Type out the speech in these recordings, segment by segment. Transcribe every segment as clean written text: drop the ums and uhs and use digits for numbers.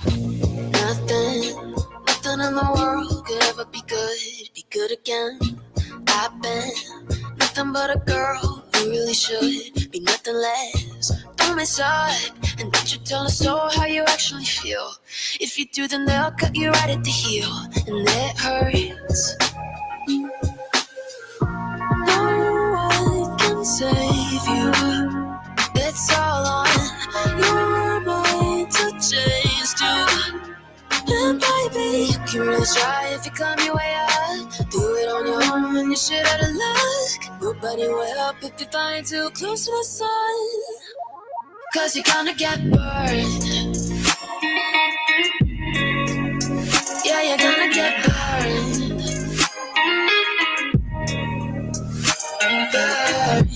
Nothing in the world could ever be good again. I've been nothing but a girl who really should be nothing less. Don't mess up, and don't you tell us so how you actually feel. If you do, then they'll cut you right at the heel, and it hurts. No one can save you. It's all on your mind to change too. And baby, you can really try if you climb your way up. Do it on your own and you shit out of luck. Nobody will help if you flying too close to the sun. Cause you're gonna get burned. Yeah, you're gonna get burned. Burned.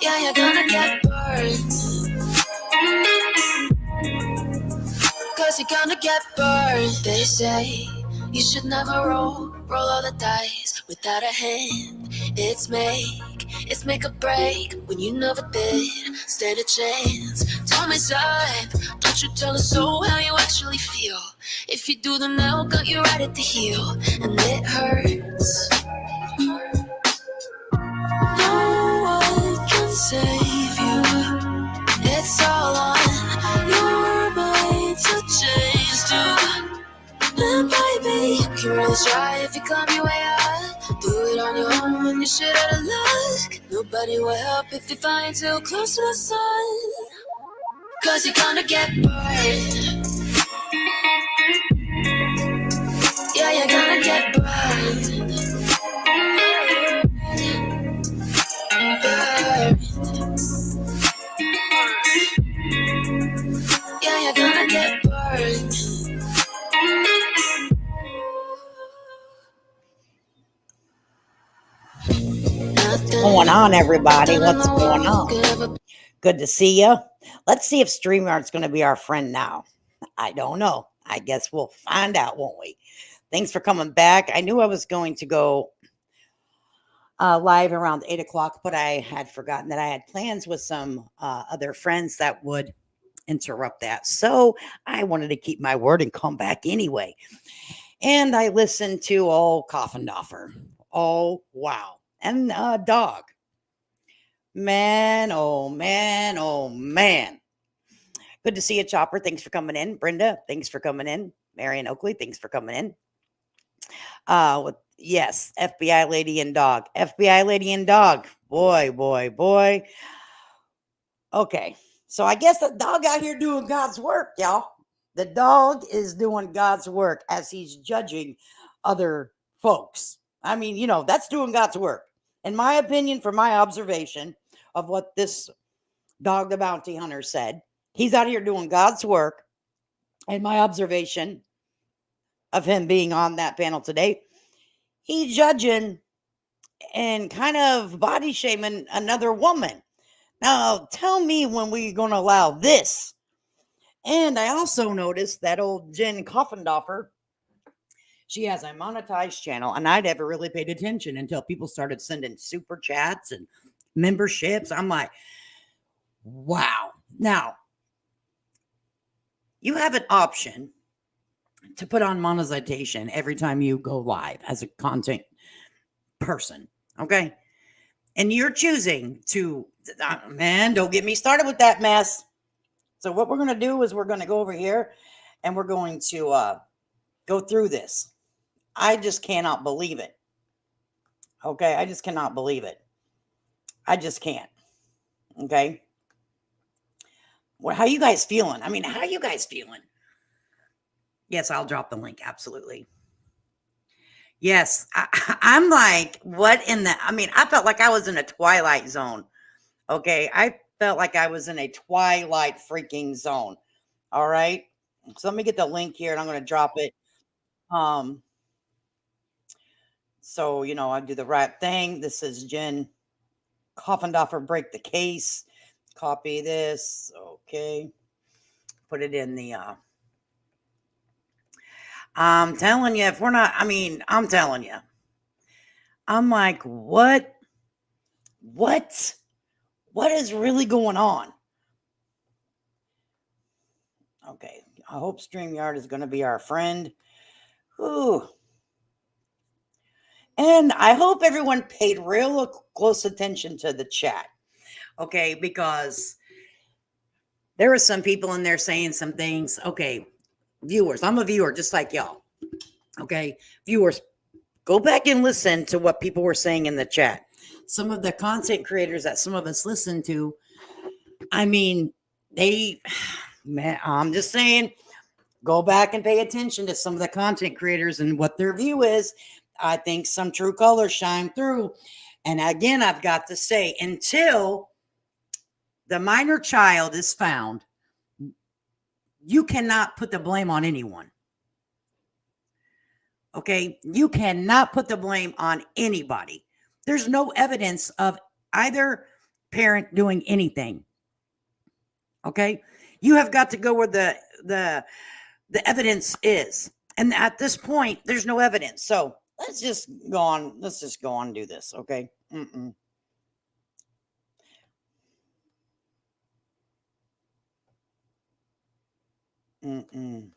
Yeah, you're gonna get burned. Cause you're gonna get burned. They say you should never roll all the dice without a hand. It's make or break when you never did stand a chance. Tell me, son, don't you tell us so how you actually feel. If you do, then they'll cut you right at the heel, and it hurts. No one can save you. It's all on your mind to change too. And baby, you can really try if you climb your way up. Do it on your own and you shit out of luck. Nobody will help if you flying too close to the sun. Cause you're gonna get burned. Yeah, you're gonna get burned. Burned. Yeah, you're gonna get burned. What's going on, everybody? What's going on? Good to see you. Let's see if StreamYard's going to be our friend now. I don't know. I guess we'll find out, won't we? Thanks for coming back. I knew I was going to go live around 8 o'clock, but I had forgotten that I had plans with some other friends that would interrupt that. So I wanted to keep my word and come back anyway. And I listened to old Coffindoffer. Oh, wow. And Dog. Man, oh, man, oh, man. Good to see you, Chopper. Thanks for coming in. Brenda, thanks for coming in. Marion Oakley, thanks for coming in. Yes, FBI Lady and Dog. FBI Lady and Dog. Boy, boy, boy. Okay, so I guess the dog out here doing God's work, y'all. The dog is doing God's work as he's judging other folks. I mean, that's doing God's work. In my opinion, from my observation of what this Dog the Bounty Hunter said, he's out here doing God's work. And my observation of him being on that panel today, he's judging and kind of body shaming another woman. Now, tell me when we're going to allow this. And I also noticed that old Jen Coffindoffer, she has a monetized channel, and I never really paid attention until people started sending super chats and memberships. I'm like, wow. Now, you have an option to put on monetization every time you go live as a content person, okay? And you're choosing to, man, don't get me started with that mess. So what we're going to do is we're going to go over here and we're going to go through this. I just cannot believe it. Okay, I just cannot believe it. I just can't. Okay. Well, how you guys feeling? I mean, how are you guys feeling? Yes, I'll drop the link. Absolutely. Yes, I'm like, what in the, I mean, I felt like I was in a Twilight Zone. Okay, I felt like I was in a Twilight freaking zone. All right. So let me get the link here and I'm going to drop it. So, I do the right thing. This is Jen Coffindoffer, break the case. Copy this. Okay. Put it in the, I'm telling you, if we're not, I'm telling you. I'm like, what? What is really going on? Okay. I hope StreamYard is going to be our friend. Ooh. And I hope everyone paid real close attention to the chat. Okay. Because there were some people in there saying some things. Okay. Viewers, I'm a viewer just like y'all. Okay. Viewers, go back and listen to what people were saying in the chat. Some of the content creators that some of us listen to, I mean, man, I'm just saying, go back and pay attention to some of the content creators and what their view is. I think some true colors shine through. And again, I've got to say, until the minor child is found, you cannot put the blame on anyone. Okay? You cannot put the blame on anybody. There's no evidence of either parent doing anything. Okay? You have got to go where the evidence is. And at this point, there's no evidence. So let's just go on. Let's just go on and do this. Okay? Mm-mm. Mm-mm.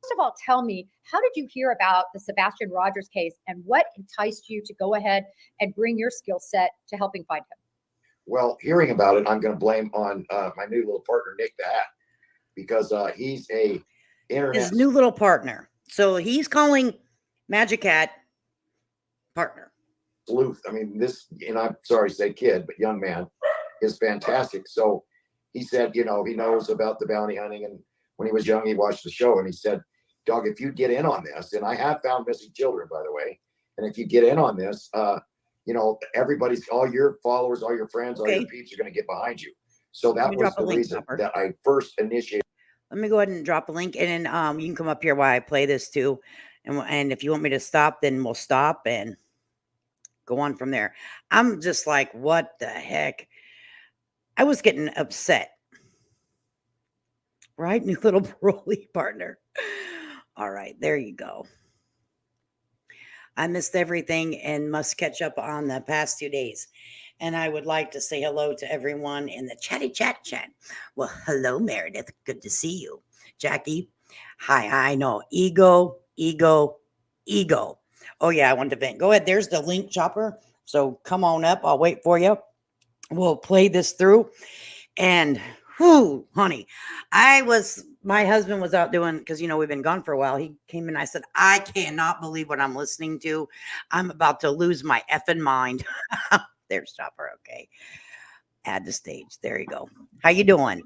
First of all, tell me, how did you hear about the Sebastian Rogers case and what enticed you to go ahead and bring your skill set to helping find him? Well, hearing about it, I'm going to blame on my new little partner, Nick the Hat, because he's a internet His new little partner. So he's calling Magic Hat partner. sleuth. I mean, this, and I'm sorry to say kid, but young man is fantastic. So he said, you know, he knows about the bounty hunting, and when he was young, he watched the show, and he said, Doug, if you get in on this, and I have found missing children, by the way, and if you get in on this, you know, everybody's, all your followers, all your friends, all your peeps are going to get behind you. So that was the reason that I first initiated. Let me go ahead and drop a link, and then you can come up here while I play this too. And if you want me to stop, then we'll stop and go on from there. I'm just like, what the heck? I was getting upset. Right? New little Broly partner. All right, there you go. I missed everything and must catch up on the past 2 days. And I would like to say hello to everyone in the chatty chat. Well, hello, Meredith. Good to see you. Jackie. Hi, I know. Ego. Oh, yeah, I want to vent. Go ahead. There's the link, Chopper. So come on up. I'll wait for you. We'll play this through. And, whoo, honey, my husband was out doing, because, you know, we've been gone for a while. He came in. I said, I cannot believe what I'm listening to. I'm about to lose my effing mind. There's Chopper. Okay. Add the stage. There you go. How you doing?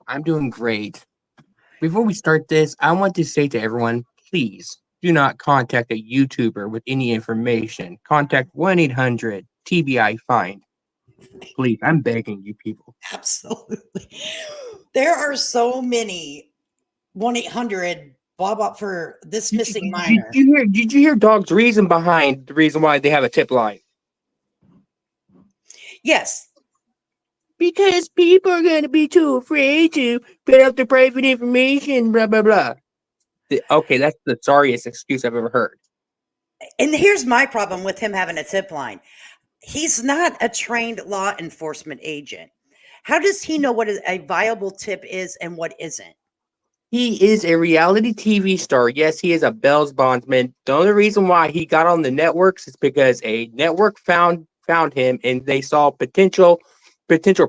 I'm doing great. Before we start this, I want to say to everyone, please do not contact a YouTuber with any information. Contact 1-800-TBI-FIND. Please, I'm begging you people. Absolutely. There are so many 1-800 Bob for this missing minor. Did you hear Dog's reason behind the reason why they have a tip line? Yes. Because people are going to be too afraid to put out their private information, blah, blah, blah. Okay, that's the sorriest excuse I've ever heard. And here's my problem with him having a tip line. He's not a trained law enforcement agent. How does he know what a viable tip is and what isn't? He is a reality TV star. Yes, he is a Bell's bondsman. The only reason why he got on the networks is because a network found him and they saw potential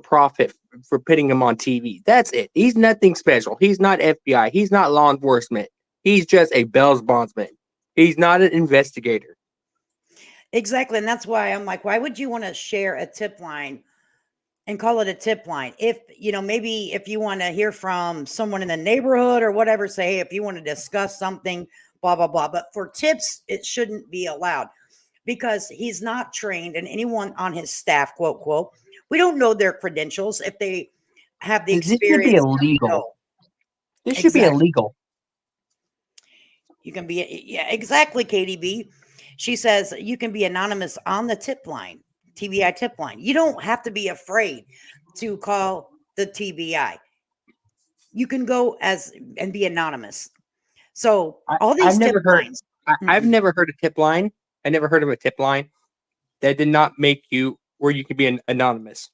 profit for putting him on TV. That's it. He's nothing special. He's not FBI. He's not law enforcement. He's just a Bell's bondsman. He's not an investigator. Exactly. And that's why I'm like, why would you want to share a tip line and call it a tip line? If, you know, maybe if you want to hear from someone in the neighborhood or whatever, say, hey, if you want to discuss something, blah, blah, blah. But for tips, it shouldn't be allowed because he's not trained, and anyone on his staff, quote, quote, we don't know their credentials. If they have the experience. This should be illegal. This should be illegal. You can be, yeah, exactly, KDB. She says you can be anonymous on the tip line, TBI tip line. You don't have to be afraid to call the TBI. You can go and be anonymous. So all these tip lines. I've never heard a tip line. I never heard of a tip line that did not make you where you could be an anonymous.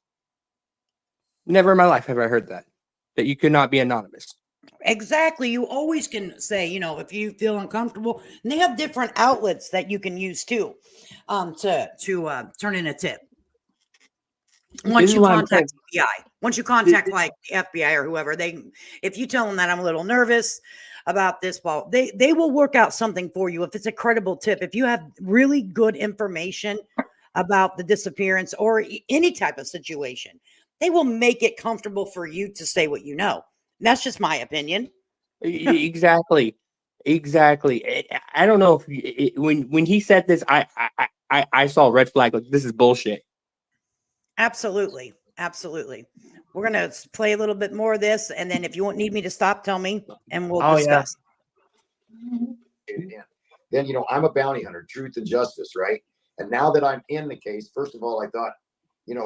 Never in my life have I heard that you could not be anonymous. Exactly. You always can say, if you feel uncomfortable, and they have different outlets that you can use too, to turn in a tip. Once is you what I'm contact saying. FBI, once you contact like the FBI or whoever, if you tell them that I'm a little nervous about this, well, they will work out something for you if it's a credible tip. If you have really good information about the disappearance or any type of situation, they will make it comfortable for you to say what you know. That's just my opinion. Exactly. I don't know if when he said this, I saw a red flag. Like, this is bullshit. Absolutely. We're going to play a little bit more of this. And then if you need me to stop, tell me and we'll discuss. And then, I'm a bounty hunter, truth and justice, right? And now that I'm in the case, first of all, I thought,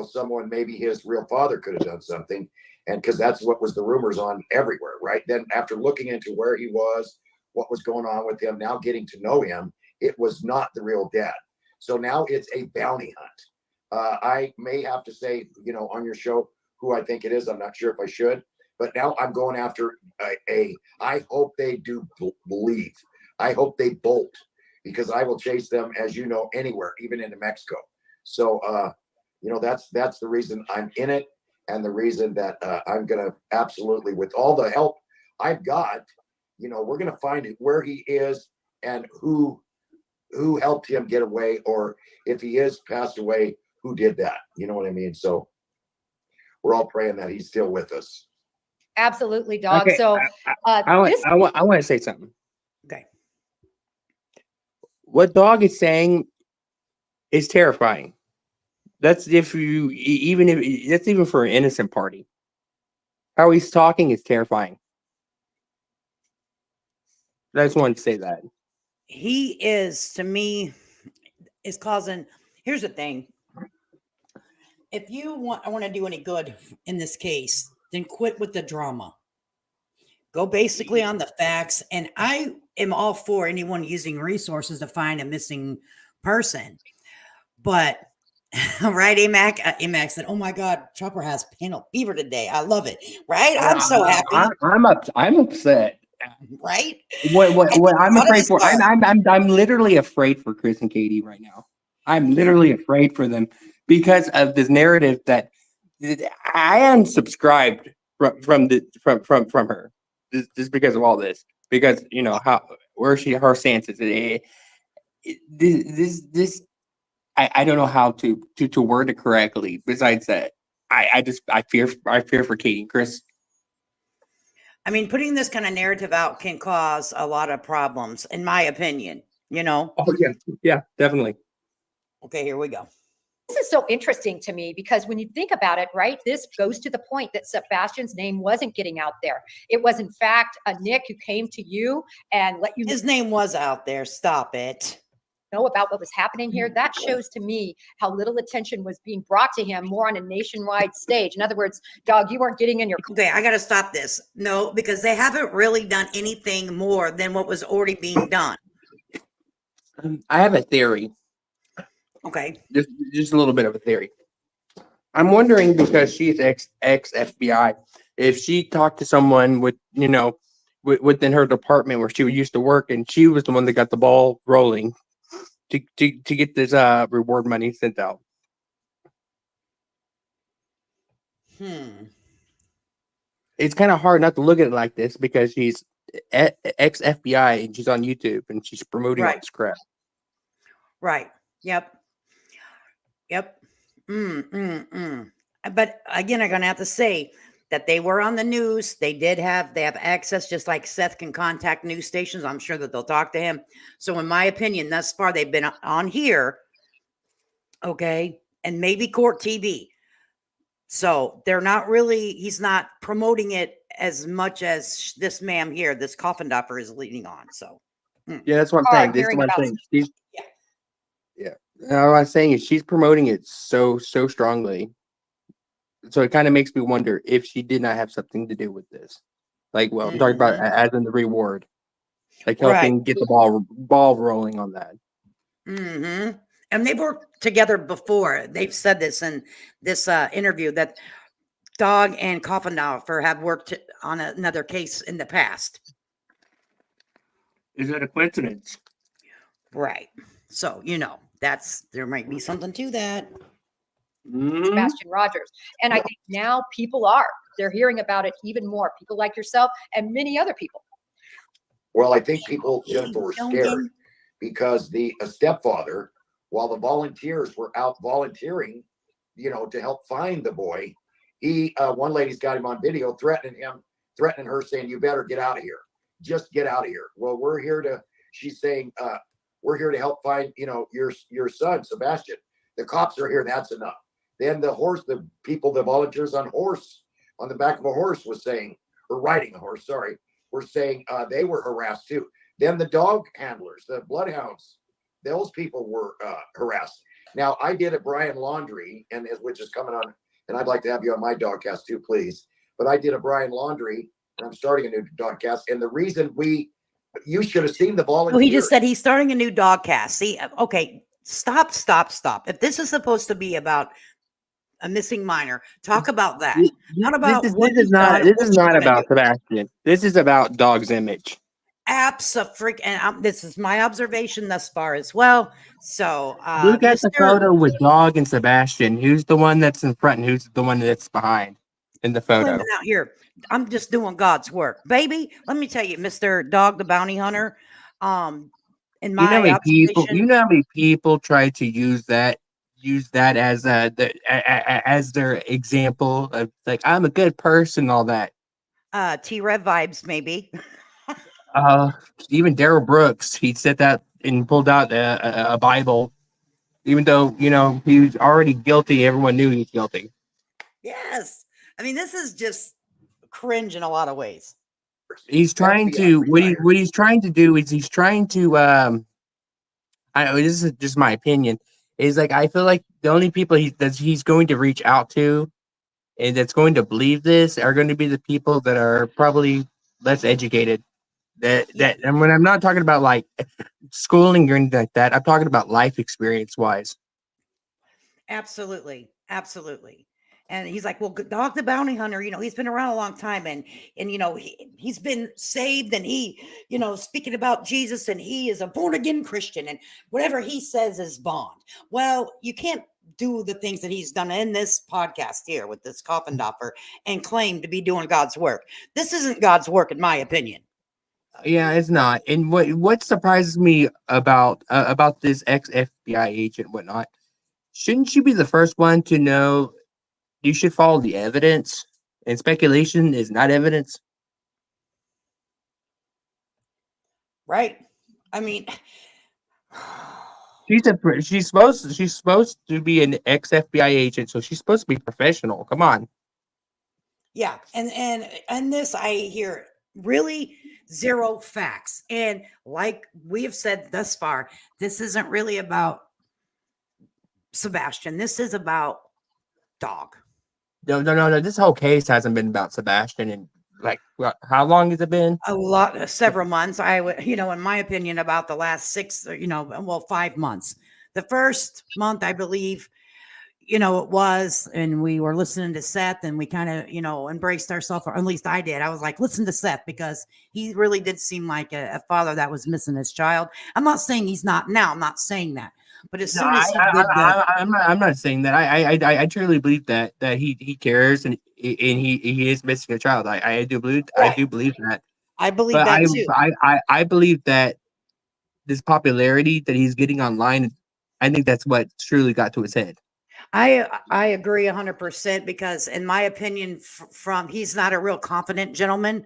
someone, maybe his real father could have done something. And because that's what was the rumors on everywhere, right? Then after looking into where he was, what was going on with him, now getting to know him, it was not the real dad. So now it's a bounty hunt. I may have to say, on your show, who I think it is. I'm not sure if I should, but now I'm going after I hope they do believe. I hope they bolt, because I will chase them, as you know, anywhere, even into Mexico. So, that's the reason I'm in it. And the reason that I'm going to absolutely, with all the help I've got, we're going to find where he is and who helped him get away, or if he is passed away, who did that. You know what I mean? So we're all praying that he's still with us. Absolutely, dog. Okay, So I want to say something. Okay. What Dog is saying is terrifying. That's that's even for an innocent party. How he's talking is terrifying. I just wanted to say that. He is, to me, is causing. Here's the thing. If you want to do any good in this case, then quit with the drama. Go basically on the facts. And I am all for anyone using resources to find a missing person. But, right, AMAC? AMAC said, "Oh my God, Chopper has panel fever today. I love it." Right? I'm so happy. I'm upset. Right? What I'm How did afraid this for? start? I'm literally afraid for Chris and Katie right now. I'm literally afraid for them because of this narrative that I unsubscribed from her just because of all this. Because her stance is. This I don't know how to word it correctly. Besides that, I fear for Katie and Chris. I mean, putting this kind of narrative out can cause a lot of problems, in my opinion. Oh yeah, definitely. Okay, here we go. this is so interesting to me because when you think about it, right, this goes to the point that Sebastian's name wasn't getting out there. It was, in fact, a Nick who came to you and let you His name was out there. Stop it. know about what was happening here. That shows to me how little attention was being brought to him more on a nationwide stage. In other words, dog, you weren't getting in your Okay, I got to stop this. No, because they haven't really done anything more than what was already being done. I have a theory. Okay. Just a little bit of a theory. I'm wondering, because she's ex FBI, if she talked to someone within her department where she used to work, and she was the one that got the ball rolling to get this reward money sent out. It's kind of hard not to look at it like this because she's ex FBI and she's on YouTube and she's promoting all this crap. Right. Yep. But again, I'm gonna have to say that they were on the news. They have access, just like Seth can contact news stations. I'm sure that they'll talk to him. So in my opinion, thus far, they've been on here. Okay. And maybe Court TV. So they're not really, he's not promoting it as much as this ma'am here, this coffin dopper, is leading on. So yeah, that's what I'm saying. This is what I'm saying. Yeah. Now, what I'm saying is she's promoting it so strongly. So it kind of makes me wonder if she did not have something to do with this. Like, well, I'm talking about as in the reward, like helping get the ball rolling on that. And they've worked together before. They've said this in this interview that Dog and Koffendorfer have worked on another case in the past. Is that a coincidence? Right. So, there might be something to that. Mhm. Sebastian Rogers. And I think now they're hearing about it even more. People like yourself and many other people. Well, I think people, Jennifer, were Don't scared because the stepfather, while the volunteers were out volunteering, to help find the boy, one lady's got him on video threatening her, saying, "You better get out of here. Just get out of here." Well, she's saying, we're here to help find, your son, Sebastian. The cops are here. That's enough. Then the volunteers on the back of a horse was saying, or riding a horse, sorry, were saying they were harassed too. Then the dog handlers, the bloodhounds, those people were harassed. Now, I did a Brian Laundrie, which is coming on, and I'd like to have you on my dogcast too, please. But I did a Brian Laundrie, and I'm starting a new dogcast. And the reason you should have seen the volunteers. Well, he just said he's starting a new dogcast. See, okay, stop. If this is supposed to be about a missing minor, talk about that. Not about this is not about Sebastian. This is about Dog's image. And this is my observation thus far as well. So look at the photo with Dog and Sebastian. Who's the one that's in front and who's the one that's behind in the photo? Out here, I'm just doing God's work, baby. Let me tell you, Mr. Dog the Bounty Hunter. In my you know how many people try to use that as as their example of like, I'm a good person, all that. T-Rev vibes, maybe. Even Daryl Brooks, he said that and pulled out a Bible, even though he was already guilty. Everyone knew he was guilty. Yes, I mean, this is just cringe in a lot of ways. He's trying to what he's trying to do is he's trying to this is just my opinion, is like, I feel like the only people he's going to reach out to and that's going to believe this are going to be the people that are probably less educated. And when I'm not talking about like schooling or anything like that, I'm talking about life experience wise. Absolutely. And he's like, well, Dog the Bounty Hunter, he's been around a long time, and he's been saved, and he, speaking about Jesus, and he is a born again Christian, and whatever he says is bond. Well, you can't do the things that he's done in this podcast here with this Koffendorfer and claim to be doing God's work. This isn't God's work, in my opinion. Yeah, it's not. And what surprises me about this ex-FBI agent and whatnot, shouldn't you be the first one to know you should follow the evidence, and speculation is not evidence? Right. I mean, she's supposed to be an ex-FBI agent, so she's supposed to be professional. Come on. Yeah, and this I hear really zero facts. And like we have said thus far, this isn't really about Sebastian. This is about Dog. No. This whole case hasn't been about Sebastian. And like, how long has it been? Several months. I would, in my opinion, about the last 5 months. The first month, I believe, it was, and we were listening to Seth, and we kind of, embraced ourselves, or at least I did. I was like, listen to Seth, because he really did seem like a father that was missing his child. I'm not saying he's not now. I'm not saying that. But as soon as I'm not saying that. I truly believe that he cares, and he is missing a child. I do believe right. I do believe that. I believe that too. I believe that this popularity that he's getting online, I think that's what truly got to his head. I agree 100%, because in my opinion, he's not a real confident gentleman.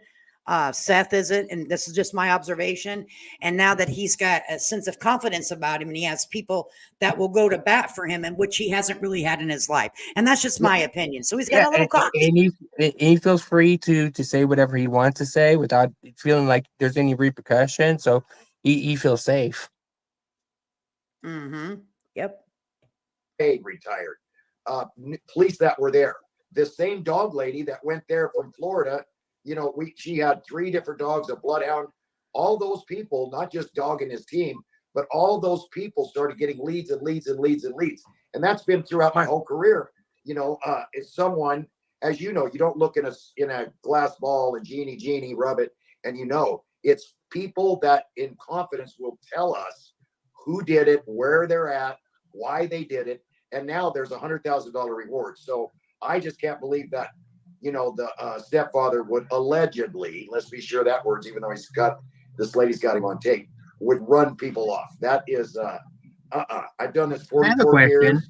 Seth isn't, and this is just my observation. And now that he's got a sense of confidence about him, and he has people that will go to bat for him, and which he hasn't really had in his life, and that's just my opinion. So he's got a little cocky. And he feels free to say whatever he wants to say without feeling like there's any repercussion. So he feels safe. Mm-hmm. Yep. Retired. Police that were there. The same dog lady that went there from Florida. She had 3 different dogs, a bloodhound. All those people, not just Dog and his team, but all those people started getting leads and leads and leads and leads. And that's been throughout my whole career. If someone as you know, you don't look in a glass ball and genie, rub it, and it's people that in confidence will tell us who did it, where they're at, why they did it, and now there's $100,000 reward. So I just can't believe that, the stepfather would allegedly, let's be sure that words, even though this lady's got him on tape, would run people off. That is, I've done this 44 years.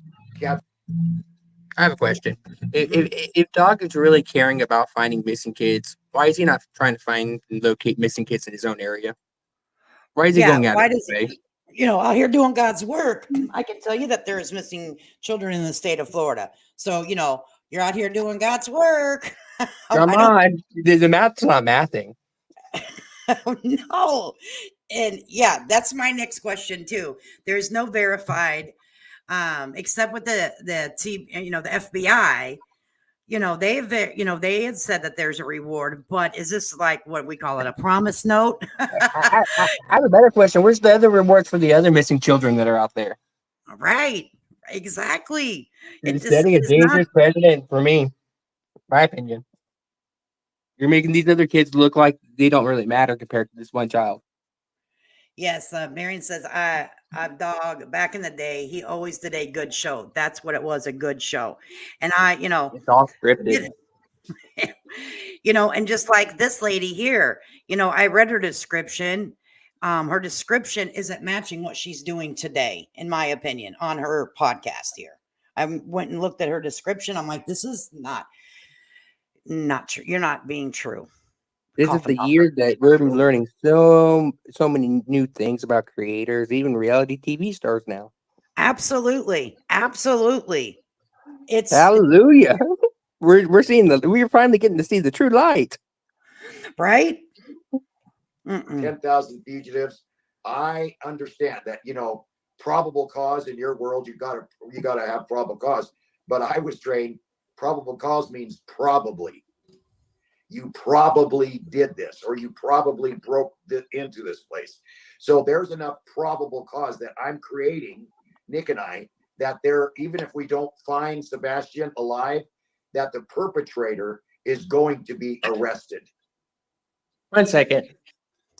I have a question. If Dog is really caring about finding missing kids, why is he not trying to find and locate missing kids in his own area? Why is he going out why of does his way? he, out here doing God's work? I can tell you that there's missing children in the state of Florida. So, you're out here doing God's work. Come on. The math's not mathing. No. And yeah, that's my next question too. There's no verified, except with the FBI, they had said that there's a reward, but is this like what we call it, a promise note? I have a better question. Where's the other rewards for the other missing children that are out there? Right. Exactly. You're setting a dangerous precedent for me, my opinion. You're making these other kids look like they don't really matter compared to this one child. Yes, Marion says, Dog, back in the day, he always did a good show. That's what it was, a good show. And it's all scripted. And just like this lady here, I read her description. Her description isn't matching what she's doing today, in my opinion, on her podcast here. I went and looked at her description. I'm like, this is not true. You're not being true. This is the year that we're learning so many new things about creators, even reality TV stars now. Absolutely. It's hallelujah. We're finally getting to see the true light. Right? 10,000 fugitives. I understand that, probable cause in your world, you gotta have probable cause. But I was trained, probable cause means probably. You probably did this, or you probably broke into this place. So there's enough probable cause that I'm creating, Nick and I, that even if we don't find Sebastian alive, that the perpetrator is going to be arrested. 1 second.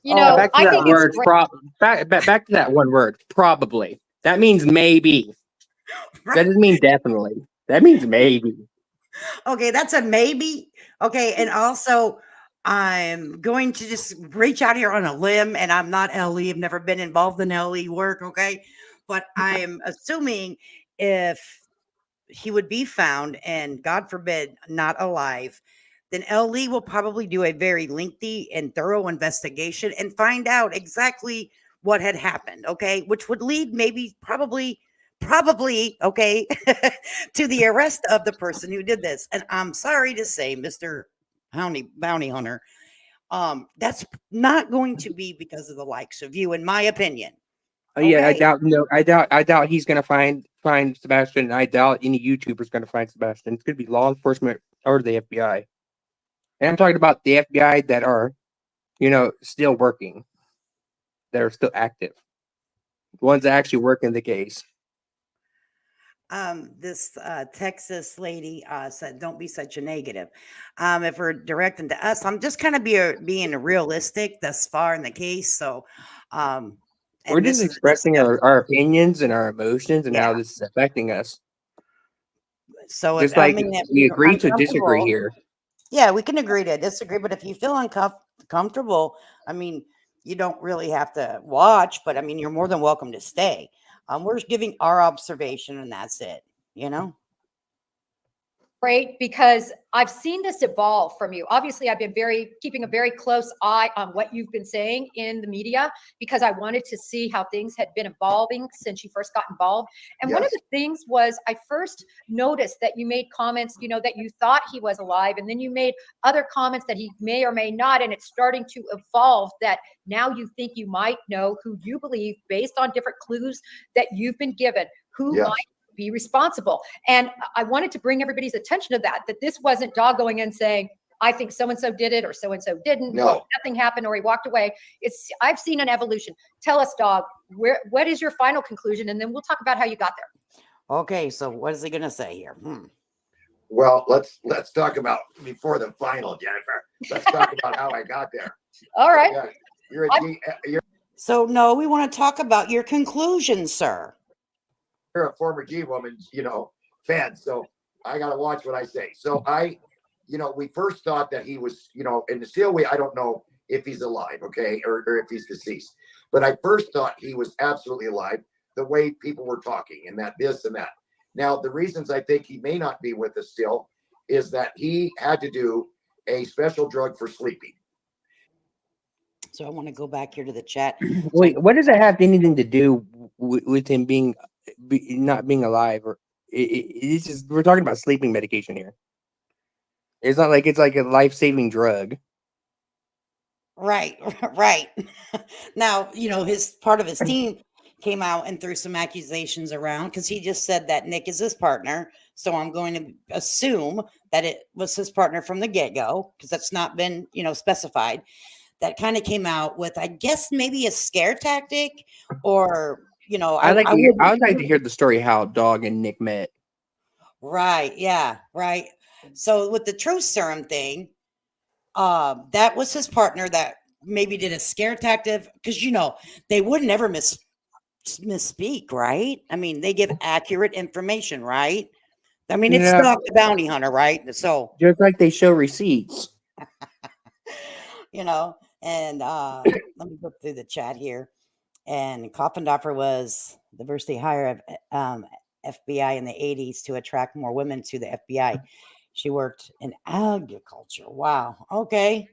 I think it's back to that one word, probably. That means maybe. That doesn't mean definitely. That means maybe. Okay, that's a maybe. Okay, and also I'm going to just reach out here on a limb, and I'm not LE. I've never been involved in LE work, okay? But I'm assuming if he would be found and God forbid not alive, then LE will probably do a very lengthy and thorough investigation and find out exactly what had happened, okay? Which would lead probably, okay, to the arrest of the person who did this. And I'm sorry to say, Mr. Bounty Hunter, that's not going to be because of the likes of you, in my opinion. Okay? Yeah, I doubt he's gonna find Sebastian. I doubt any YouTuber's gonna find Sebastian. It's gonna be law enforcement or the FBI. And I'm talking about the FBI that are, still working, that are still active. The ones that actually work in the case. This Texas lady said, "Don't be such a negative." If we're directing to us, I'm just kind of being realistic thus far in the case. So, we're just expressing our opinions and our emotions and how this is affecting us. So, just we agree to disagree here. Yeah, we can agree to disagree, but if you feel uncomfortable, I mean, you don't really have to watch, but I mean, you're more than welcome to stay. We're just giving our observation, and that's it, Great, because I've seen this evolve from you. Obviously, I've been keeping a very close eye on what you've been saying in the media, because I wanted to see how things had been evolving since you first got involved. And one of the things was, I first noticed that you made comments, that you thought he was alive, and then you made other comments that he may or may not, and it's starting to evolve that now you think you might know who you believe, based on different clues that you've been given, who might be responsible. And I wanted to bring everybody's attention to that this wasn't Dog going in saying, I think so-and-so did it or so-and-so didn't, or nothing happened, or he walked away. I've seen an evolution. Tell us, Dog, what is your final conclusion? And then we'll talk about how you got there. Okay, so what is he going to say here? Well, let's talk about before the final, Jennifer. Let's talk about how I got there. All right. Yeah, you're a I'm- G, So no, we want to talk about your conclusions, sir. you're a former G woman, fan. So I got to watch what I say. So we first thought that he was, in the still I don't know if he's alive, okay, or if he's deceased. But I first thought he was absolutely alive, the way people were talking and that this and that. Now, the reasons I think he may not be with us still is that he had to do a special drug for sleeping. So I want to go back here to the chat. Wait, what does that have anything to do with him not being alive? Or it's just we're talking about sleeping medication here. It's not like it's like a life-saving drug. Right, right. Now, his part of his team came out and threw some accusations around because he just said that Nick is his partner. So I'm going to assume that it was his partner from the get-go because that's not been, specified. That kind of came out with, I guess, maybe a scare tactic or, I would like to hear the story how Dog and Nick met. Right. Yeah. Right. So with the truth serum thing, that was his partner that maybe did a scare tactic because they would never misspeak, right? I mean, they give accurate information, right? I mean, it's Yeah. Dog the Bounty Hunter, right? So Just like they show receipts. and let me go through the chat here. And Koffendorfer was the first hire of FBI in the 80s to attract more women to the FBI. She worked in agriculture. Wow. Okay.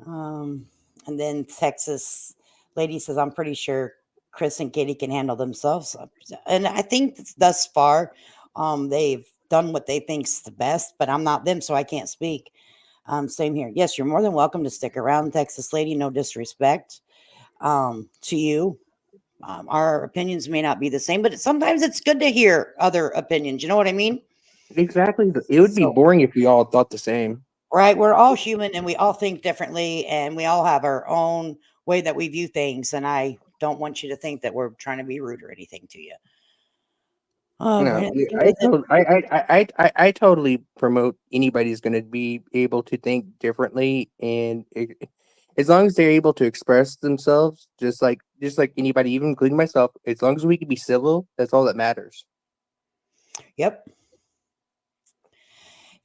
And then Texas lady says, I'm pretty sure Chris and Katie can handle themselves. And I think thus far, they've done what they think's the best, but I'm not them, so I can't speak. Same here. Yes, you're more than welcome to stick around, Texas lady. No disrespect to you. Our opinions may not be the same, but sometimes it's good to hear other opinions. You know what I mean? Exactly. It would be boring if we all thought the same. Right. We're all human and we all think differently and we all have our own way that we view things. And I don't want you to think that we're trying to be rude or anything to you. No, I totally promote anybody's going to be able to think differently, and as long as they're able to express themselves, just like anybody, even including myself, as long as we can be civil, that's all that matters. Yep.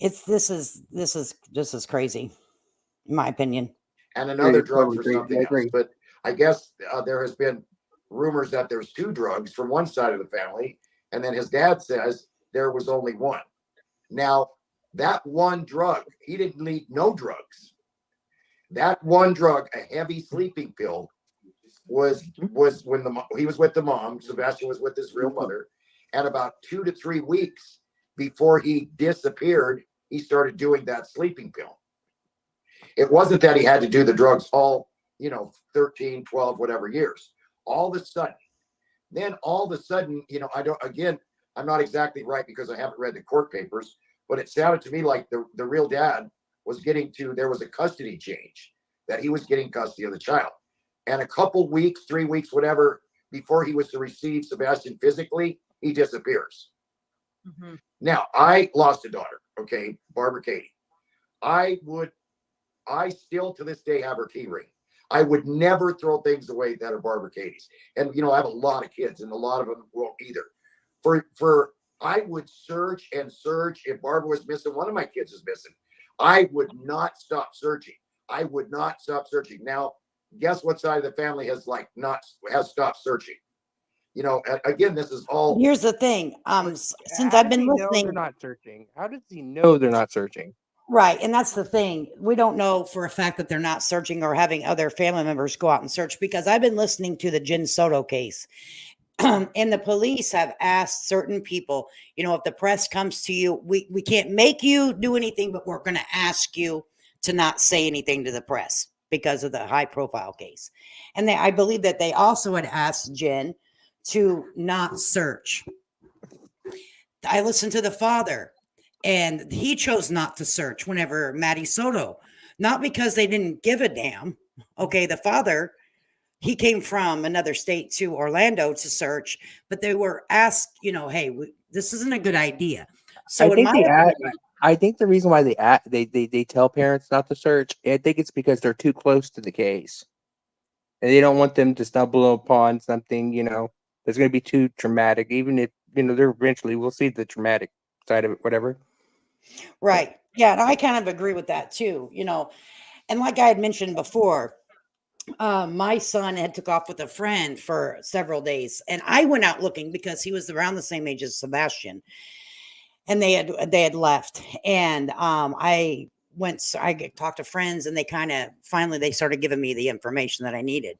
This is crazy, in my opinion. And another drug totally for agree. something I else. agree. But I guess there has been rumors that there's two drugs from one side of the family, and then his dad says there was only one. Now, that one drug, he didn't need no drugs. That one drug, a heavy sleeping pill, was when he was with the mom. Sebastian was with his real mother, and about 2 to 3 weeks before he disappeared, he started doing that sleeping pill. It wasn't that he had to do the drugs all, 13, 12, whatever years. All of a sudden, I'm not exactly right because I haven't read the court papers, but it sounded to me like the real dad was there was a custody change, that he was getting custody of the child. And a couple weeks, 3 weeks, whatever, before he was to receive Sebastian physically, he disappears. Mm-hmm. Now, I lost a daughter, okay, Barbara Katie. I still to this day have her key ring. I would never throw things away that are Barbara Katie's. And, I have a lot of kids and a lot of them won't either. I would search and search. If Barbara was missing, one of my kids is missing, I would not stop searching. Now, guess what side of the family has stopped searching? Again, this is all. Here's the thing. Since I've been listening, they're not searching. How does he know they're not searching? Right. And that's the thing. We don't know for a fact that they're not searching or having other family members go out and search, because I've been listening to the Jen Soto case. And the police have asked certain people, if the press comes to you, we can't make you do anything, but we're going to ask you to not say anything to the press because of the high profile case. And I believe that they also had asked Jen to not search. I listened to the father, and he chose not to search whenever Maddie Soto, not because they didn't give a damn. Okay, the father, he came from another state to Orlando to search, but they were asked, hey, this isn't a good idea. So in my I think the reason why they tell parents not to search, I think it's because they're too close to the case, and they don't want them to stumble upon something, that's going to be too traumatic. Even if they're eventually, we'll see the traumatic side of it, whatever. right. Yeah, and I kind of agree with that too, and like I had mentioned before, my son had took off with a friend for several days, and I went out looking because he was around the same age as Sebastian, and they had left, and I talked to friends, and they kind of finally they started giving me the information that I needed,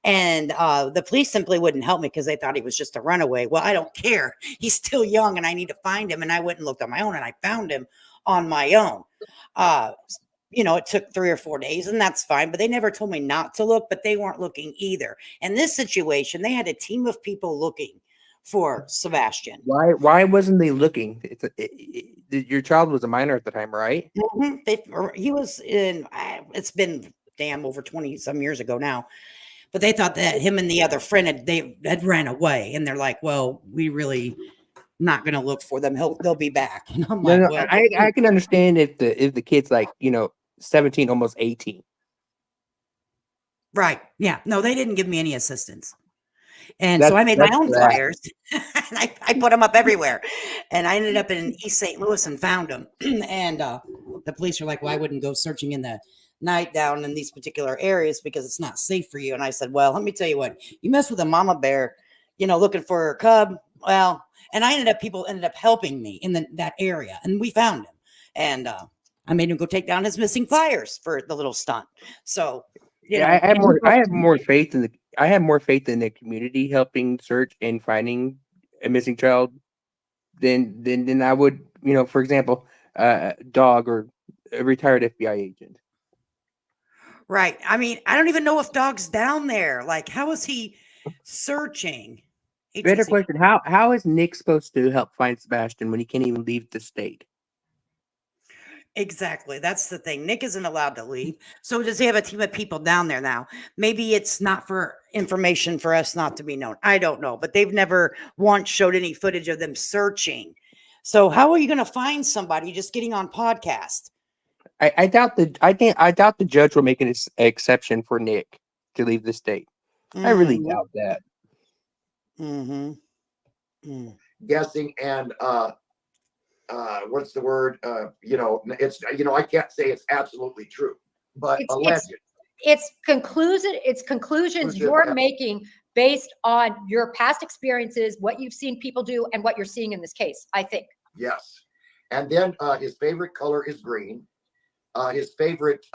and the police simply wouldn't help me because they thought he was just a runaway. Well, I don't care. He's still young, and I need to find him. And I went and looked on my own, and I found him on my own. It took 3 or 4 days, and that's fine. But they never told me not to look, but they weren't looking either. In this situation, they had a team of people looking for Sebastian. Why wasn't they looking? Your child was a minor at the time, right? He was in. It's been over 20 some years ago now, but they thought that him and the other friend had ran away, and they're like, "Well, we really not going to look for them. They'll be back." And I'm like, "Well, I can understand if the kid's like 17, almost 18. Right? Yeah. No, they didn't give me any assistance. And so I made my own flyers and I put them up everywhere. And I ended up in East St. Louis and found them. And the police were like, "Well, I wouldn't go searching in the night down in these particular areas because it's not safe for you." And I said, "Well, let me tell you what, you mess with a mama bear, looking for her cub. Well," and people ended up helping me in that area. And we found him. And I made him go take down his missing flyers for the little stunt. So, I have more faith in the community helping search and finding a missing child than I would, for example, Dog or a retired FBI agent. Right. I mean, I don't even know if Dog's down there. Like, how is he searching? Better question. How is Nick supposed to help find Sebastian when he can't even leave the state? Exactly. That's the thing. Nick isn't allowed to leave. So does he have a team of people down there now? Maybe it's not for information for us not to be known. I don't know, but they've never once showed any footage of them searching. So how are you going to find somebody just getting on podcast? I doubt the judge will make an exception for Nick to leave the state. I really doubt that. Guessing and what's the word? It's I can't say it's absolutely true, but alleged. It's conclusions you're making based on your past experiences, what you've seen people do, and what you're seeing in this case, I think. Yes. And then his favorite color is green. His favorite,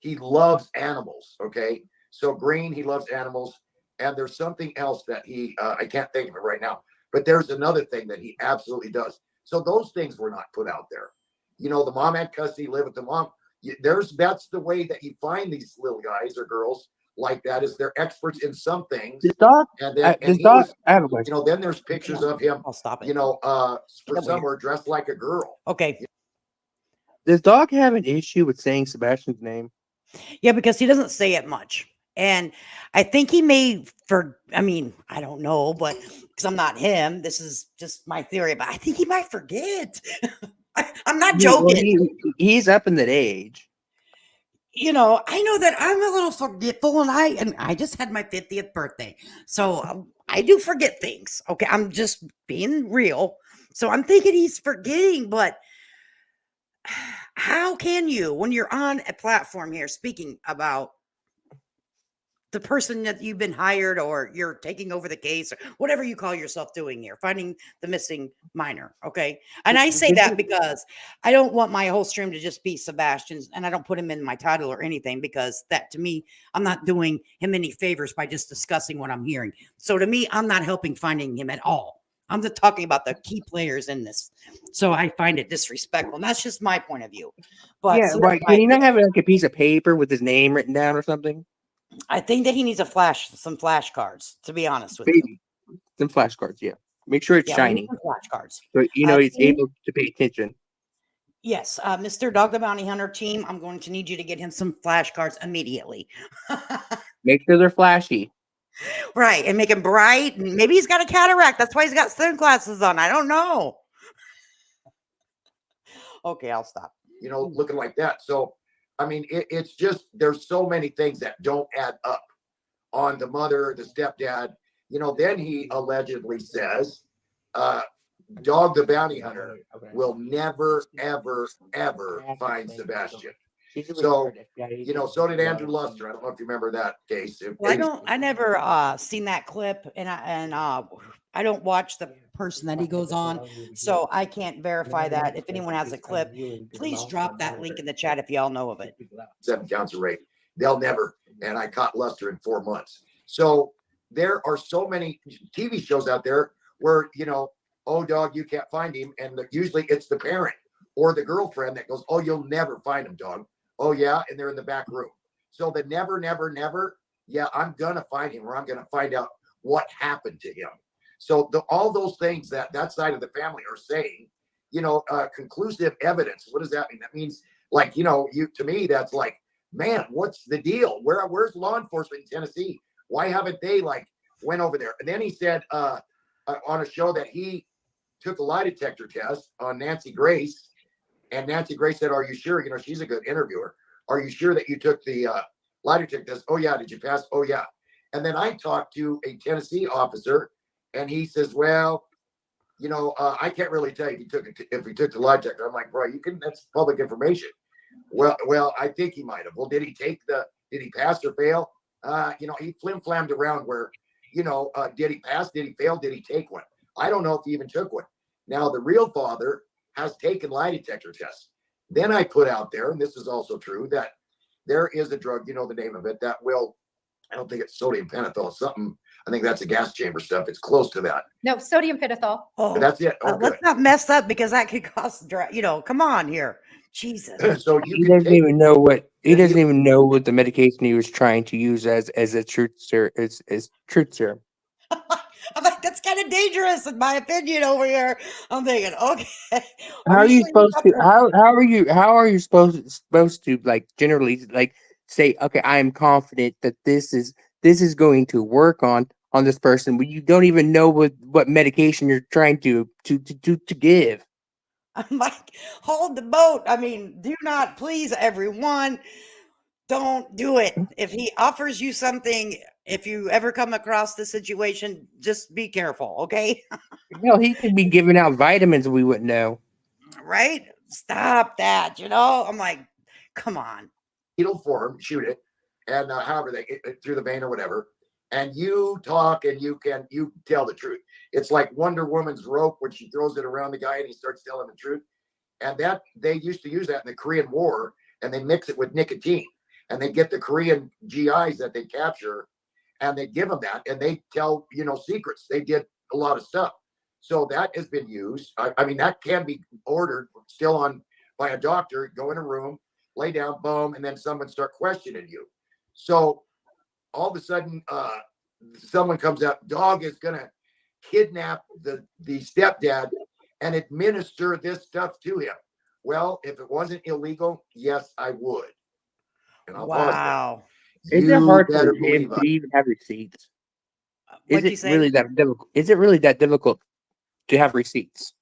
he loves animals. Okay. So green, he loves animals. And there's something else that I can't think of it right now, but there's another thing that he absolutely does. So those things were not put out there. The mom had custody, live with the mom. That's the way that you find these little guys or girls like that, is they're experts in some things. I have a question. Then there's pictures of him. I'll stop it. For somewhere dressed like a girl. Okay. Does Dog have an issue with saying Sebastian's name? Yeah, because he doesn't say it much. And I think he may I don't know, but because I'm not him, this is just my theory, but I think he might forget. I'm not joking. Well, he's up in that age. I know that I'm a little forgetful, and I just had my 50th birthday. So I do forget things. Okay. I'm just being real. So I'm thinking he's forgetting, but how can you, when you're on a platform here speaking about the person that you've been hired, or you're taking over the case, or whatever you call yourself doing here, finding the missing minor. Okay. And I say that because I don't want my whole stream to just be Sebastian's, and I don't put him in my title or anything, because that, to me, I'm not doing him any favors by just discussing what I'm hearing. So to me, I'm not helping finding him at all. I'm just talking about the key players in this. So I find it disrespectful. And that's just my point of view. But yeah, right. Can you not have like a piece of paper with his name written down or something? I think that he needs some flashcards, to be honest with you. Some flashcards, yeah. Make sure it's shiny. Flashcards. So he's able to pay attention. Yes, Mr. Dog the Bounty Hunter team, I'm going to need you to get him some flashcards immediately. Make sure they're flashy. Right, and make him bright. And maybe he's got a cataract. That's why he's got sunglasses on. I don't know. Okay, I'll stop. You know, looking like that. So, I mean, it's just there's so many things that don't add up on the mother, the stepdad. You know, then he allegedly says, Dog the Bounty Hunter will never, ever, ever find Sebastian. So, you know, so did Andrew Luster. I don't know if you remember that case. Well, I never seen that clip, and I don't watch the person that he goes on, so I can't verify that. If anyone has a clip, please drop that link in the chat if y'all know of it. 7 counts of rape. They'll never. And I caught Luster in 4 months. So there are so many TV shows out there where, you know, oh, dog, you can't find him. And usually it's the parent or the girlfriend that goes, oh, you'll never find him, dog. Oh, yeah. And they're in the back room. So the never, never, never. Yeah, I'm going to find him, or I'm going to find out what happened to him. So all those things that side of the family are saying, you know, conclusive evidence. What does that mean? That means, like, you know, to me, that's like, man, what's the deal? Where's law enforcement in Tennessee? Why haven't they like went over there? And then he said on a show that he took a lie detector test on Nancy Grace, and Nancy Grace said, "Are you sure?" You know, she's a good interviewer. "Are you sure that you took the lie detector test?" "Oh yeah." "Did you pass?" "Oh yeah." And then I talked to a Tennessee officer, and he says, "Well, you know, I can't really tell you if he took the lie detector." I'm like, "Bro, you can. That's public information." Well, I think he might have. Well, did he pass or fail? You know, he flim-flammed around where, you know, did he pass? Did he fail? Did he take one? I don't know if he even took one. Now, the real father has taken lie detector tests. Then I put out there, and this is also true, that there is a drug, you know the name of it, that will, I don't think it's sodium pentothal, something, I think that's a gas chamber stuff. It's close to that. No, sodium pentothal. Oh, That's it. Oh, good. let's not mess up, because that could cost, you know, come on here. Jesus. So you He can doesn't take, even know what he then doesn't even know what the medication he was trying to use as a truth serum is truth serum. I'm like, that's kind of dangerous in my opinion over here. I'm thinking, okay. How are you sure supposed got to the- how are you supposed to like generally like say, okay, I am confident that this is going to work on this person, but you don't even know what medication you're trying to give. I'm like, hold the boat. I mean, do not, please, everyone, don't do it. If he offers you something, if you ever come across the situation, just be careful, okay? Hell, he could be giving out vitamins we wouldn't know. Right? Stop that. You know, I'm like, come on. needle for him, shoot it, and however they through the vein or whatever, and you talk and you tell the truth. It's like Wonder Woman's rope when she throws it around the guy and he starts telling the truth. And that they used to use that in the Korean War, and they mix it with nicotine, and they get the Korean GIs that they capture, and they give them that, and they tell, you know, secrets. They did a lot of stuff. So that has been used. I mean, that can be ordered still on by a doctor. Go in a room, lay down, boom, and then someone start questioning you. So all of a sudden, someone comes out, dog is gonna kidnap the stepdad and administer this stuff to him. Well, if it wasn't illegal, yes, I would. And I'll pause there. Wow. Is it You hard for better him believe to it. even have receipts? What'd you Is it say? really that difficult? Is it really that difficult to have receipts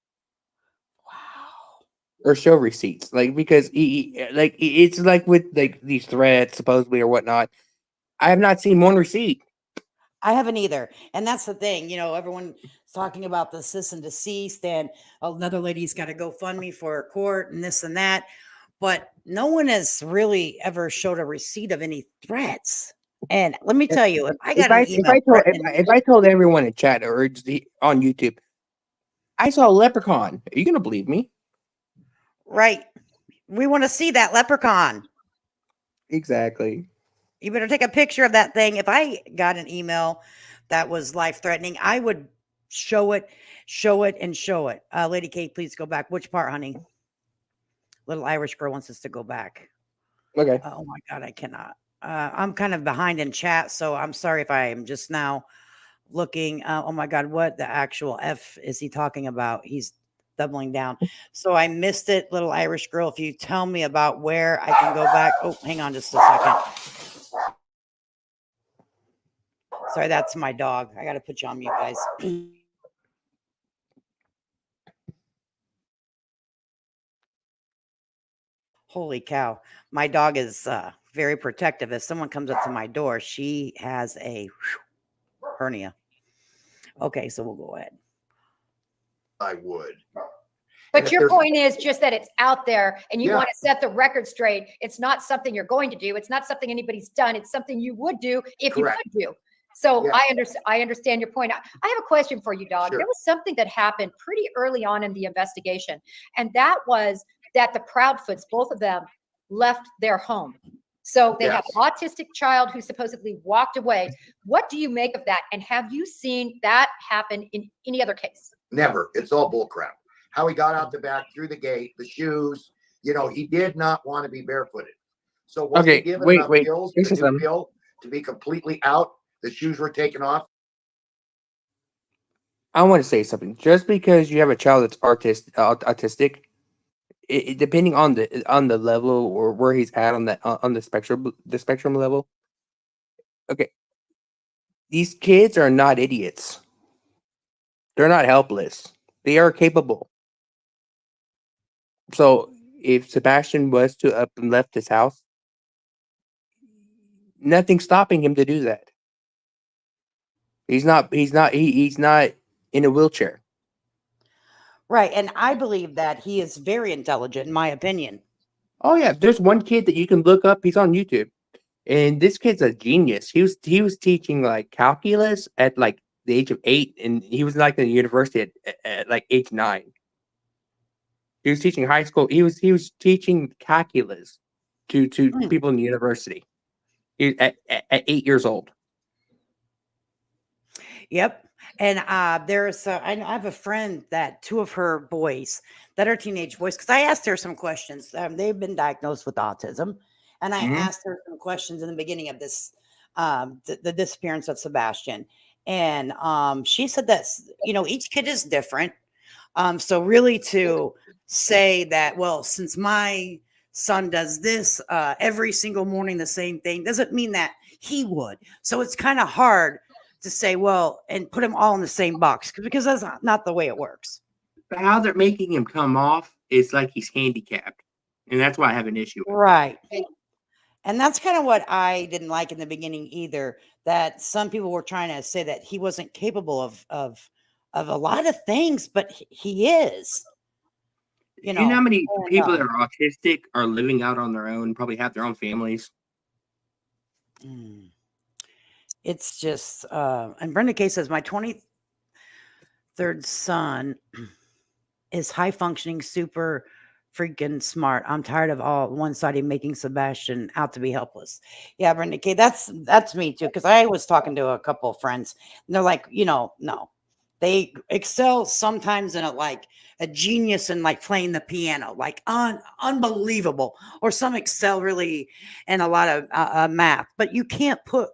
Wow. or show receipts? Like, because it's like with like these threats supposedly or whatnot. I have not seen one receipt. I haven't either. And that's the thing, you know, everyone's talking about the cease and desist, and another lady's got to go fund me for court and this and that. But no one has really ever showed a receipt of any threats. And let me tell you, if I got an email threatening If I told everyone in chat or on YouTube, I saw a leprechaun, are you gonna believe me? right, we want to see that leprechaun. Exactly. You better take a picture of that thing. If I got an email that was life threatening, I would show it, and show it. Lady Kate, please go back. Which part, honey? Little Irish girl wants us to go back. Okay. Oh my God, I cannot. I'm kind of behind in chat, so I'm sorry if I am just now looking. Oh my God, what the actual F is he talking about? He's doubling down. So I missed it, little Irish girl. If you tell me about where I can go back. Oh, hang on just a second. Sorry, that's my dog. I got to put you on mute, guys. Holy cow. My dog is very protective. If someone comes up to my door, she has a hernia. Okay, so we'll go ahead. I would. But if your there's- point is just that it's out there and you Yeah. want to set the record straight. It's not something you're going to do. It's not something anybody's done. It's something you would do if Correct. you could do. So Yeah. I understand your point. I have a question for you, Dog. Sure. There was something that happened pretty early on in the investigation, and that was that the Proudfoots, both of them, left their home. So they have Yes. an autistic child who supposedly walked away. What do you make of that? And have you seen that happen in any other case? Never. It's all bull crap. How he got out the back through the gate, the shoes, he did not want to be barefooted. So was Okay, he given wait, enough wait. pills, This the is new pill, to be completely out? The shoes were taken off. I want to say something. Just because you have a child that's autistic, depending on the level or where he's at on the spectrum level. Okay, these kids are not idiots. They're not helpless. They are capable. So if Sebastian was to up and left his house, nothing's stopping him to do that. He's not in a wheelchair. Right. And I believe that he is very intelligent, in my opinion. Oh yeah, there's one kid that you can look up. He's on YouTube, and this kid's a genius. He was teaching like calculus at like the age of 8, and he was like in the university at like age 9. He was teaching high school. He was teaching calculus to people in the university. At 8 years old. Yep. And there's I have a friend that 2 of her boys that are teenage boys, because I asked her some questions. They've been diagnosed with autism, and I asked her some questions in the beginning of this the disappearance of Sebastian, and she said that each kid is different. So really to say that, well, since my son does this every single morning the same thing doesn't mean that he would. So it's kind of hard to say, well, and put them all in the same box because that's not the way it works. But how they're making him come off is like he's handicapped, and that's why I have an issue with. Right. And that's kind of what I didn't like in the beginning either, that some people were trying to say that he wasn't capable of a lot of things, but he is. You know how many and, people that are autistic are living out on their own, probably have their own families? It's just, and Brenda K says, my 23rd son is high functioning, super freaking smart. I'm tired of all one-sided making Sebastian out to be helpless. Yeah, Brenda K, that's me too. Because I was talking to a couple of friends, and they're like, no, they excel sometimes in a genius in like playing the piano, like unbelievable, or some excel really in a lot of math. But you can't put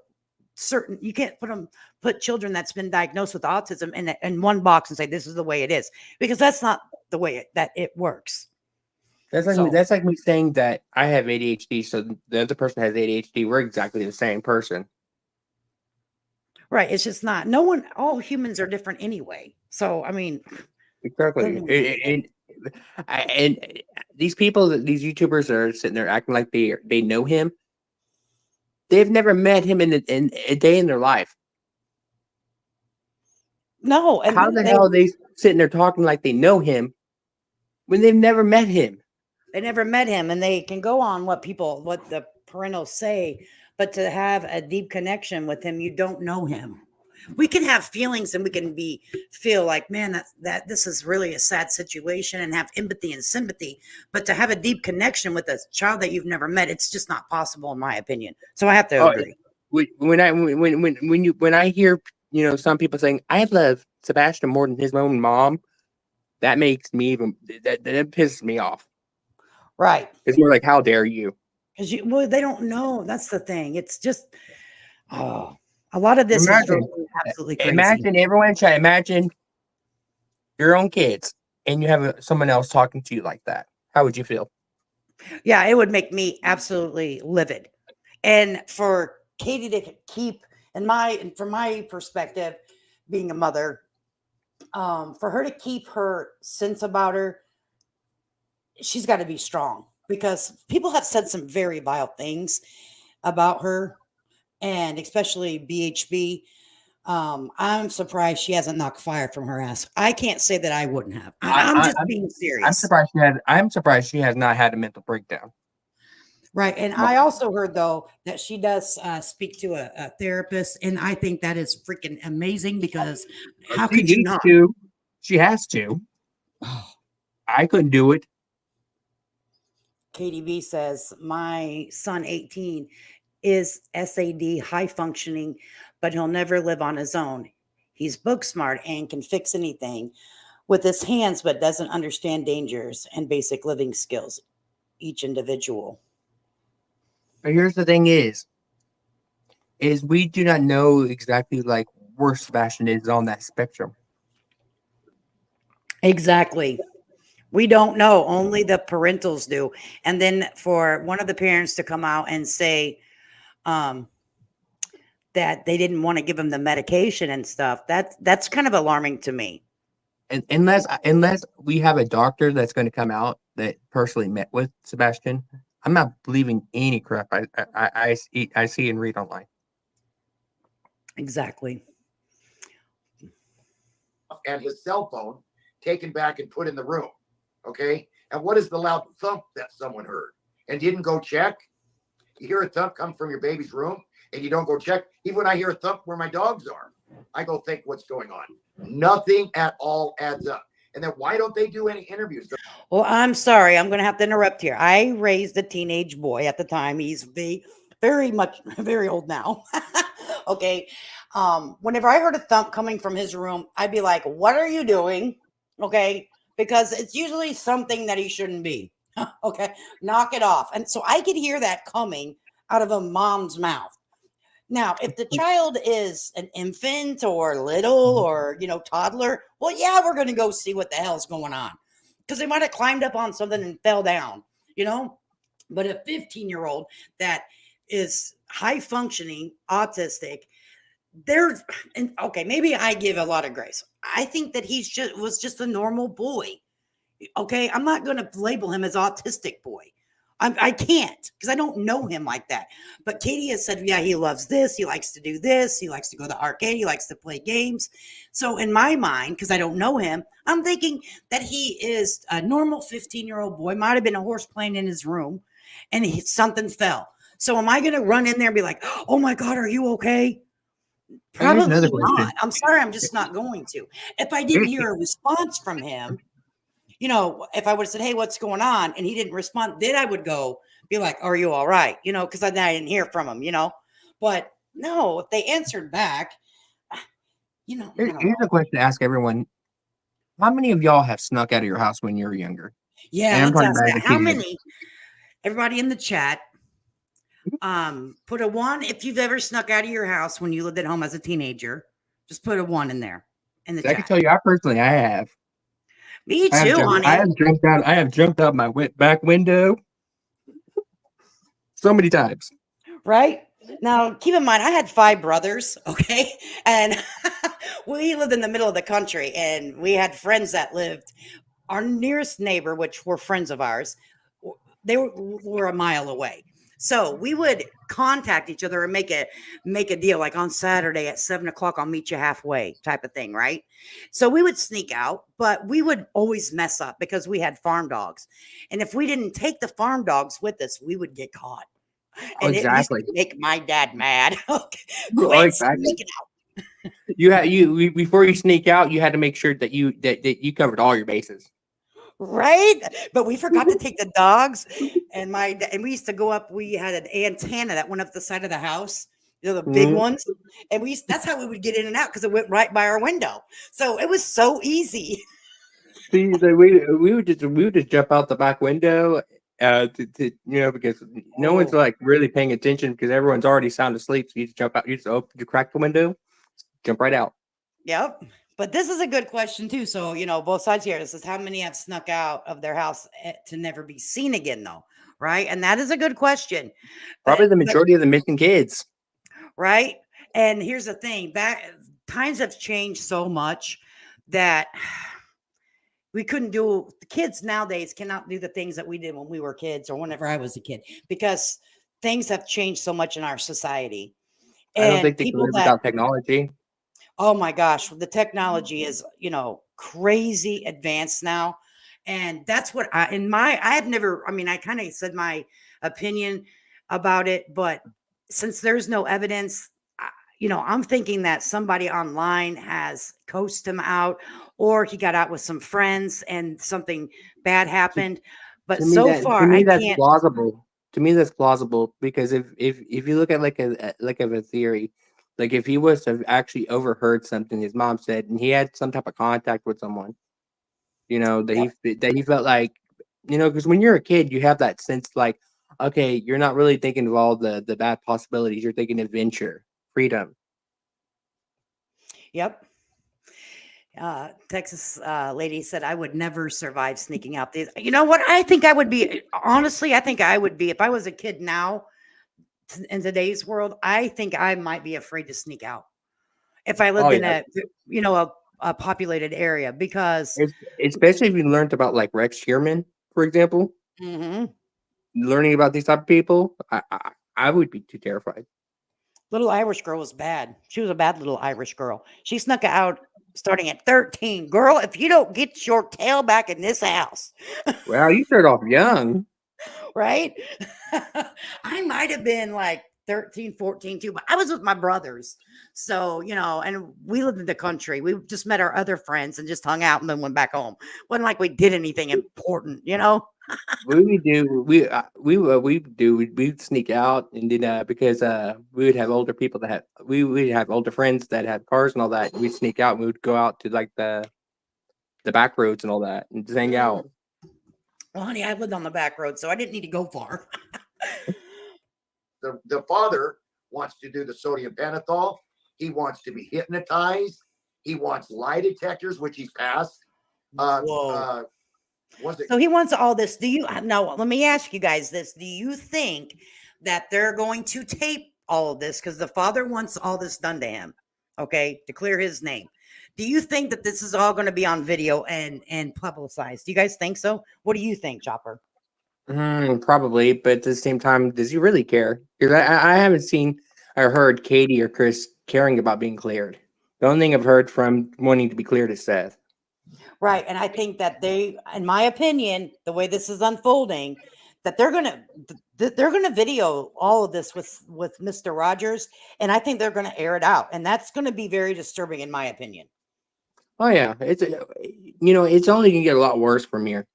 children that's been diagnosed with autism in one box and say this is the way it is, because that's not the way that it works. That's like me saying that I have ADHD, so the other person has ADHD. We're exactly the same person. Right. It's just not. All humans are different anyway. So, I mean. Exactly. And these people, these YouTubers are sitting there acting like they know him. They've never met him in a day in their life. No. And how the hell are they sitting there talking like they know him when they've never met him? They never met him, and they can go on what the parentals say, but to have a deep connection with him, you don't know him. We can have feelings and we can feel like, man, that this is really a sad situation, and have empathy and sympathy. But to have a deep connection with a child that you've never met, it's just not possible, in my opinion. So I have to agree. When I hear some people saying I love Sebastian more than his own mom, that makes me that pisses me off. Right. It's more like, how dare you? Because they don't know. That's the thing. It's just a lot of this is absolutely crazy. Imagine your own kids and you have someone else talking to you like that. How would you feel? Yeah, it would make me absolutely livid. And for Katie to keep, from my perspective, being a mother, for her to keep her sense about her, she's got to be strong, because people have said some very vile things about her, and especially BHB. I'm surprised she hasn't knocked fire from her ass. I can't say that I wouldn't have. I'm I, just I'm being I'm serious. surprised she has not had a mental breakdown. Right. And I also heard, though, that she does speak to a therapist. And I think that is freaking amazing because how She could you needs not? to. She has to. I couldn't do it. KDB says, my son, 18, is SAD, high functioning, but he'll never live on his own. He's book smart and can fix anything with his hands, but doesn't understand dangers and basic living skills, each individual. But here's the thing is we do not know exactly like where Sebastian is on that spectrum. Exactly. We don't know. Only the parentals do. And then for one of the parents to come out and say that they didn't want to give him the medication and stuff, that's kind of alarming to me. And unless we have a doctor that's going to come out that personally met with Sebastian, I'm not believing any crap I see and read online. Exactly. And his cell phone taken back and put in the room. Okay. And what is the loud thump that someone heard and didn't go check? You hear a thump come from your baby's room and you don't go check. Even when I hear a thump where my dogs are, I go think what's going on. Nothing at all adds up. And then why don't they do any interviews? Well, I'm sorry. I'm going to have to interrupt here. I raised a teenage boy at the time. He's very old now. Okay. Whenever I heard a thump coming from his room, I'd be like, what are you doing? Okay. Because it's usually something that he shouldn't be. Okay. Knock it off. And so I could hear that coming out of a mom's mouth. Now, if the child is an infant or little or, toddler, well, yeah, we're going to go see what the hell's going on because they might have climbed up on something and fell down, But a 15-year-old that is high functioning, autistic, okay, maybe I give a lot of grace. I think that was just a normal boy. Okay, I'm not going to label him as autistic boy. I can't because I don't know him like that. But Katie has said, yeah, he loves this. He likes to do this. He likes to go to the arcade. He likes to play games. So in my mind, because I don't know him, I'm thinking that he is a normal 15-year-old boy. Might have been a horse playing in his room and something fell. So am I going to run in there and be like, oh my God, are you okay? Probably not. I'm sorry. I'm just not going to. If I didn't hear a response from him, if I would have said, hey, what's going on? And he didn't respond, then I would be like, are you all right? Because I didn't hear from him, but no, if they answered back, Here's a question to ask everyone. How many of y'all have snuck out of your house when you were younger? Yeah, let's ask that. How many? Everybody in the chat, put a 1 if you've ever snuck out of your house when you lived at home as a teenager. Just put a 1 in there in the chat. I can tell you, I have. Me too, honey. I have jumped out my back window so many times. Right? Now, keep in mind, I had 5 brothers, okay? And we lived in the middle of the country, and we had friends that lived. Our nearest neighbor, which were friends of ours, they were a mile away. So we would contact each other and make a deal like on Saturday at 7:00, I'll meet you halfway type of thing. Right. So we would sneak out, but we would always mess up because we had farm dogs. And if we didn't take the farm dogs with us, we would get caught. And it used to make my dad mad. Exactly. Before you sneak out, you had to make sure that you covered all your bases. Right. But we forgot to take the dogs and we used to go up. We had an antenna that went up the side of the house, the big ones. And that's how we would get in and out because it went right by our window. So it was so easy. See, we would just jump out the back window because no one's like really paying attention because everyone's already sound asleep. So you just jump out, you crack the window, jump right out. Yep. But this is a good question too. So, both sides here. This is how many have snuck out of their house to never be seen again though. Right. And that is a good question. Probably the majority of the missing kids. Right. And here's the thing, times have changed so much that We couldn't do, the kids nowadays cannot do the things that we did when we were kids or whenever I was a kid, because things have changed so much in our society. I don't And think they can people live that, without technology. oh my gosh, the technology is, crazy advanced now. And that's what I have never, I mean, I kind of said my opinion about it, but since there's no evidence, I'm thinking that somebody online has coached him out, or he got out with some friends and something bad happened. But To me, so that to far, I me that's can't. plausible. To me, that's plausible because if you look at like of a theory, like if he was to have actually overheard something his mom said, and he had some type of contact with someone, Yep. that he felt like, because when you're a kid, you have that sense like, okay, you're not really thinking of all the bad possibilities. You're thinking adventure, freedom. Yep. Texas lady said, I would never survive sneaking out these. You know what? I think I would be, honestly, I think I would be, if I was a kid now in today's world, I think I might be afraid to sneak out if I Oh lived in yeah, a populated area, because especially if you learned about like Rex Sherman, for example, mhm, learning about these type of people, I would be too terrified. little Irish girl was bad. She was a bad little Irish girl. She snuck out starting at 13. Girl, if you don't get your tail back in this house, Well, you started off young. right? I might have been like 13, 14 too, but I was with my brothers. So, and we lived in the country. We just met our other friends and just hung out and then went back home. Wasn't like we did anything important. We'd sneak out and then because we would have older people that had we'd have older friends that had cars and all that. We'd sneak out and we would go out to like the back roads and all that and just hang out. Well, honey, I lived on the back road, so I didn't need to go far. The father wants to do the sodium pentothal. He wants to be hypnotized. He wants lie detectors, which he's passed. Whoa. Was it? So he wants all this. Now, let me ask you guys this. Do you think that they're going to tape all of this? Because the father wants all this done to him, okay, to clear his name. Do you think that this is all going to be on video and publicized? Do you guys think so? What do you think, Chopper? Probably, but at the same time, does he really care? Because I haven't seen or heard Katie or Chris caring about being cleared. The only thing I've heard from wanting to be cleared is Seth. Right. And I think that in my opinion, the way this is unfolding, that they're gonna video all of this with Mr. Rogers, and I think they're gonna air it out, and that's gonna be very disturbing in my opinion. Oh yeah, it's only gonna get a lot worse from here.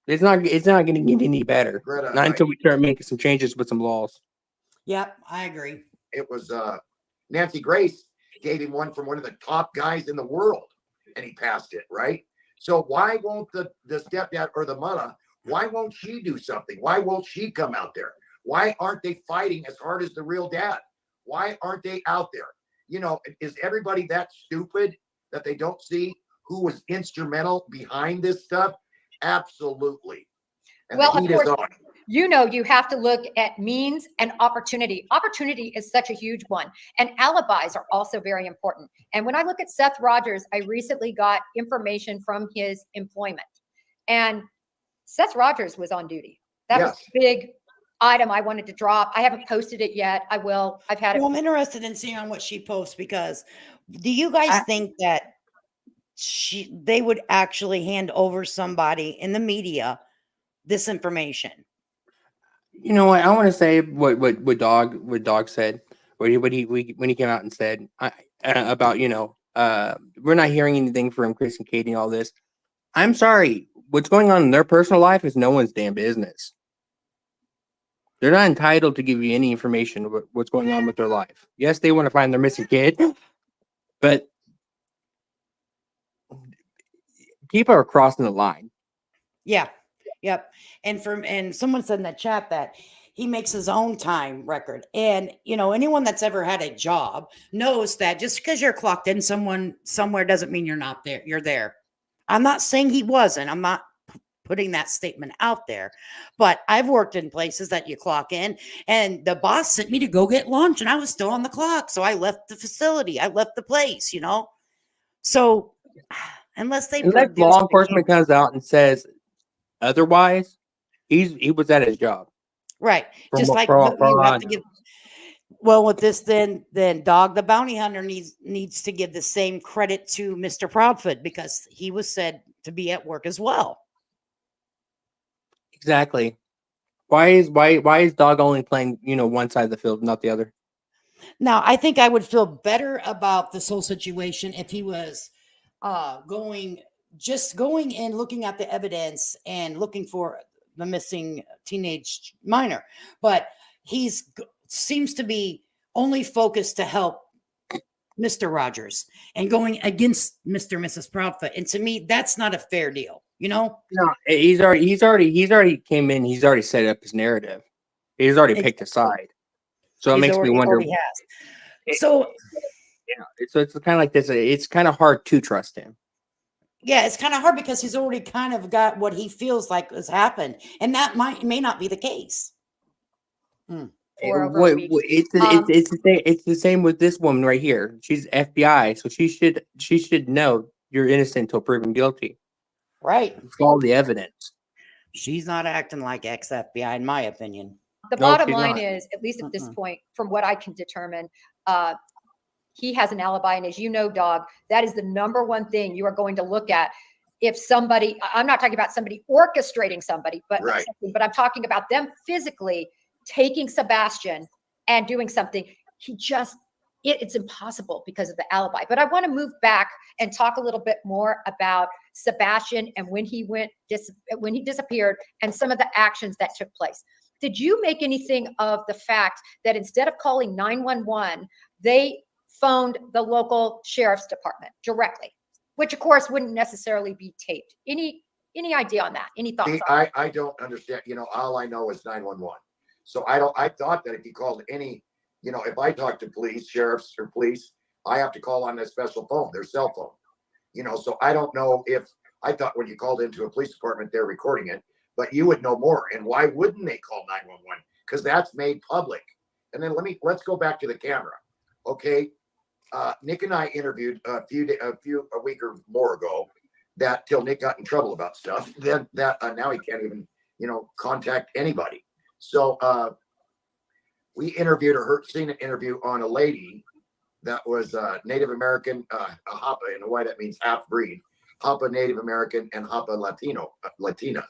It's not gonna get any better. Greta, Not until we start making some changes with some laws. Yep, I agree. It was Nancy Grace gave him one from one of the top guys in the world, and he passed it, right? So why won't the stepdad or the mother, why won't she do something? Why won't she come out there? Why aren't they fighting as hard as the real dad? Why aren't they out there? Is everybody that stupid that they don't see who was instrumental behind this stuff? Absolutely. And Well, the of heat is course, on. you have to look at means and opportunity. Opportunity is such a huge one, and alibis are also very important. And when I look at Seth Rogers, I recently got information from his employment, and Seth Rogers was on duty. That was a big item I wanted to drop. I haven't posted it yet. I will. I've had it. Well, I'm interested in seeing on what she posts, because do you guys think that they would actually hand over somebody in the media this information? You know what? I want to say what Dog said when he came out and said about we're not hearing anything from Chris and Katie and all this. I'm sorry. What's going on in their personal life is no one's damn business. They're not entitled to give you any information about what's going on with their life. Yes, they want to find their missing kid, but people are crossing the line. Yeah. Yep. And someone said in the chat that he makes his own time record. And anyone that's ever had a job knows that just because you're clocked in somewhere doesn't mean you're not there. You're there. I'm not saying he wasn't. I'm not putting that statement out there, but I've worked in places that you clock in and the boss sent me to go get lunch and I was still on the clock. So I left the facility. I left the place, So unless they Unless produce law the enforcement case. comes out and says otherwise, he was at his job. Right. From Just what like for all, what for you all I have to know. give. Well, with this, then Dog the Bounty Hunter needs to give the same credit to Mr. Proudfoot because he was said to be at work as well. Exactly. Why is Dog only playing, one side of the field, not the other? Now, I think I would feel better about this whole situation if he was going and looking at the evidence and looking for the missing teenage minor. But seems to be only focused to help Mr. Rogers and going against Mr. and Mrs. Proudfoot. And to me, that's not a fair deal, you know? No, he's already came in. He's already set up his narrative. He's already picked a side. So it makes me wonder. Already has. So So it's kind of like this. It's kind of hard to trust him. yeah, it's kind of hard because he's already kind of got what he feels like has happened, and that may not be the case. For over a week. It's the same with this woman right here. She's FBI, so she should know you're innocent until proven guilty. Right. It's all the evidence. She's not acting like ex-FBI, in my opinion. The No, bottom she's line not. is, at least at this point, from what I can determine, he has an alibi. And as you know, Dog, that is the number one thing you are going to look at. If somebody, I'm not talking about somebody orchestrating somebody, but Right. but I'm talking about them physically taking Sebastian and doing something. It's impossible because of the alibi. But I want to move back and talk a little bit more about Sebastian and when he disappeared and some of the actions that took place. Did you make anything of the fact that instead of calling 911, they phoned the local sheriff's department directly, which of course wouldn't necessarily be taped? Any idea on that? Any thoughts? See, I don't understand. All I know is 911. So I thought that if you called any, if I talk to police, sheriffs or police, I have to call on their special phone, their cell phone. So I don't know I thought when you called into a police department, they're recording it, but you would know more. And why wouldn't they call 911? Because that's made public. And then let's go back to the camera. Okay. Nick and I interviewed a week or more ago till Nick got in trouble about stuff. Then now he can't even, contact anybody. So we interviewed seen an interview on a lady that was Native American, a Hapa. In Hawaii, that means half breed. Hapa Native American and Hapa Latina,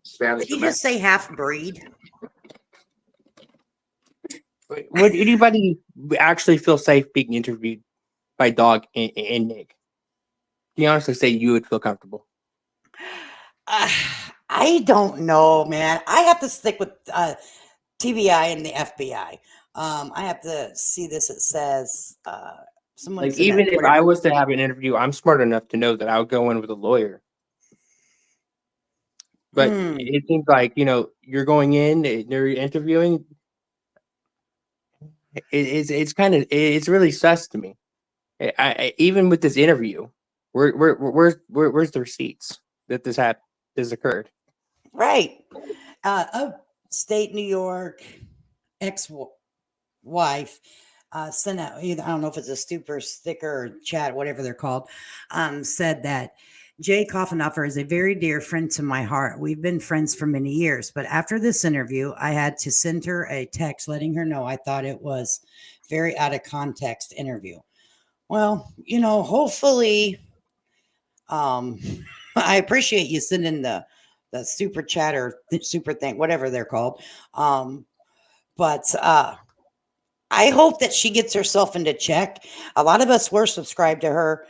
Spanish. Did you just say half breed? Would anybody actually feel safe being interviewed by Dog and Nick? Can you honestly say you would feel comfortable? I don't know, man. I have to stick with TBI and the FBI. I have to see this. It says someone said Even that if I was to have an interview, I'm smart enough to know that I would go in with a lawyer. But it seems like you're going in, you're interviewing. It's really sus to me. Even with this interview, where's the receipts that this occurred? Right. Upstate New York ex-wife sent out, I don't know if it's a super sticker or chat, whatever they're called, said that Jay Koffenhofer is a very dear friend to my heart. We've been friends for many years, but after this interview, I had to send her a text letting her know I thought it was very out of context interview. Well, hopefully, I appreciate you sending the super chat or super thing, whatever they're called. But I hope that she gets herself into check. A lot of us were subscribed to her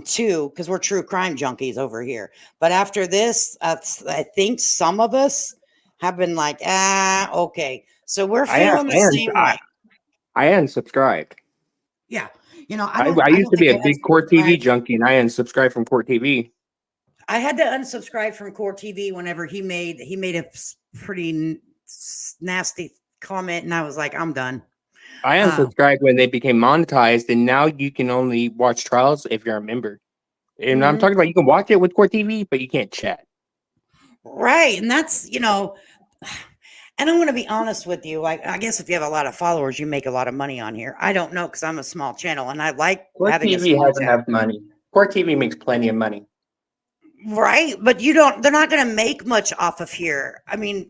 too, because we're true crime junkies over here. But after this, I think some of us have been like, okay. So we're feeling the same way. I unsubscribed. Yeah. I used to be a big Court TV junkie, and I unsubscribed from Court TV. I had to unsubscribe from Court TV whenever he made a pretty nasty comment, and I was like, I'm done. I unsubscribed when they became monetized, and now you can only watch trials if you're a member. And I'm talking about you can watch it with Court TV, but you can't chat. Right, and that's and I'm going to be honest with you. I guess if you have a lot of followers, you make a lot of money on here. I don't know because I'm a small channel, and I like Court having a TV small has channel. enough money. Court TV makes plenty of money. Right? But they're not going to make much off of here. I mean,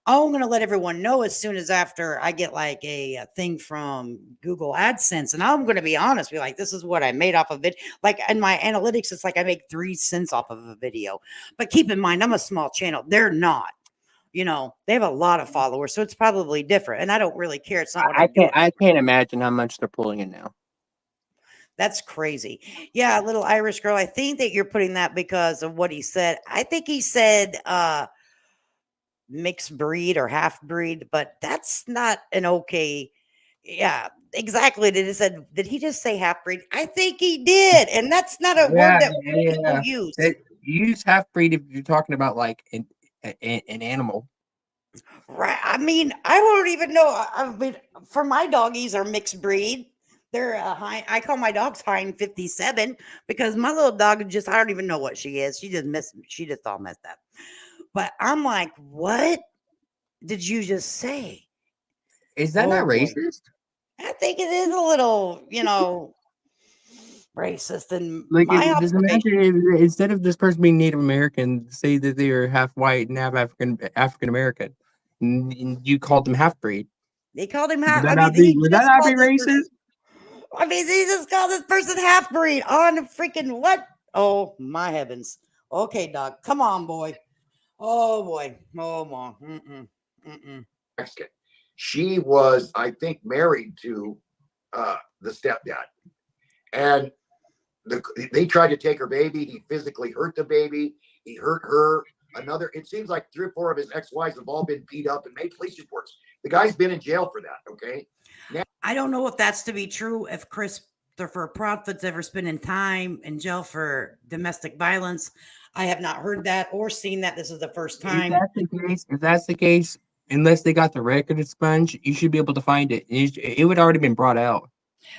I'm going to let everyone know as soon as after I get like a thing from Google AdSense. And I'm going to be honest, be like, this is what I made off of it. Like in my analytics, it's like I make 3 cents off of a video. But keep in mind, I'm a small channel. They're not. You know, they have a lot of followers, so it's probably different. And I don't really care. It's not what I do. I can't imagine how much they're pulling in now. That's crazy. Yeah, little Irish girl. I think that you're putting that because of what he said. I think he said mixed breed or half breed, but that's not an okay. Yeah, exactly. Did he just say half breed? I think he did. And that's not a word that people use. You use half breed if you're talking about like an animal. Right. I mean, I don't even know. I mean, for my doggies are mixed breed. They're I call my dogs Hein 57 because my little dog I don't even know what she is. She just all messed up. But I'm like, what did you just say? Is that not boy. racist? I think it is a little, racist. And Like, my just observation, imagine if, instead of this person being Native American, say that they are half white and half African American, and you called them half breed. they called him Would half. that I not mean, be, would that not be racist? Person, I mean, he just called this person half breed on the freaking what? Oh my heavens! Okay, dog, come on, boy. Oh boy, oh my. Mexican. She was, I think, married to the stepdad, and they tried to take her baby. He physically hurt the baby. He hurt her. It seems like 3 or 4 of his ex-wives have all been beat up and made police reports. The guy's been in jail for that. Okay. Now, I don't know if that's to be true. If Christopher Proudfoot's ever spending time in jail for domestic violence, I have not heard that or seen that. This is the first time. If that's the case, unless they got the record expunged, you should be able to find it. It would already been brought out.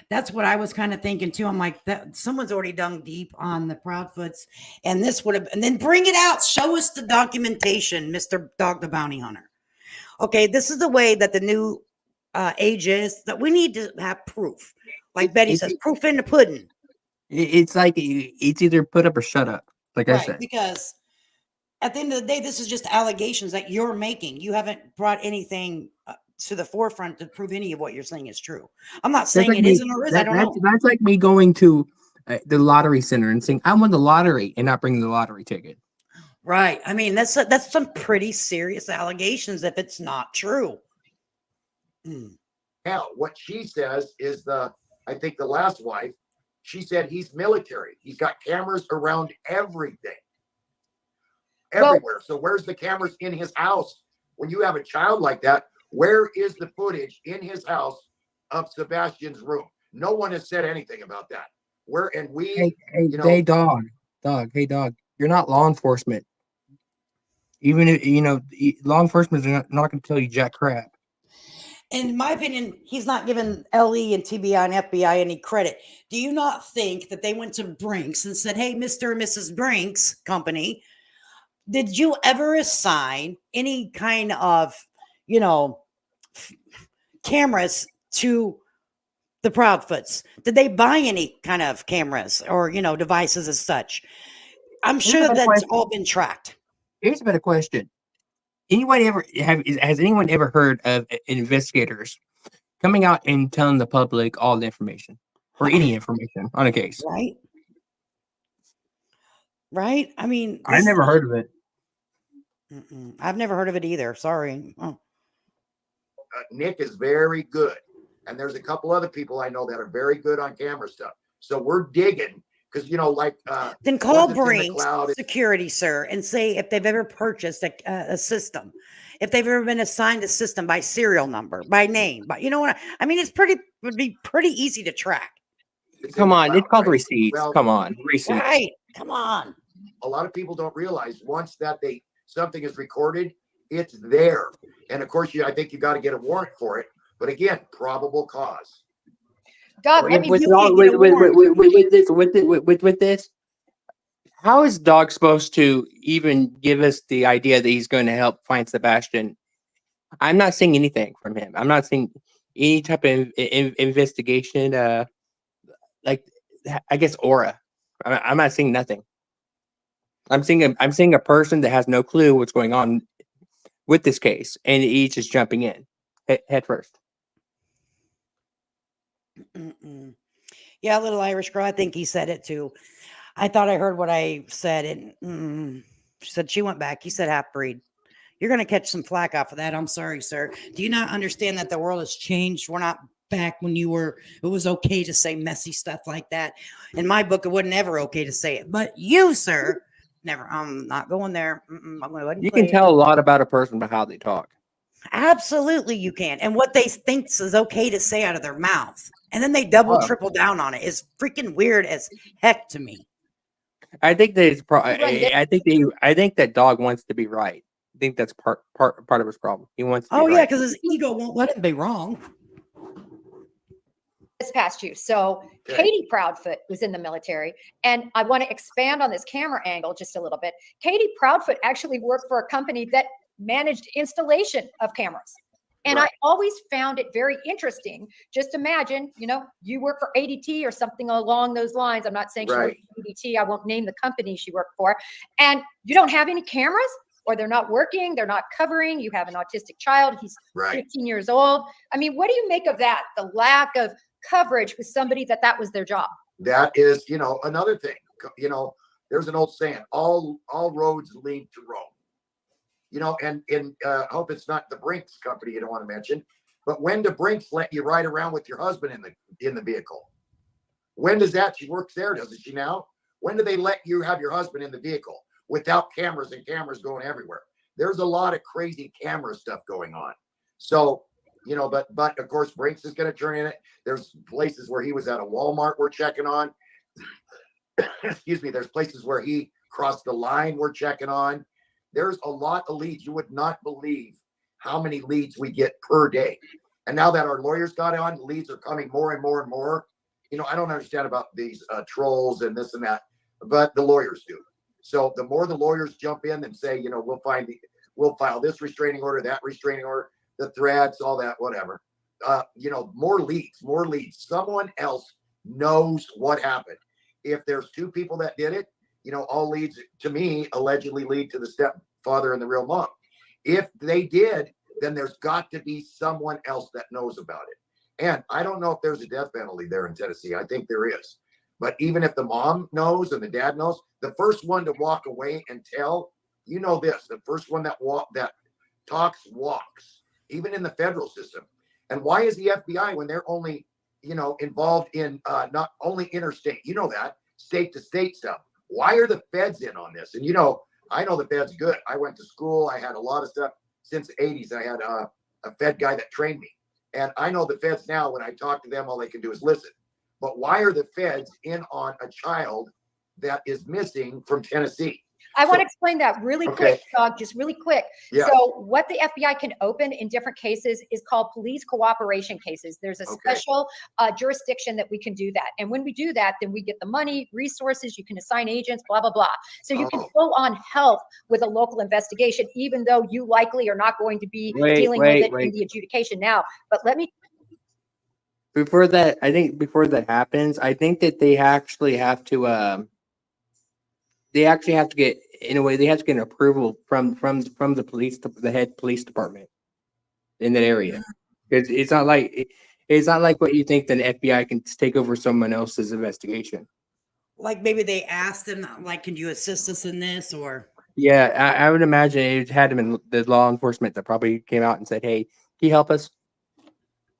That's what I was kind of thinking too. I'm like, that someone's already dug deep on the Proudfoots, and this would have, and then bring it out. Show us the documentation, Mr. Dog the Bounty Hunter. Okay, this is the way that the new age is. That we need to have proof. Like Betty says, proof in the pudding. It's like it's either put up or shut up. Like I said, because at the end of the day, this is just allegations that you're making. You haven't brought anything to the forefront to prove any of what you're saying is true. I'm not saying it isn't or is. I don't know. That's like me going to the lottery center and saying I won the lottery and not bringing the lottery ticket. Right. I mean, that's some pretty serious allegations if it's not true. Now, what she says is I think the last wife, she said he's military. He's got cameras around everything. Everywhere. So where's the cameras in his house? When you have a child like that, where is the footage in his house of Sebastian's room? No one has said anything about that. Hey, dog. Hey, dog. You're not law enforcement. Even if, law enforcement is not going to tell you jack crap. In my opinion, he's not giving LE and TBI and FBI any credit. Do you not think that they went to Brinks and said, hey, Mr. and Mrs. Brinks company, did you ever assign any kind of, cameras to the Proudfoots? Did they buy any kind of cameras or, devices as such? I'm sure that's all been tracked. Here's a better question. Has anyone ever heard of investigators coming out and telling the public all the information or any information on a case? Right. I mean, I never heard of it. I've never heard of it either. Sorry. Oh. Nick is very good. And there's a couple other people I know that are very good on camera stuff. So we're digging because, then call Brinks security, sir, and say if they've ever purchased a system, if they've ever been assigned a system by serial number, by name, but you know what I mean? Would be pretty easy to track. Come on, it's called receipts. Well, come on, receipts. Right. Come on. A lot of people don't realize once that something is recorded, it's there. And of course, I think you got to get a warrant for it. But again, probable cause. Dog, with this, how is Dog supposed to even give us the idea that he's going to help find Sebastian? I'm not seeing anything from him. I'm not seeing any type of investigation, like I guess aura I'm not seeing nothing. I'm seeing a person that has no clue what's going on with this case, and he's just jumping in head first. Mm-mm. Yeah, little Irish girl. I think he said it too. I thought I heard what I said, and she said she went back. He said half breed. You're going to catch some flack off of that. I'm sorry, sir. Do you not understand that the world has changed? We're not back when it was okay to say messy stuff like that. In my book, it wasn't ever okay to say it. But you, sir, never. I'm not going there. I'm going to go ahead and You play can it. tell a lot about a person by how they talk. Absolutely, you can. And what they think is okay to say out of their mouth. And then they double, Oh. triple down on it. It's freaking weird as heck to me. I think that it's Right. I think that dog wants to be right. I think that's part of his problem. He wants to be Oh, yeah, right. because his ego won't let him be wrong. This past you. So Okay. Katie Proudfoot was in the military, and I want to expand on this camera angle just a little bit. Katie Proudfoot actually worked for a company that managed installation of cameras. And I Right. always found it very interesting. Just imagine, you work for ADT or something along those lines. I'm not saying she worked for ADT. I won't name the company she worked for. And you don't have any cameras, or they're not working, they're not covering. You have an autistic child. He's Right. 15 years old. I mean, what do you make of that? The lack of coverage with somebody that was their job. That is, another thing. There's an old saying: all roads lead to Rome. And I hope it's not the Brinks company you don't want to mention, but when do Brinks let you ride around with your husband in the vehicle? When does that? She works there, doesn't she now? When do they let you have your husband in the vehicle without cameras and cameras going everywhere? There's a lot of crazy camera stuff going on. So, but of course, Brinks is going to turn in it. There's places where he was at a Walmart we're checking on. Excuse me. There's places where he crossed the line we're checking on. There's a lot of leads. You would not believe how many leads we get per day. And now that our lawyers got on, leads are coming more and more and more. I don't understand about these trolls and this and that, but the lawyers do. So the more the lawyers jump in and say, we'll file this restraining order, that restraining order, the threats, all that, whatever. More leads. Someone else knows what happened. If there's two people that did it, all leads to me allegedly lead to the stepfather and the real mom. If they did, then there's got to be someone else that knows about it. And I don't know if there's a death penalty there in Tennessee. I think there is. But even if the mom knows and the dad knows, the first one to walk away and tell, this, the first one that talks walks, even in the federal system. And why is the FBI, when they're only, involved in not only interstate, that state to state stuff? Why are the feds in on this? And I know the feds good. I went to school. I had a lot of stuff since the 80s. I had a Fed guy that trained me. And I know the feds now. When I talk to them, all they can do is listen. But why are the feds in on a child that is missing from Tennessee? I want to explain that really quick, Doug, just really quick. Yeah. So what the FBI can open in different cases is called police cooperation cases. There's a special jurisdiction that we can do that. And when we do that, then we get the money, resources, you can assign agents, blah, blah, blah. So you can full on help with a local investigation, even though you likely are not going to be dealing with it in the adjudication now. But let me. Before that happens, I think that they actually have to get, in a way, they have to get an approval from the police, the head police department in that area. It's not like what you think that an FBI can take over someone else's investigation. Like maybe they asked them, like, can you assist us in this? Or yeah, I would imagine it had been the law enforcement that probably came out and said, "Hey, can you help us?"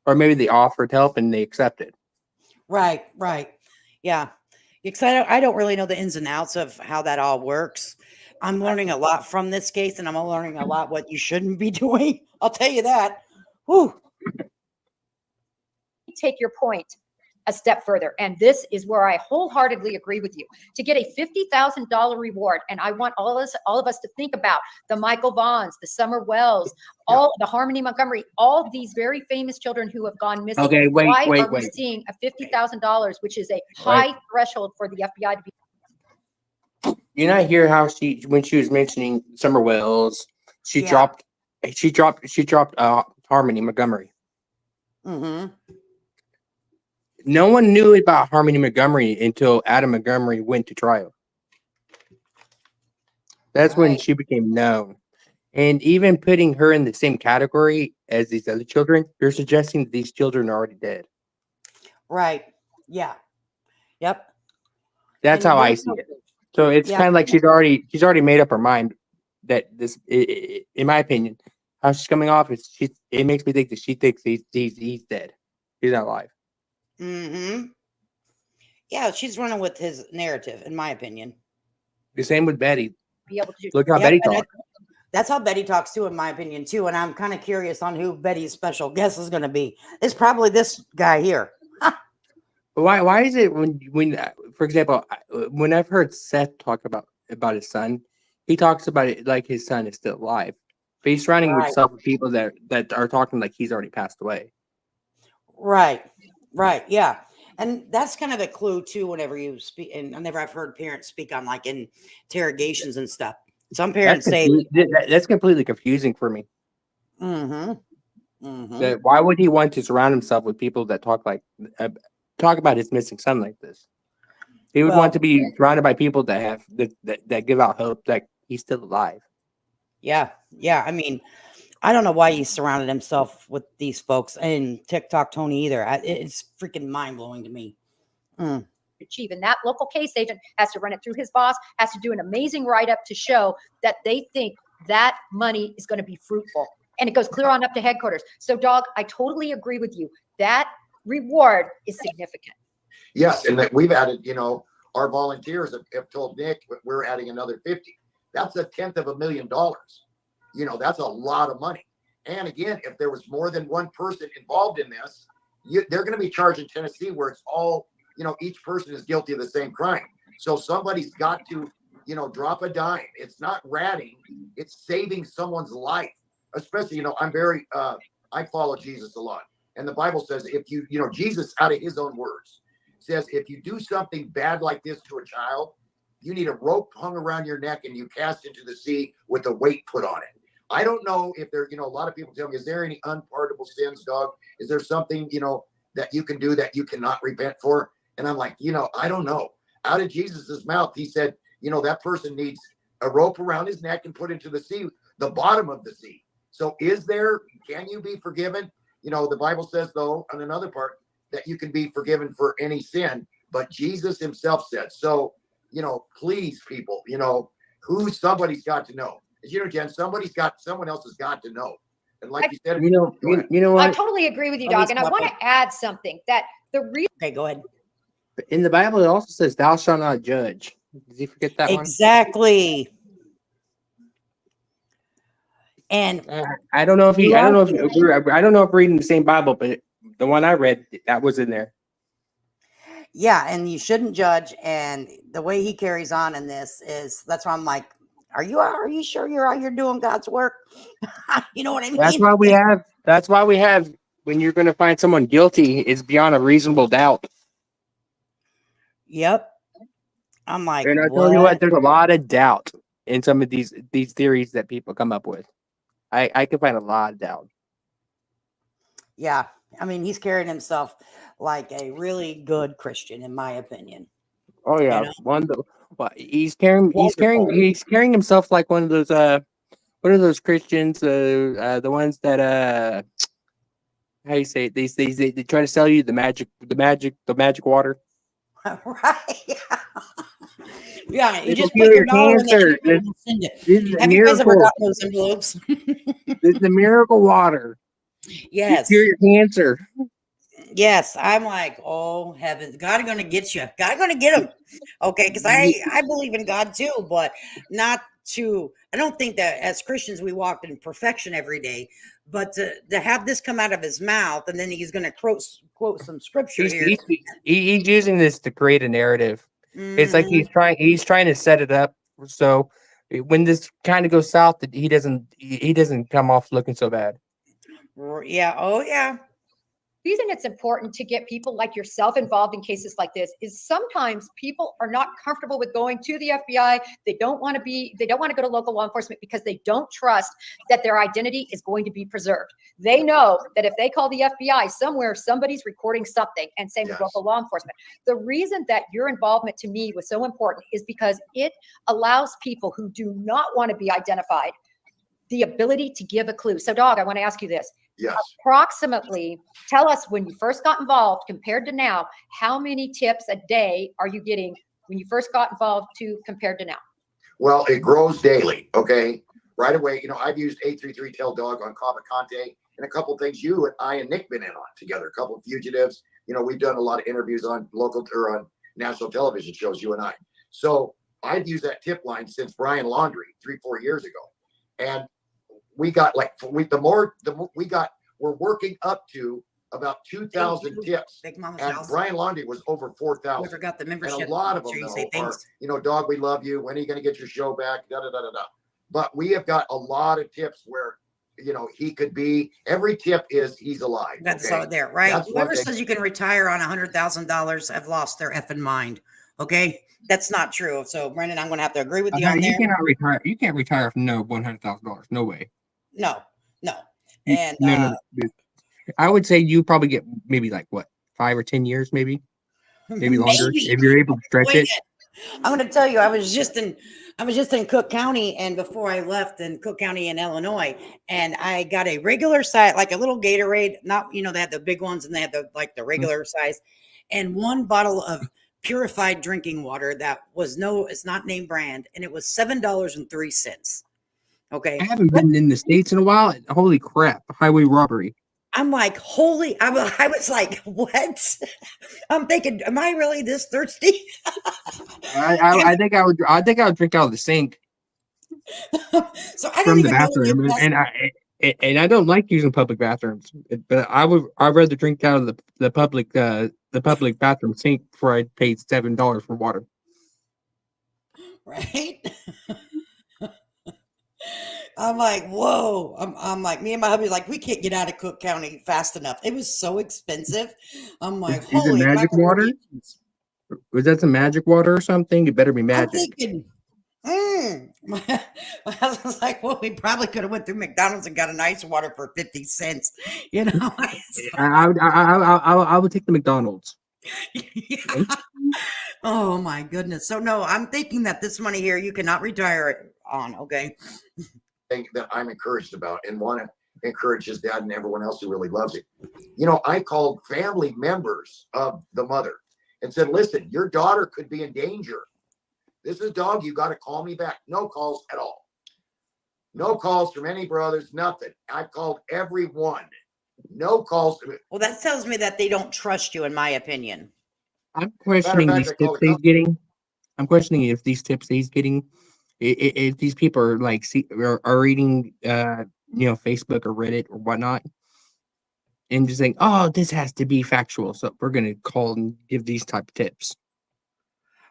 Or maybe they offered help and they accepted. Right. Yeah. Because I don't really know the ins and outs of how that all works. I'm learning a lot from this case, and I'm learning a lot what you shouldn't be doing. I'll tell you that. Whew. Take your point a step further. And this is where I wholeheartedly agree with you. To get a $50,000 reward, and I want all of us to think about the Michael Vaughns, the Summer Wells, all the Harmony Montgomery, all these very famous children who have gone missing. Okay, Why wait. are we seeing a $50,000, which is a high threshold for the FBI to be? You not hear how when she was mentioning Summer Wells, she dropped Harmony Montgomery. Mm-hmm. no one knew about Harmony Montgomery until Adam Montgomery went to trial. That's when Right. she became known. And even putting her in the same category as these other children, you're suggesting that these children are already dead. Right. Yeah. Yep. That's And how I there's see no- it. So it's Yeah. kind of like she's already made up her mind that this, in my opinion, how she's coming off is it makes me think that she thinks he's dead. He's not alive. Mm-hmm. Yeah, she's running with his narrative, in my opinion. The same with Betty. Be able to. Look how Yep, Betty and talks. that's how Betty talks too, in my opinion, too. And I'm kind of curious on who Betty's special guest is going to be. It's probably this guy here. But why is it when for example, when I've heard Seth talk about his son, he talks about it like his son is still alive. But he's surrounding Right. himself with people that are talking like he's already passed away. Right. Right. Yeah. And that's kind of a clue too, whenever you speak. And whenever I've heard parents speak on like interrogations and stuff. Some parents say, That's completely confusing for me. mm-hmm. Mm-hmm. That why would he want to surround himself with people that talk about his missing son like this? He would Well- want to be surrounded by people that have that give out hope that he's still alive. Yeah. Yeah. I mean, I don't know why he surrounded himself with these folks and TikTok Tony either. It's freaking mind blowing to me. Mm. Achieve. And that local case agent has to run it through his boss, has to do an amazing write-up to show that they think that money is going to be fruitful. And it goes clear on up to headquarters. So, Dog, I totally agree with you. That reward is significant. Yes, and that we've added, our volunteers have told Nick we're adding another 50. That's $1/10,000,000. That's a lot of money. And again, if there was more than one person involved in this, they're going to be charged in Tennessee where it's all, each person is guilty of the same crime. So somebody's got to, drop a dime. It's not ratting, it's saving someone's life. Especially, I'm very, I follow Jesus a lot. And the Bible says if Jesus, out of his own words, says if you do something bad like this to a child, you need a rope hung around your neck and you cast into the sea with a weight put on it. I don't know if there, a lot of people tell me, is there any unpardonable sins, Dog? Is there something, that you can do that you cannot repent for? And I'm like, I don't know. Out of Jesus's mouth, he said, that person needs a rope around his neck and put into the sea, the bottom of the sea. So can you be forgiven? The Bible says, though, on another part, that you can be forgiven for any sin, but Jesus himself said. So, please, people, somebody's got to know. Jen, someone else has got to know. And like you said, You know I what? totally agree with you, Let me Dog. And I stop want it. to add something that the real Okay, go ahead. In the Bible, it also says, "Thou shalt not judge." Did you forget that one? Exactly. And I don't know if I don't know if reading the same Bible, but the one I read that was in there. yeah, and you shouldn't judge. And the way he carries on in this that's why I'm like, are you sure you're out here doing God's work? You know what I mean? That's why we have when you're going to find someone guilty, it's beyond a reasonable doubt. Yep. I'm like, And I tell you what, there's a lot of doubt in some of these theories that people come up with. I can find a lot of doubt. Yeah. I mean, he's carrying himself like a really good Christian, in my opinion. Oh yeah, You know? he's carrying himself like one of those Christians, the ones that how you say it? They try to sell you the magic water. Right. Yeah. You It'll just cure put your your dollar in cancer. there and send it. This is a Have you guys ever miracle. gotten those envelopes? This is the miracle water. Yes. Cure your cancer. Yes, I'm like, oh heavens, God gonna get you. God gonna get him. Okay, because I believe in God too, but not to. I don't think that as Christians we walk in perfection every day, but to have this come out of his mouth and then he's gonna quote some scripture here. He's using this to create a narrative. It's like Mhm. he's trying to set it up so when this kind of goes south, that he doesn't come off looking so bad. Yeah. Oh yeah. reason it's important to get people like yourself involved in cases like this is sometimes people are not comfortable with going to the FBI. They don't want to go to local law enforcement because they don't trust that their identity is going to be preserved. They know that if they call the FBI somewhere, somebody's recording something, and same with local law enforcement. The reason that your involvement to me was so important is because it allows people who do not want to be identified the ability to give a clue. So, Dog, I want to ask you this. Yes. Approximately, tell us when you first got involved compared to now, how many tips a day are you getting when you first got involved to compared to now? Well, it grows daily. Okay. Right away, you know, I've used 833 Tell Dog on Cavalcante and a couple of things you and I and Nick been in on together, a couple of fugitives. You know, we've done a lot of interviews on local or on national television shows, you and I. So I've used that tip line since Brian Laundrie 3-4 years ago. And we got like we're working up to about 2,000 tips. Big Mama's And house. Brian Laundrie was over 4,000. Whoever got the And membership. a lot of them sure you though, say are, thanks. you know, Dog, we love you. When are you going to get your show back? Da, da, da, da, da. But we have got a lot of tips where, you know, he could be, every tip is he's alive. That's okay? all there, right? That's one Whoever thing. says you can retire on $100,000 have lost their effing mind. Okay, that's not true. So, Brendan, I'm going to have to agree with you on You there. cannot retire. You can't retire from no $100,000. No way. No. You- And no. I would say you probably get maybe like what, 5 or 10 years, maybe longer if you're able to stretch it. I'm going to tell you, I was just in Cook County, and before I left in Cook County in Illinois, and I got a regular size, like a little Gatorade, not, you know, they had the big ones and they had the regular size, and one bottle of purified drinking water that was it's not name brand, and it was $7.03. Okay. I haven't been in the States in a while. Holy crap. Highway robbery. I'm like, I was like, what? I'm thinking, am I really this thirsty? I think I would drink out of the sink So I don't from the even know bathroom. if And I don't like using public bathrooms, but I'd rather drink out of the public bathroom sink before I paid $7 for water. right? I'm like, whoa. I'm like, me and my hubby like, we can't get out of Cook County fast enough. It was so expensive. I'm like, Is it holy magic water? macaroni. Was that some magic water or something? It better be I'm magic. thinking, my husband's like, well, we probably could have went through McDonald's and got an ice water for 50 cents. You know? I would take the McDonald's. Yeah. Oh my goodness. So no, I'm thinking that this money here you cannot retire it on. Okay. Thing that I'm encouraged about and want to encourage his dad and everyone else who really loves it. You know, I called family members of the mother and said, listen, your daughter could be in danger. This is Dog. You got to call me back. No calls at all. No calls from any brothers, nothing. I've called everyone. No calls. Well, that tells me that they don't trust you, in my opinion. I'm questioning fact, these I call tips it he's getting. I'm questioning if these tips he's getting, if these people are like are reading, Facebook or Reddit or whatnot, and just saying, "Oh, this has to be factual," so we're gonna call and give these type of tips.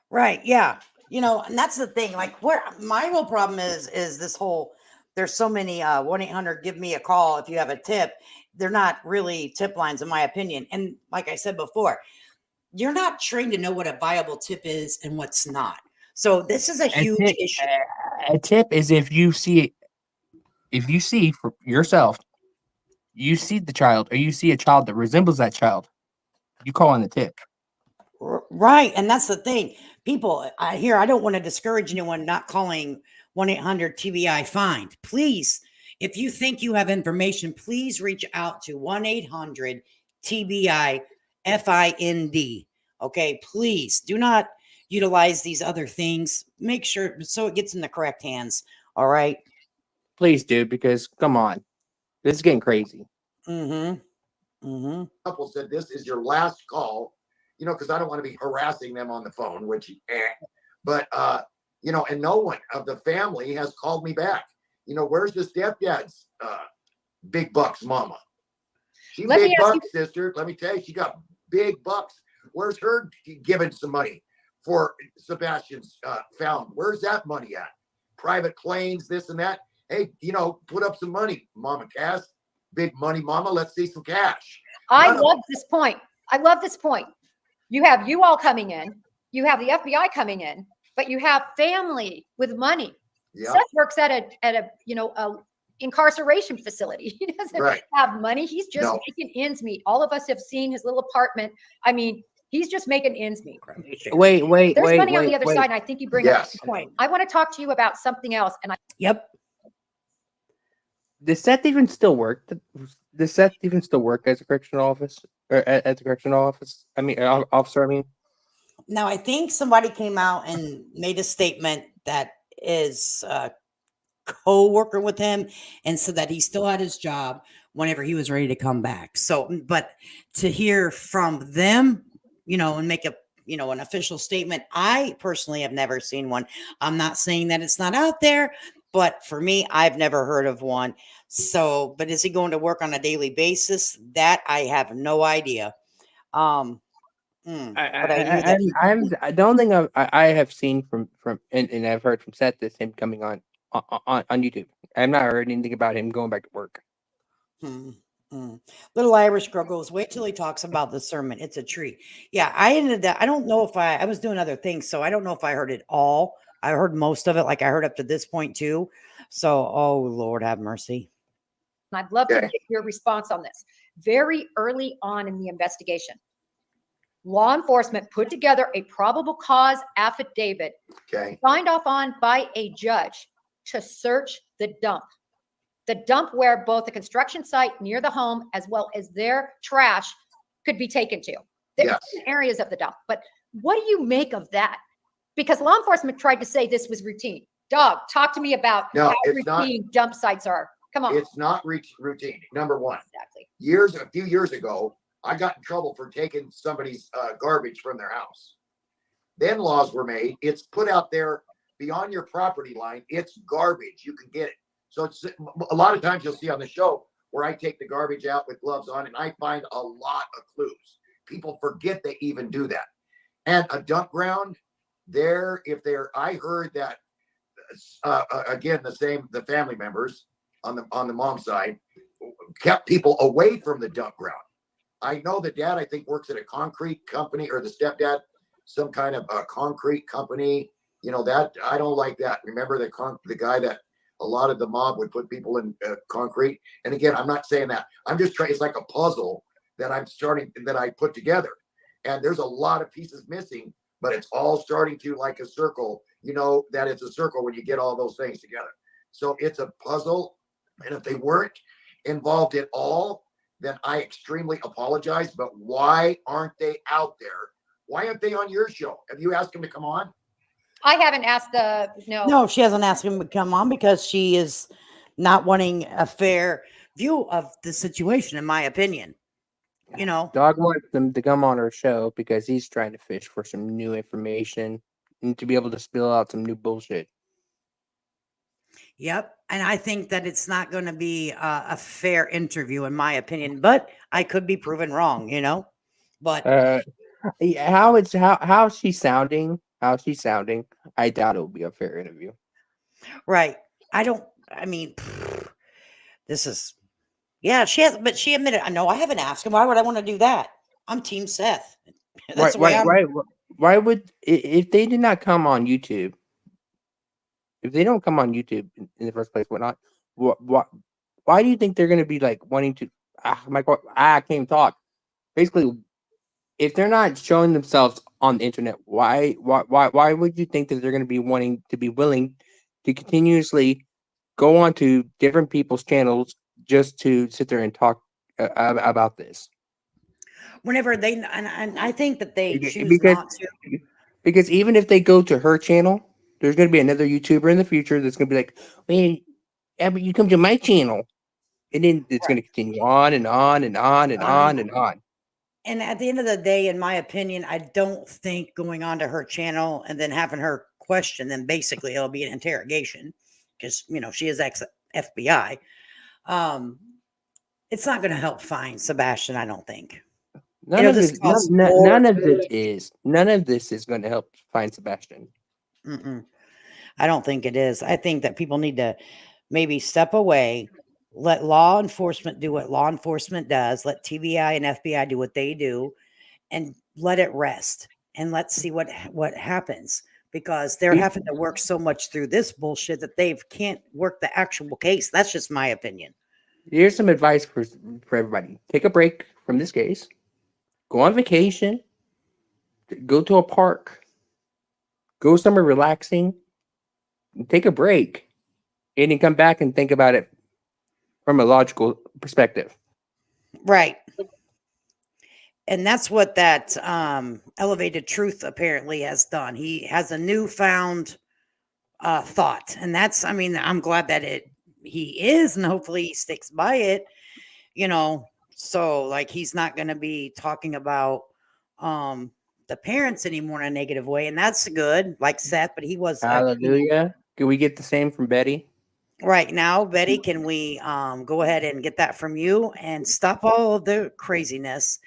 Right. Yeah. You know, and that's the thing. Like, where my real problem is this whole. There's so many 1-800 give me a call if you have a tip. They're not really tip lines, in my opinion. And like I said before, you're not trained to know what a viable tip is and what's not. So this is a huge issue. A tip is if you see for yourself, you see the child or you see a child that resembles that child, you call on the tip. Right. And that's the thing. People, I don't want to discourage anyone not calling 1-800 TBI find. Please, if you think you have information, please reach out to 1-800 TBI FIND. Okay, please do not utilize these other things. Make sure so it gets in the correct hands. All right. Please do, because come on, this is getting crazy. Couple said this is your last call, you know, because I don't want to be harassing them on the phone, which, but you know, and no one of the family has called me back. You know, where's the stepdad's big bucks mama? She's big bucks, sister. Let me tell you, she got big bucks. Where's her giving some money for Sebastian's found? Where's that money at? Private planes, this and that. Hey, you know, put up some money, Mama Cass. big money mama. Let's see some cash. I None of love this point. I love this point. You have you all coming in, you have the FBI coming in, but you have family with money. Yeah, Seth works at a a incarceration facility. He doesn't right. have money. He's just No. making ends meet. All of us have seen his little apartment. I mean, he's just making ends meet. Wait, There's money on the other side, and I think you bring up a Yes. good point. I want to talk to you about something else, and Yep. Does Seth even still work? Does Seth even still work as a correctional office or at the correctional office? I mean, officer. I mean, Now, I think somebody came out and made a statement that is co-worker with him and said that he still had his job whenever he was ready to come back. So, but to hear from them, and make a, an official statement, I personally have never seen one. I'm not saying that it's not out there, but for me, I've never heard of one. So, but is he going to work on a daily basis? That I have no idea. But I hear that I don't think I have seen from and I've heard from Seth this him coming on YouTube. I've not heard anything about him going back to work. Little Irish girl goes, wait till he talks about the sermon. It's a treat. Yeah, I don't know if I was doing other things, so I don't know if I heard it all. I heard most of it, like I heard up to this point too. So, oh Lord, have mercy. I'd love to Okay. get your response on this. Very early on in the investigation, law enforcement put together a probable cause affidavit Okay. signed off on by a judge to search the dump where both the construction site near the home as well as their trash could be taken to. There's Yes. different areas of the dump. But what do you make of that? Because law enforcement tried to say this was routine. Dog, talk to me about No, how it's not. routine dump sites are. Come on. It's not routine. Number one, Exactly. a few years ago, I got in trouble for taking somebody's garbage from their house. Then laws were made. It's put out there beyond your property line. It's garbage. You can get it. So it's a lot of times you'll see on the show where I take the garbage out with gloves on, and I find a lot of clues. People forget they even do that. And a dump ground I heard that again, the family members on the mom side kept people away from the dump ground. I know the dad, I think, works at a concrete company, or the stepdad, some kind of a concrete company. That I don't like that. Remember the guy that a lot of the mob would put people in concrete. And again, I'm not saying that. I'm just trying. It's like a puzzle that I put together. And there's a lot of pieces missing, but it's all starting to like a circle. That it's a circle when you get all those things together. So it's a puzzle. And if they weren't involved at all, then I extremely apologize. But why aren't they out there? Why aren't they on your show? Have you asked them to come on? I haven't asked No, she hasn't asked him to come on because she is not wanting a fair view of the situation, in my opinion. Dog wants them to come on our show because he's trying to fish for some new information and to be able to spill out some new bullshit. Yep. And I think that it's not going to be a fair interview, in my opinion, but I could be proven wrong, but How she's sounding, I doubt it will be a fair interview. right. This is, yeah, she admitted, no, I haven't asked him. Why would I want to do that? I'm Team Seth. That's the way I'm. Why would, if they did not come on YouTube, if they don't come on YouTube in the first place, why do you think they're going to be like wanting to, I can't even talk. Basically, if they're not showing themselves on the internet, why would you think that they're going to be willing to continuously go on to different people's channels just to sit there and talk about this? Whenever and I think that they choose Because- not to. Because even if they go to her channel, there's going to be another YouTuber in the future that's going to be like, "Hey, but you come to my channel," and then it's going to continue on and on and on and on and on. And at the end of the day, in my opinion, I don't think going on to her channel and then having her question, then basically it'll be an interrogation because, she is ex-FBI. It's not going to help find Sebastian, I don't think. None of this is going to help find Sebastian. I don't think it is. I think that people need to maybe step away Let law enforcement do what law enforcement does. Let TBI and FBI do what they do, and let it rest. And let's see what happens, because they're Here- having to work so much through this bullshit that they can't work the actual case. That's just my opinion. Here's some advice for everybody: take a break from this case, go on vacation, go to a park, go somewhere relaxing, and take a break, and then come back and think about it from a logical perspective. Right. And that's what that elevated truth apparently has done. He has a newfound thought, and that's, I mean, I'm glad that he is, and hopefully he sticks by it. So like he's not going to be talking about the parents anymore in a negative way, and that's good. Like Seth, but he was Hallelujah. Can we get the same from Betty? right now. Betty, can we go ahead and get that from you and stop all of the craziness?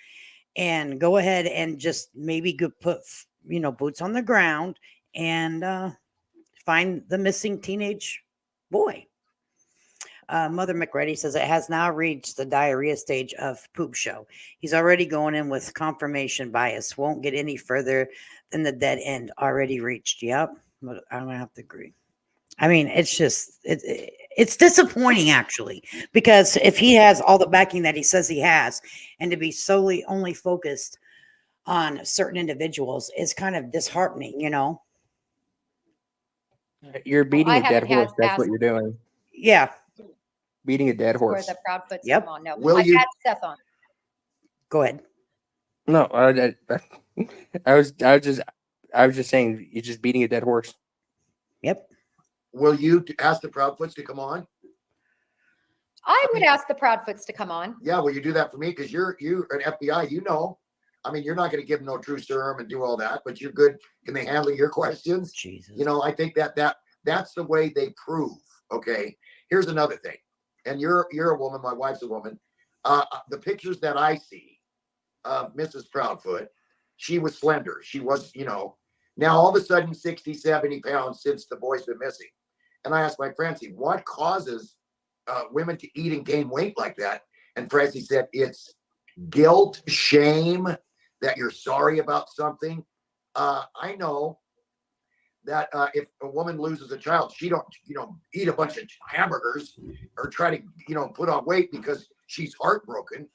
And go ahead and just maybe put boots on the ground and find the missing teenage boy. Mother McReady says it has now reached the diarrhea stage of poop show. He's already going in with confirmation bias. Won't get any further than the dead end already reached. Yep, I'm gonna have to agree. I mean, it's just it's disappointing actually, because if he has all the backing that he says he has, and to be solely only focused on certain individuals is kind of disheartening, You're beating I a dead haven't had horse. That's what asked- you're doing. Yeah, Beating a dead Where horse. the Proudfoots Yep. come on. No, Will I've you- had Seth on. go ahead. No, I was just saying you're just beating a dead horse. Yep. Will you ask the Proudfoots to come on? I would ask the Proudfoots to come on. Yeah, will you do that for me? Because you're an FBI, I mean, you're not going to give them no true serum and do all that, but you're good. Can they handle your questions? Jesus. I think that's the way they prove. Okay. Here's another thing. And you're a woman, my wife's a woman. The pictures that I see of Mrs. Proudfoot, she was slender. She was, now all of a sudden 60, 70 pounds since the boy's been missing. And I asked my Francie, what causes women to eat and gain weight like that? And Francie said, it's guilt, shame, that you're sorry about something. I know that if a woman loses a child, she don't, eat a bunch of hamburgers or try to, put on weight because she's heartbroken.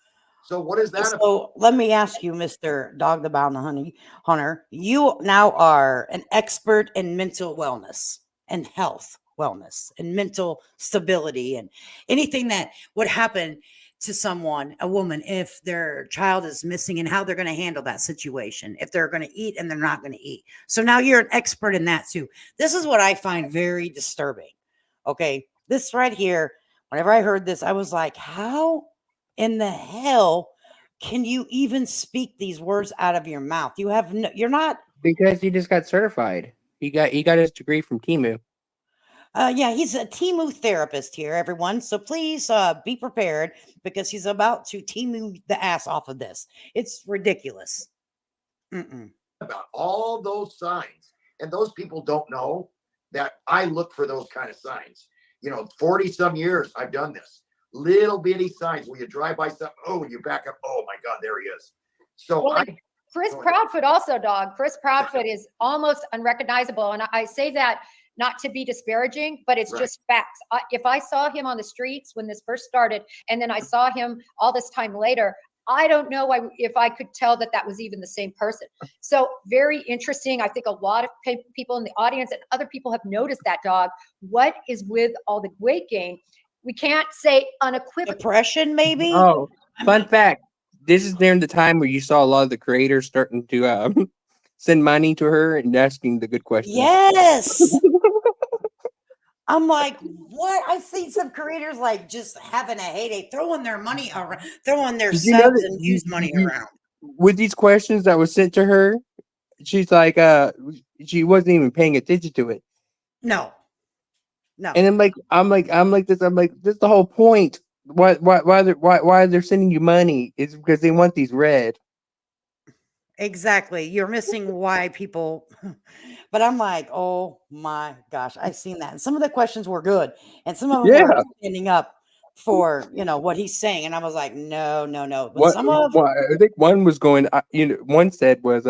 So what is that about? So let me ask you, Mr. Dog the Bounty Hunter, you now are an expert in mental wellness and health wellness and mental stability and anything that would happen to someone, a woman, if their child is missing and how they're going to handle that situation, if they're going to eat and they're not going to eat. So now you're an expert in that too. This is what I find very disturbing. Okay. This right here, whenever I heard this, I was like, how in the hell can you even speak these words out of your mouth? You're not. Because he just got certified. He got his degree from Timu. Yeah, he's a Timu therapist here, everyone. So please be prepared, because he's about to Timu the ass off of this. It's ridiculous. About all those signs, and those people don't know that I look for those kind of signs. 40 some years I've done this. Little bitty signs where you drive by something, oh, and you back up, oh my God, there he is. So Well, Chris Proudfoot also, dog. Chris Proudfoot is almost unrecognizable. And I say that not to be disparaging, but it's Right. just facts. If I saw him on the streets when this first started, and then I saw him all this time later, I don't know if I could tell that was even the same person. So very interesting. I think a lot of people in the audience and other people have noticed that, dog. What is with all the weight gain? We can't say unequivocally. Depression, maybe? Oh, I fun mean- fact. This is during the time where you saw a lot of the creators starting to send money to her and asking the good questions. Yes. I'm like, what? I've seen some creators like just having a heyday, throwing their money around, throwing their Did you know subs that and use money you- around. With these questions that was sent to her, she's like, she wasn't even paying attention to it. No. And I'm like, this is the whole point. Why they're sending you money is because they want these read. Exactly. You're missing why people, but I'm like, oh my gosh, I've seen that. And some of the questions were good. And some of them Yeah. were standing up for what he's saying, and I was like, no, no, no. But some of I think one was going. One said was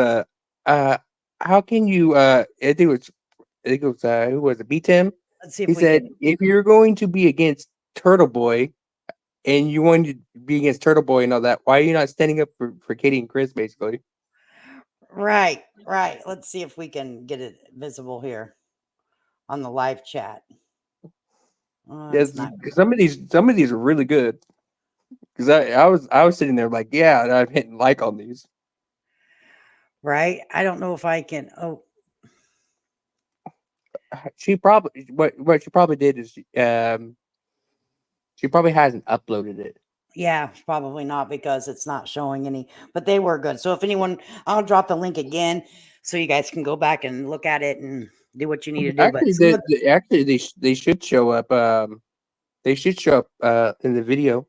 how can you? I think it was who was it? B Tim. let's see if He we said can. if you're going to be against Turtle Boy and you want to be against Turtle Boy and all that, why are you not standing up for Katie and Chris? Basically, Right. Let's see if we can get it visible here on the live chat. yes. It's not. Some of these are really good. Because I was sitting there like, yeah, I'm hitting like on these. Right. I don't know if I can. Oh, She probably what she probably did is she probably hasn't uploaded it. yeah, probably not because it's not showing any, but they were good. So if anyone, I'll drop the link again so you guys can go back and look at it and do what you need to do. Actually, they should show up. They should show up in the video.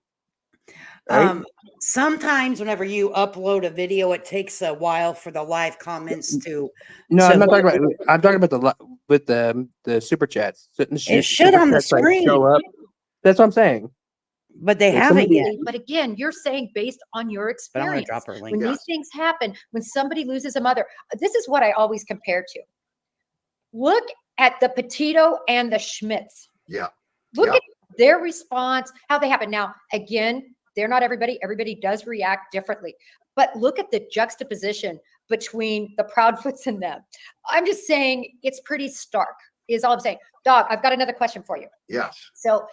Right? Sometimes whenever you upload a video, it takes a while for the live comments to. No, to I'm not load. talking about. I'm talking about with the super chats. It should on the screen. Show up. That's what I'm saying. But they Like haven't yet. But again, you're saying based on your But I'm gonna experience. drop her link. When these things happen, when somebody loses a mother, this is what I always compare to. Look at the Petito and the Schmitz. Yeah. Look Yeah. at their response, how they happen. Now, again, they're not everybody. Everybody does react differently. But look at the juxtaposition between the Proudfoots and them. I'm just saying it's pretty stark, is all I'm saying. Dog, I've got another question for you. Yes. So,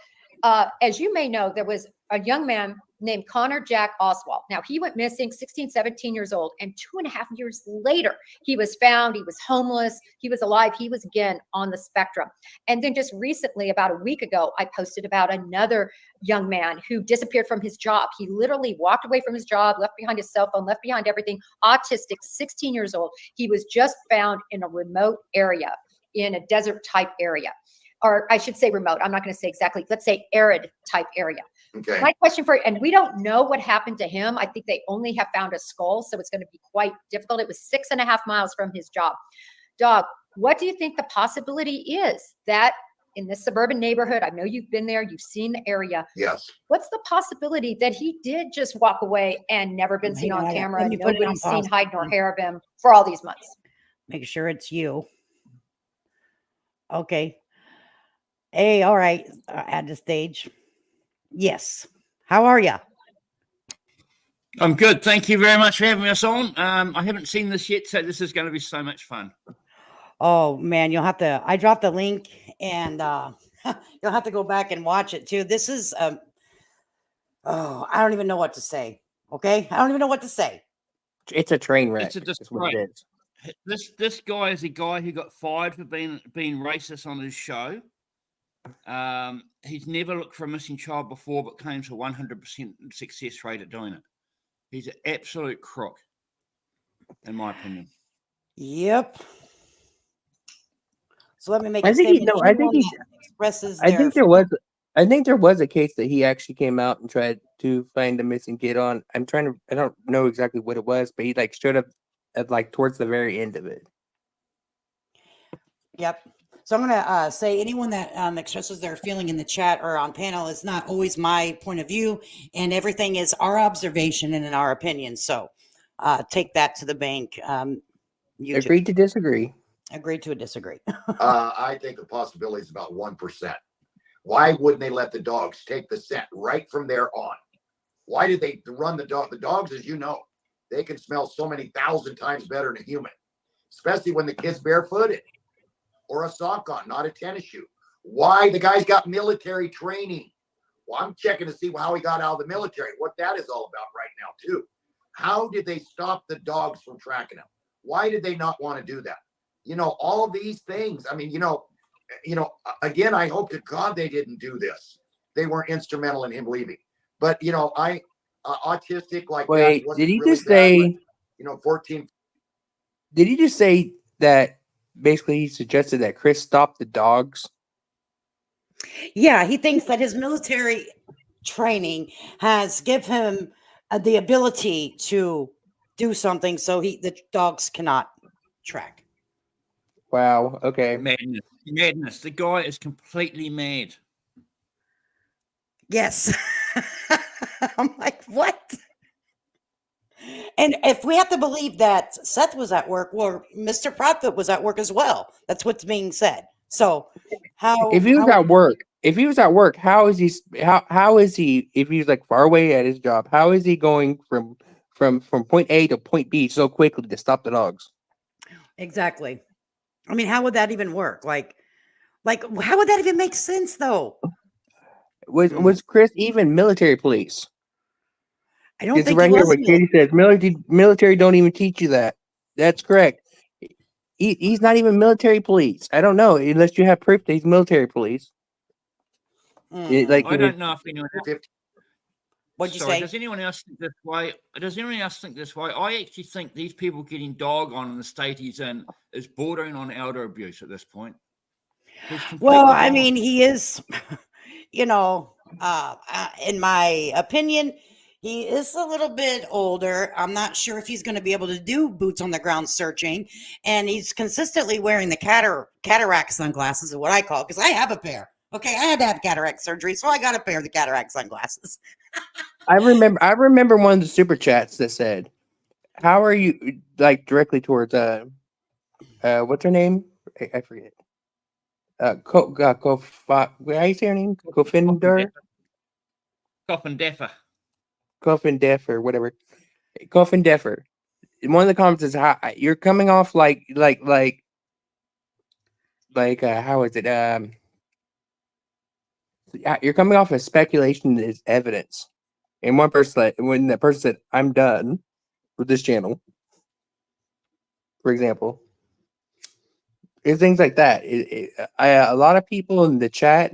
as you may know, there was a young man named Connor Jack Oswald. Now, he went missing 16, 17 years old, and 2.5 years later, he was found. He was homeless. He was alive. He was again on the spectrum. And then just recently, about a week ago, I posted about another young man who disappeared from his job. He literally walked away from his job, left behind his cell phone, left behind everything, autistic, 16 years old. He was just found in a remote area, in a desert type area. Or I should say remote. I'm not going to say exactly. Let's say arid type area. Okay. My question for you, and we don't know what happened to him. I think they only have found a skull, so it's going to be quite difficult. It was 6.5 miles from his job. Dog, what do you think the possibility is that in this suburban neighborhood, I know you've been there, you've seen the area. Yes. What's the possibility that he did just walk away and never been seen Hang on, on I got- camera? let me put it on Nobody's seen pause. hide nor hair of him for all these months. Make sure it's you. Okay. Hey, all right. Add to stage. Yes. How are you? I'm good. Thank you very much for having us on. I haven't seen this yet, so this is going to be so much fun. Oh man, you'll have to. I dropped the link, and you'll have to go back and watch it too. This is oh, I don't even know what to say. Okay, I don't even know what to say. It's a train wreck. It's a That's what it is. This guy is a guy who got fired for being racist on his show. He's never looked for a missing child before, but claims a 100% success rate at doing it. He's an absolute crook, in my opinion. Yep. So let me make. I a think he- statement. no, I think Anyone he's- that expresses. I their- think there was a case that he actually came out and tried to find a missing kid on. I don't know exactly what it was, but he like showed up at like towards the very end of it. Yep. So I'm gonna say anyone that expresses their feeling in the chat or on panel is not always my point of view, and everything is our observation and in our opinion. So take that to the bank. You Agreed to disagree. agree to disagree. I think the possibility is about 1%. Why wouldn't they let the dogs take the scent right from there on? Why did they run the dog? The dogs, as you know, they can smell so many thousand times better than a human, especially when the kid's barefooted or a sock on, not a tennis shoe. Why? The guy's got military training. Well, I'm checking to see how he got out of the military, what that is all about right now, too. How did they stop the dogs from tracking him? Why did they not want to do that? You know, all of these things. I mean, again, I hope to God they didn't do this. They weren't instrumental in him leaving. But, autistic like Wait, that. did he really just bad, say? but, 14. Did he just say that? Basically, he suggested that Chris stop the dogs. Yeah, he thinks that his military training has give him the ability to do something so the dogs cannot track. Wow. Okay. Madness. The guy is completely mad. Yes. I'm like, what? And if we have to believe that Seth was at work, well, Mr. Prophet was at work as well. That's what's being said. So If he was how at work, how is he? How is he? If he's like far away at his job, how is he going from point A to point B so quickly to stop the dogs? exactly? I mean, how would that even work? Like how would that even make sense though? Was Chris even military police? I don't It's think he right here was. what Katie says. Military don't even teach you that. That's correct. He's not even military police. I don't know unless you have proof that he's military police. Like I don't know if anyone. 50. What'd you Sorry, say? does anyone else think this way? Does anyone else think this way? I actually think these people getting dog on in the state he's in is bordering on elder abuse at this point. He's Well, completely I gone. mean, he is, you know, in my opinion, he is a little bit older. I'm not sure if he's going to be able to do boots on the ground searching. And he's consistently wearing the cataract sunglasses, is what I call it, because I have a pair. Okay, I had to have cataract surgery, so I got a pair of the cataract sunglasses. I remember one of the super chats that said, "How are you?" Like directly towards what's her name? I forget. How you say her name? Kofinder, Coffin Deffer. Kofin Def or whatever. Kofin Deffer. One of the comments is, "How you're coming off how is it? You're coming off as speculation is evidence." And one person, when that person said, "I'm done with this channel," for example, it's things like that. A lot of people in the chat,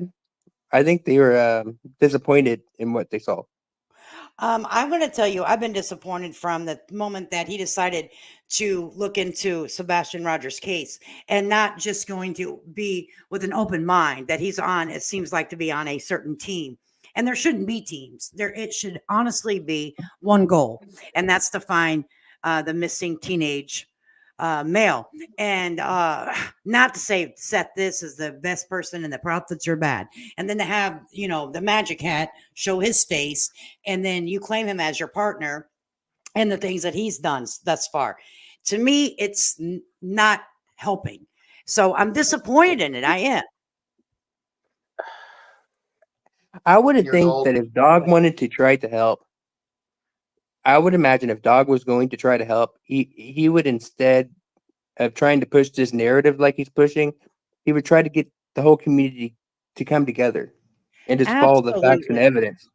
I think they were disappointed in what they saw. I'm going to tell you, I've been disappointed from the moment that he decided to look into Sebastian Rogers' case and not just going to be with an open mind that he's on, it seems like to be on a certain team. And there shouldn't be teams. It should honestly be one goal, and that's to find the missing teenage male. And not to say Seth this is the best person and the prophets are bad. And then to have, the magic hat show his face, and then you claim him as your partner and the things that he's done thus far. To me, it's not helping. So I'm disappointed in it. I am. I would Years think old. that if Dog wanted to try to help, I would imagine if Dog was going to try to help, he would, instead of trying to push this narrative like he's pushing, he would try to get the whole community to come together and just follow the facts and Absolutely. evidence.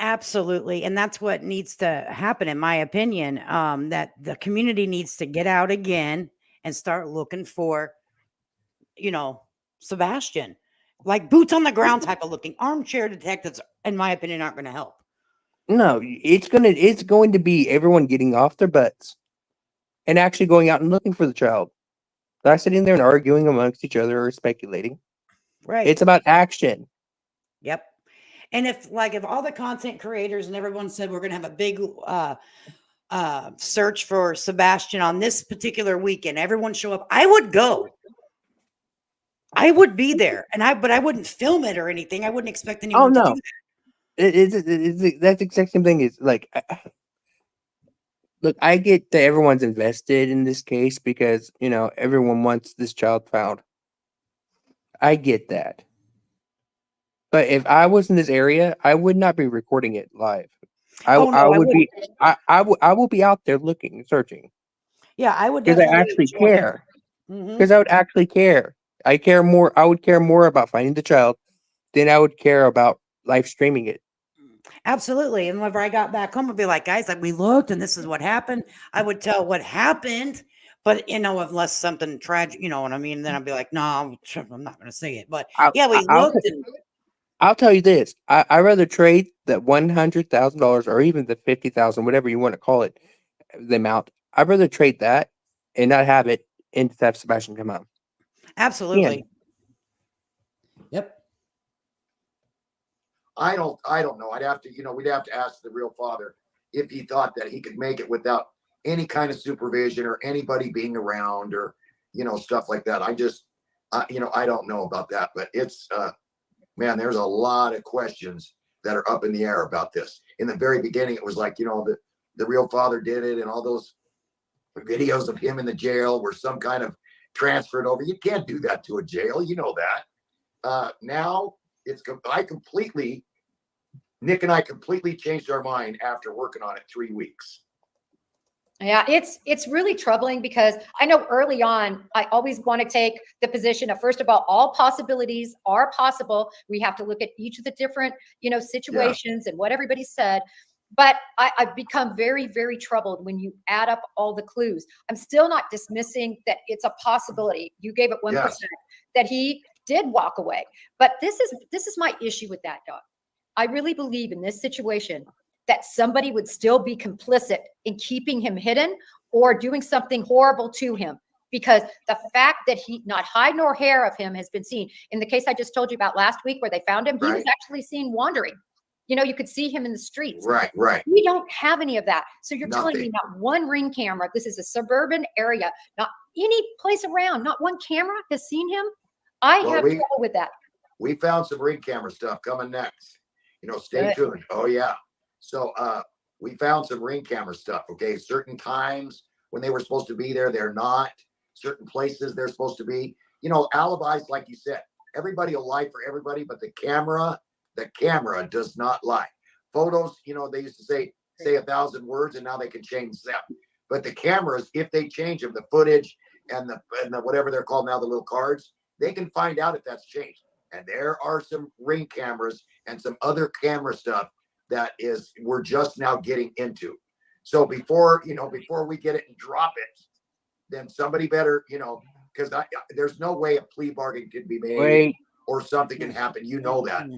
Absolutely. And that's what needs to happen, in my opinion, that the community needs to get out again and start looking for, Sebastian, like boots on the ground type of looking. Armchair detectives, in my opinion, aren't going to help. No, it's going to be everyone getting off their butts and actually going out and looking for the child. Not sitting there and arguing amongst each other or speculating. Right. It's about action. Yep. And if all the content creators and everyone said we're going to have a big search for Sebastian on this particular weekend, everyone show up, I would go. I would be there, but I wouldn't film it or anything. I wouldn't expect anyone to do that. That's the exact same thing. Is like, look, I get that everyone's invested in this case because everyone wants this child found. I get that, but if I was in this area, I would not be recording it live. I will be out there looking, searching. Yeah, I would because I definitely actually join. care. Mhm. Because I would actually care. I would care more about finding the child than I would care about live streaming it. Absolutely. And whenever I got back home, I'd be like, guys, we looked and this is what happened. I would tell what happened, but unless something tragic, you know what I mean? Then I'd be like, no, I'm not going to say it. But yeah, we looked. I'll tell you this. I'd rather trade that $100,000 or even the $50,000, whatever you want to call it, the amount. I'd rather trade that and not have it and have Sebastian come out. Absolutely. Yep. I don't know. I'd have to, we'd have to ask the real father if he thought that he could make it without any kind of supervision or anybody being around or, stuff like that. I just, I don't know about that, but it's, man, there's a lot of questions that are up in the air about this. In the very beginning, it was like, you know, the real father did it, and all those videos of him in the jail were some kind of transferred over. You can't do that to a jail. You know that. Now Nick and I completely changed our mind after working on it 3 weeks. Yeah, it's really troubling because I know early on, I always want to take the position of, first of all possibilities are possible. We have to look at each of the different, situations and what everybody said. But I've become very, very troubled when you add up all the clues. I'm still not dismissing that it's a possibility. You gave it 1% Yes. that he did walk away. But this is my issue with that, Doug. I really believe in this situation that somebody would still be complicit in keeping him hidden or doing something horrible to him, because the fact that he, not hide nor hair of him, has been seen. In the case I just told you about last week where they found him, he was Right. actually seen wandering. You could see him in the streets. Right. We don't have any of that. So you're telling me Nothing. not one ring camera, this is a suburban area, not any place around, not one camera has seen him? I Well, have trouble with that. We found some ring camera stuff coming next. Stay Good. tuned. Oh yeah. So we found some ring camera stuff. Okay. Certain times when they were supposed to be there, they're not. Certain places they're supposed to be. Alibis, like you said, everybody will lie for everybody, but the camera does not lie. Photos, they used to say 1,000 words, and now they can change them. But the cameras, if they change them, the footage and the whatever they're called now, the little cards, they can find out if that's changed. And there are some ring cameras and some other camera stuff that we're just now getting into. So before we get it and drop it, then somebody better, because there's no way a plea bargain could be made. Wait, Or something can happen. You know that.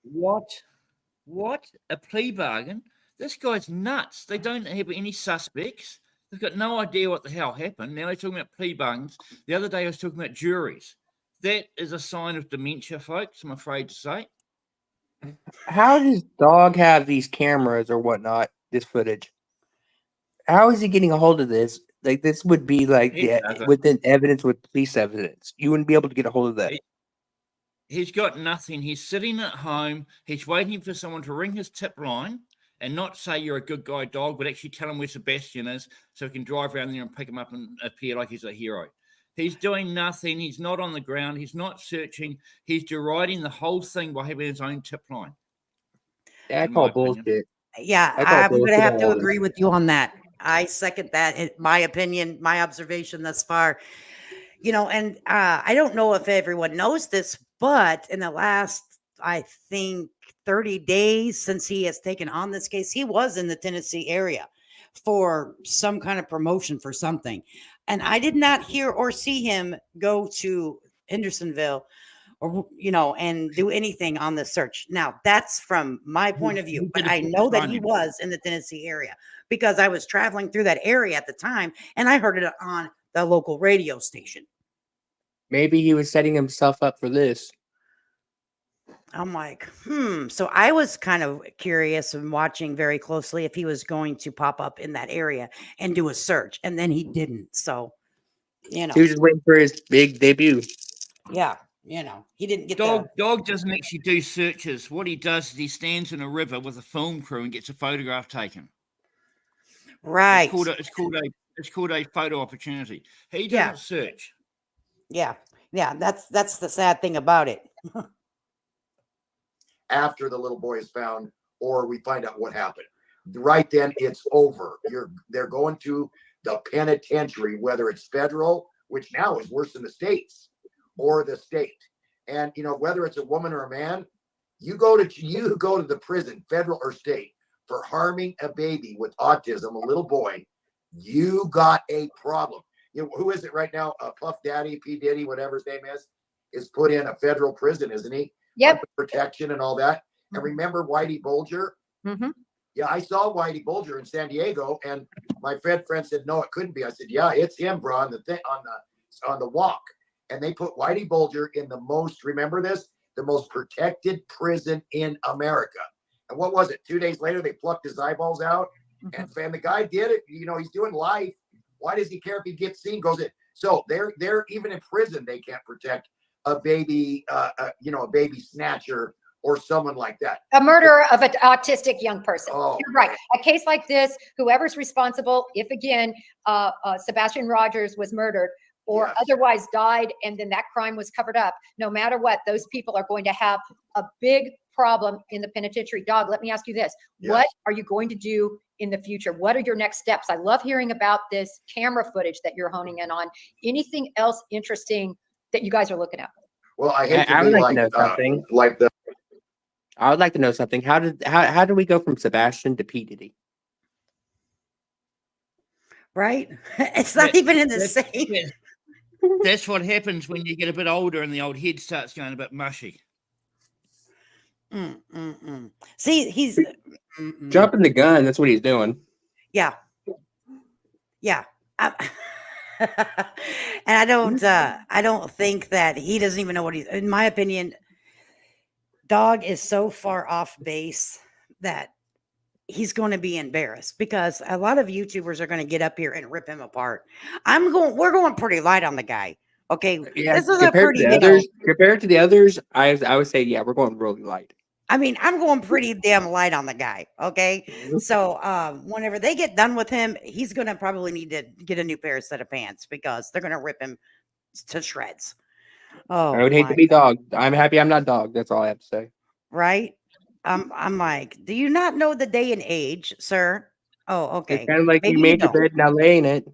What? A plea bargain? This guy's nuts. They don't have any suspects. They've got no idea what the hell happened. Now they're talking about plea bargains. The other day I was talking about juries. That is a sign of dementia, folks, I'm afraid to say. how does Dog have these cameras or whatnot, this footage? How is he getting a hold of this? Like, this would be like He doesn't. within evidence, with police evidence. You wouldn't be able to get a hold of that. He's got nothing. He's sitting at home. He's waiting for someone to ring his tip line and not say you're a good guy, Dog, but actually tell him where Sebastian is so he can drive around there and pick him up and appear like he's a hero. He's doing nothing. He's not on the ground. He's not searching. He's deriding the whole thing by having his own tip line. I in call my opinion. bullshit. Yeah, I thought I'm they going to looked have at to all agree with you on that. I second that. In my opinion, my observation thus far, and I don't know if everyone knows this, but in the last, I think, 30 days since he has taken on this case, he was in the Tennessee area for some kind of promotion for something. And I did not hear or see him go to Hendersonville or, and do anything on the search. Now, that's from my point of view, but I know that he was in the Tennessee area because I was traveling through that area at the time and I heard it on the local radio station. Maybe he was setting himself up for this. I'm like, So I was kind of curious and watching very closely if he was going to pop up in that area and do a search. And then he didn't. So, He was just waiting for his big debut. yeah, he didn't get Dog doesn't actually do searches. What he does is he stands in a river with a film crew and gets a photograph taken. right. It's called a photo opportunity. He doesn't search. Yeah. That's the sad thing about it. After the little boy is found, or we find out what happened. Right then, it's over. They're going to the penitentiary, whether it's federal, which now is worse than the states, or the state. And whether it's a woman or a man, you go to the prison, federal or state, for harming a baby with autism, a little boy. You got a problem. Who is it right now? Puff Daddy, P Diddy, whatever his name is put in a federal prison, isn't he? Yep. Protection and all that. And remember Whitey Bulger? Mm-hmm. Yeah, I saw Whitey Bulger in San Diego, and my friend said, no, it couldn't be. I said, yeah, it's him, bro, on the walk. And they put Whitey Bulger in the most protected prison in America. And what was it? 2 days later, they plucked his eyeballs out. Mm-hmm. And the guy did it. He's doing life. Why does he care if he gets seen? Goes in. So they're even in prison, they can't protect a baby, a baby snatcher or someone like that. A murder of an autistic young person. Oh, You're right. A case like this, whoever's responsible, if again, Sebastian Rogers was murdered or Yes. otherwise died, and then that crime was covered up, no matter what, those people are going to have a big problem in the penitentiary. Dog, let me ask you this. Yes. What are you going to do in the future? What are your next steps? I love hearing about this camera footage that you're honing in on. Anything else interesting that you guys are looking at? Well, I hate to I be would like like, to know something. like the I would like to know something. How did we go from Sebastian to P. Diddy? Right? It's not That- even in the that's- same. That's what happens when you get a bit older and the old head starts going a bit mushy. See, he's Jumping the gun. That's what he's doing. Yeah. Yeah. And I don't think that he doesn't even know what he's, in my opinion, Dog is so far off base that he's going to be embarrassed because a lot of YouTubers are going to get up here and rip him apart. We're going pretty light on the guy. Okay. Yeah, This is a compared pretty, to the others. Compared to the others, I would say yeah, we're going really light. I mean, I'm going pretty damn light on the guy. Okay. So whenever they get done with him, he's going to probably need to get a new set of pants because they're going to rip him to shreds. Oh, I would hate to my be God. Dog. I'm happy I'm not Dog. That's all I have to say. Right. I'm like, do you not know the day and age, sir? Oh, okay. It's kind of like Maybe you you made your don't. bed, now lay in it.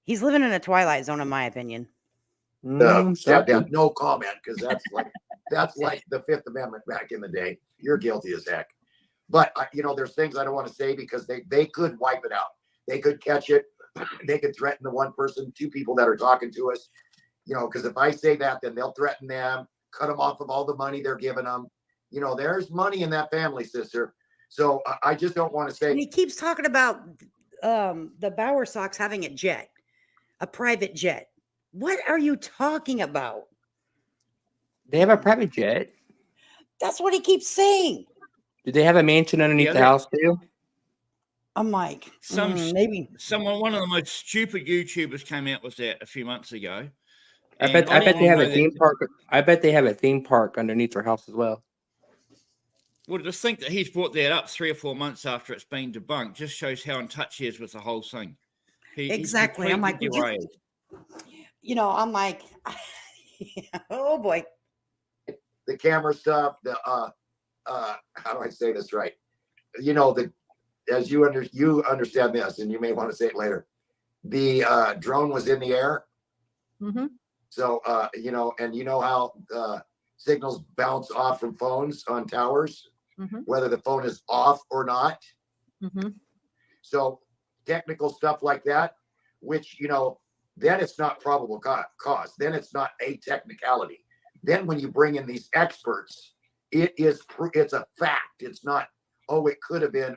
He's living in a twilight zone, in my opinion. step down, no comment, because that's like the Fifth Amendment back in the day. You're guilty as heck. But there's things I don't want to say because they could wipe it out. They could catch it. They could threaten the one person, two people that are talking to us. Because if I say that, then they'll threaten them, cut them off of all the money they're giving them. There's money in that family, sister. So I just don't want to say. And he keeps talking about the Bauer Sox having a private jet. What are you talking about? They have a private jet. That's what he keeps saying. Do they have a mansion underneath the house too? I'm like, maybe One of the most stupid YouTubers came out with that a few months ago. I bet they have a theme park. I bet they have a theme park underneath their house as well. Well, to think that he's brought that up 3 or 4 months after it's been debunked just shows how in touch he is with the whole thing. Exactly. I'm like, derailed. I'm like, oh boy. The camera stuff, how do I say this right? As you understand this, and you may want to say it later. The drone was in the air. Mm-hmm. So and how signals bounce off from phones on towers, whether the phone is off or not. Mm-hmm. So technical stuff like that, which then it's not probable cause. Then it's not a technicality. Then when you bring in these experts, it's a fact. It's not, it could have been.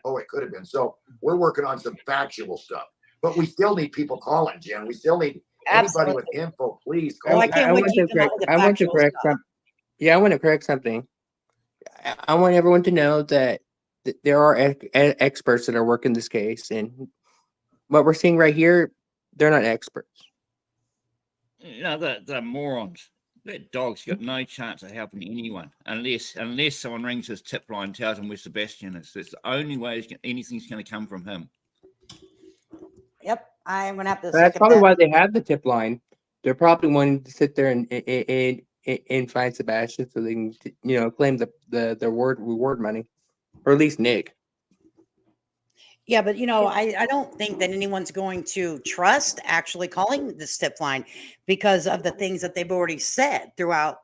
So we're working on some factual stuff, but we still need people calling, Jen. We still need anybody with info. Please call. I can't wait to come out with the I want to factual correct stuff. something. Yeah, I want to correct something. I want everyone to know that there are experts that are working this case, and what we're seeing right here, they're not experts. They're morons. That dog's got no chance of helping anyone unless someone rings his tip line and tells him where Sebastian is. That's the only way anything's going to come from him. Yep. I'm going to have to. That's probably why they have the tip line. They're probably wanting to sit there and find Sebastian so they can, claim the reward money, or at least Nick. Yeah, but I don't think that anyone's going to trust actually calling this tip line because of the things that they've already said throughout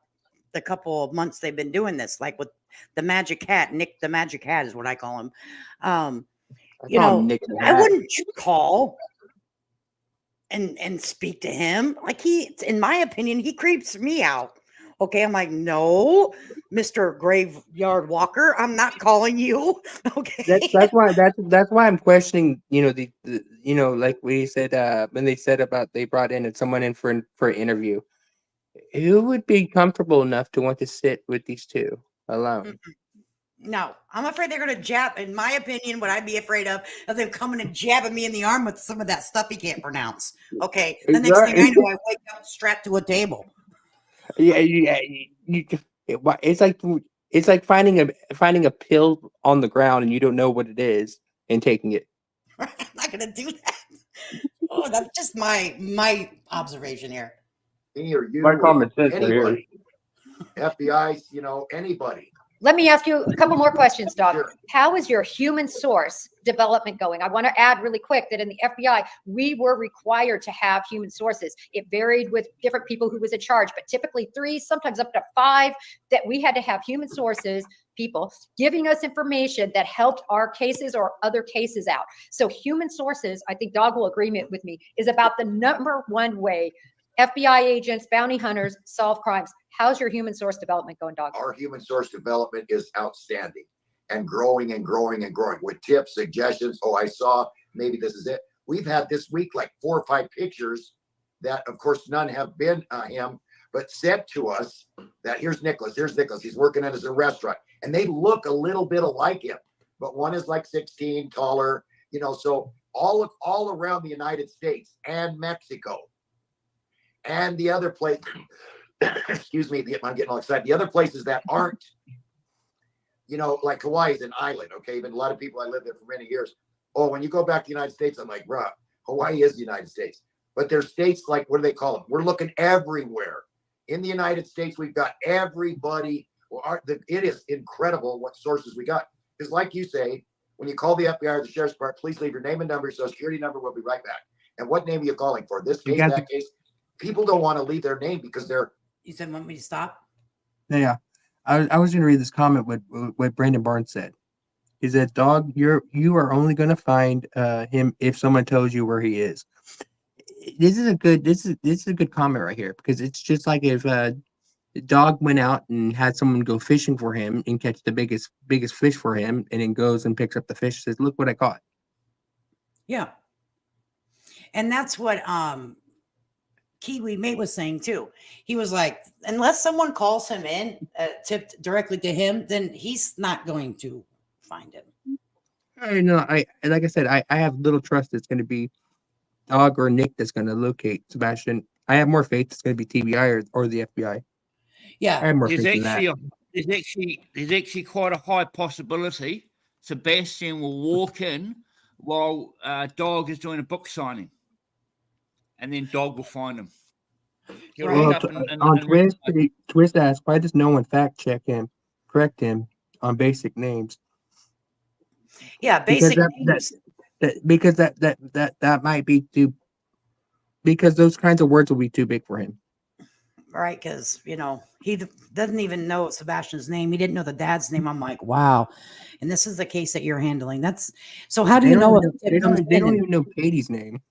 the couple of months they've been doing this, like with the Magic Hat. Nick the Magic Hat is what I call him. Nick the I Hat. wouldn't call and speak to him. Like in my opinion, he creeps me out. Okay, I'm like, no, Mr. Graveyard Walker, I'm not calling you. Okay, that's why I'm questioning. Like we said when they said about they brought in someone in for an interview. Who would be comfortable enough to want to sit with these two alone? No, I'm afraid they're going to jab. In my opinion, what I'd be afraid of them coming and jabbing me in the arm with some of that stuff he can't pronounce. Okay, the next thing I know, I wake up strapped to a table. Yeah, it's like finding a pill on the ground and you don't know what it is and taking it. I'm not gonna do that. Oh, that's just my observation here. Me or you My or common sense right here. anybody. FBI, anybody. Let me ask you a couple more questions, Doc. Sure. How is your human source development going? I want to add really quick that in the FBI, we were required to have human sources. It varied with different people who was in charge, but typically 3, sometimes up to 5, that we had to have human sources, people giving us information that helped our cases or other cases out. So human sources, I think Doug will agree with me, is about the number one way FBI agents, bounty hunters solve crimes. How's your human source development going, Doug? Our human source development is outstanding and growing and growing and growing with tips, suggestions. Oh, I saw, maybe this is it. We've had this week like 4 or 5 pictures that, of course, none have been him, but sent to us that here's Nicholas. He's working at a restaurant. And they look a little bit alike him, but one is like 16, taller, so all around the United States and Mexico. And the other place, excuse me, I'm getting all excited. The other places that aren't, like Hawaii is an island, okay? Even a lot of people, I lived there for many years. Oh, when you go back to the United States, I'm like, bruh, Hawaii is the United States. But there's states like, what do they call them? We're looking everywhere. In the United States, we've got everybody. It is incredible what sources we got. Because like you say, when you call the FBI or the Sheriff's Department, please leave your name and number, social security number. We'll be right back. And what name are you calling for? This case, that case? People don't want to leave their name because they're. You said want me to stop? Yeah. I was going to read this comment what Brandon Barnes said. He said, "Dog, you are only going to find him if someone tells you where he is." This is a good comment right here, because it's just like if Dog went out and had someone go fishing for him and catch the biggest fish for him, and then goes and picks up the fish and says, "Look what I caught." Yeah. And that's what Kiwi Mate was saying too. He was like, unless someone calls him in, tipped directly to him, then he's not going to find him. I know. Like I said, I have little trust it's going to be Dog or Nick that's going to locate Sebastian. I have more faith it's going to be TBI or the FBI. Yeah, I have more There's faith in that. there's actually quite a high possibility Sebastian will walk in while Dog is doing a book signing, and then Dog will find him. He'll Well, end up in On Twist asked, why does no one fact check him, correct him on basic names? yeah, basic names. Because that might be too, because those kinds of words will be too big for him. Right, because he doesn't even know Sebastian's name. He didn't know the dad's name. I'm like, wow. And this is the case that you're handling. That's so. How do you know? They don't even know Katie's name.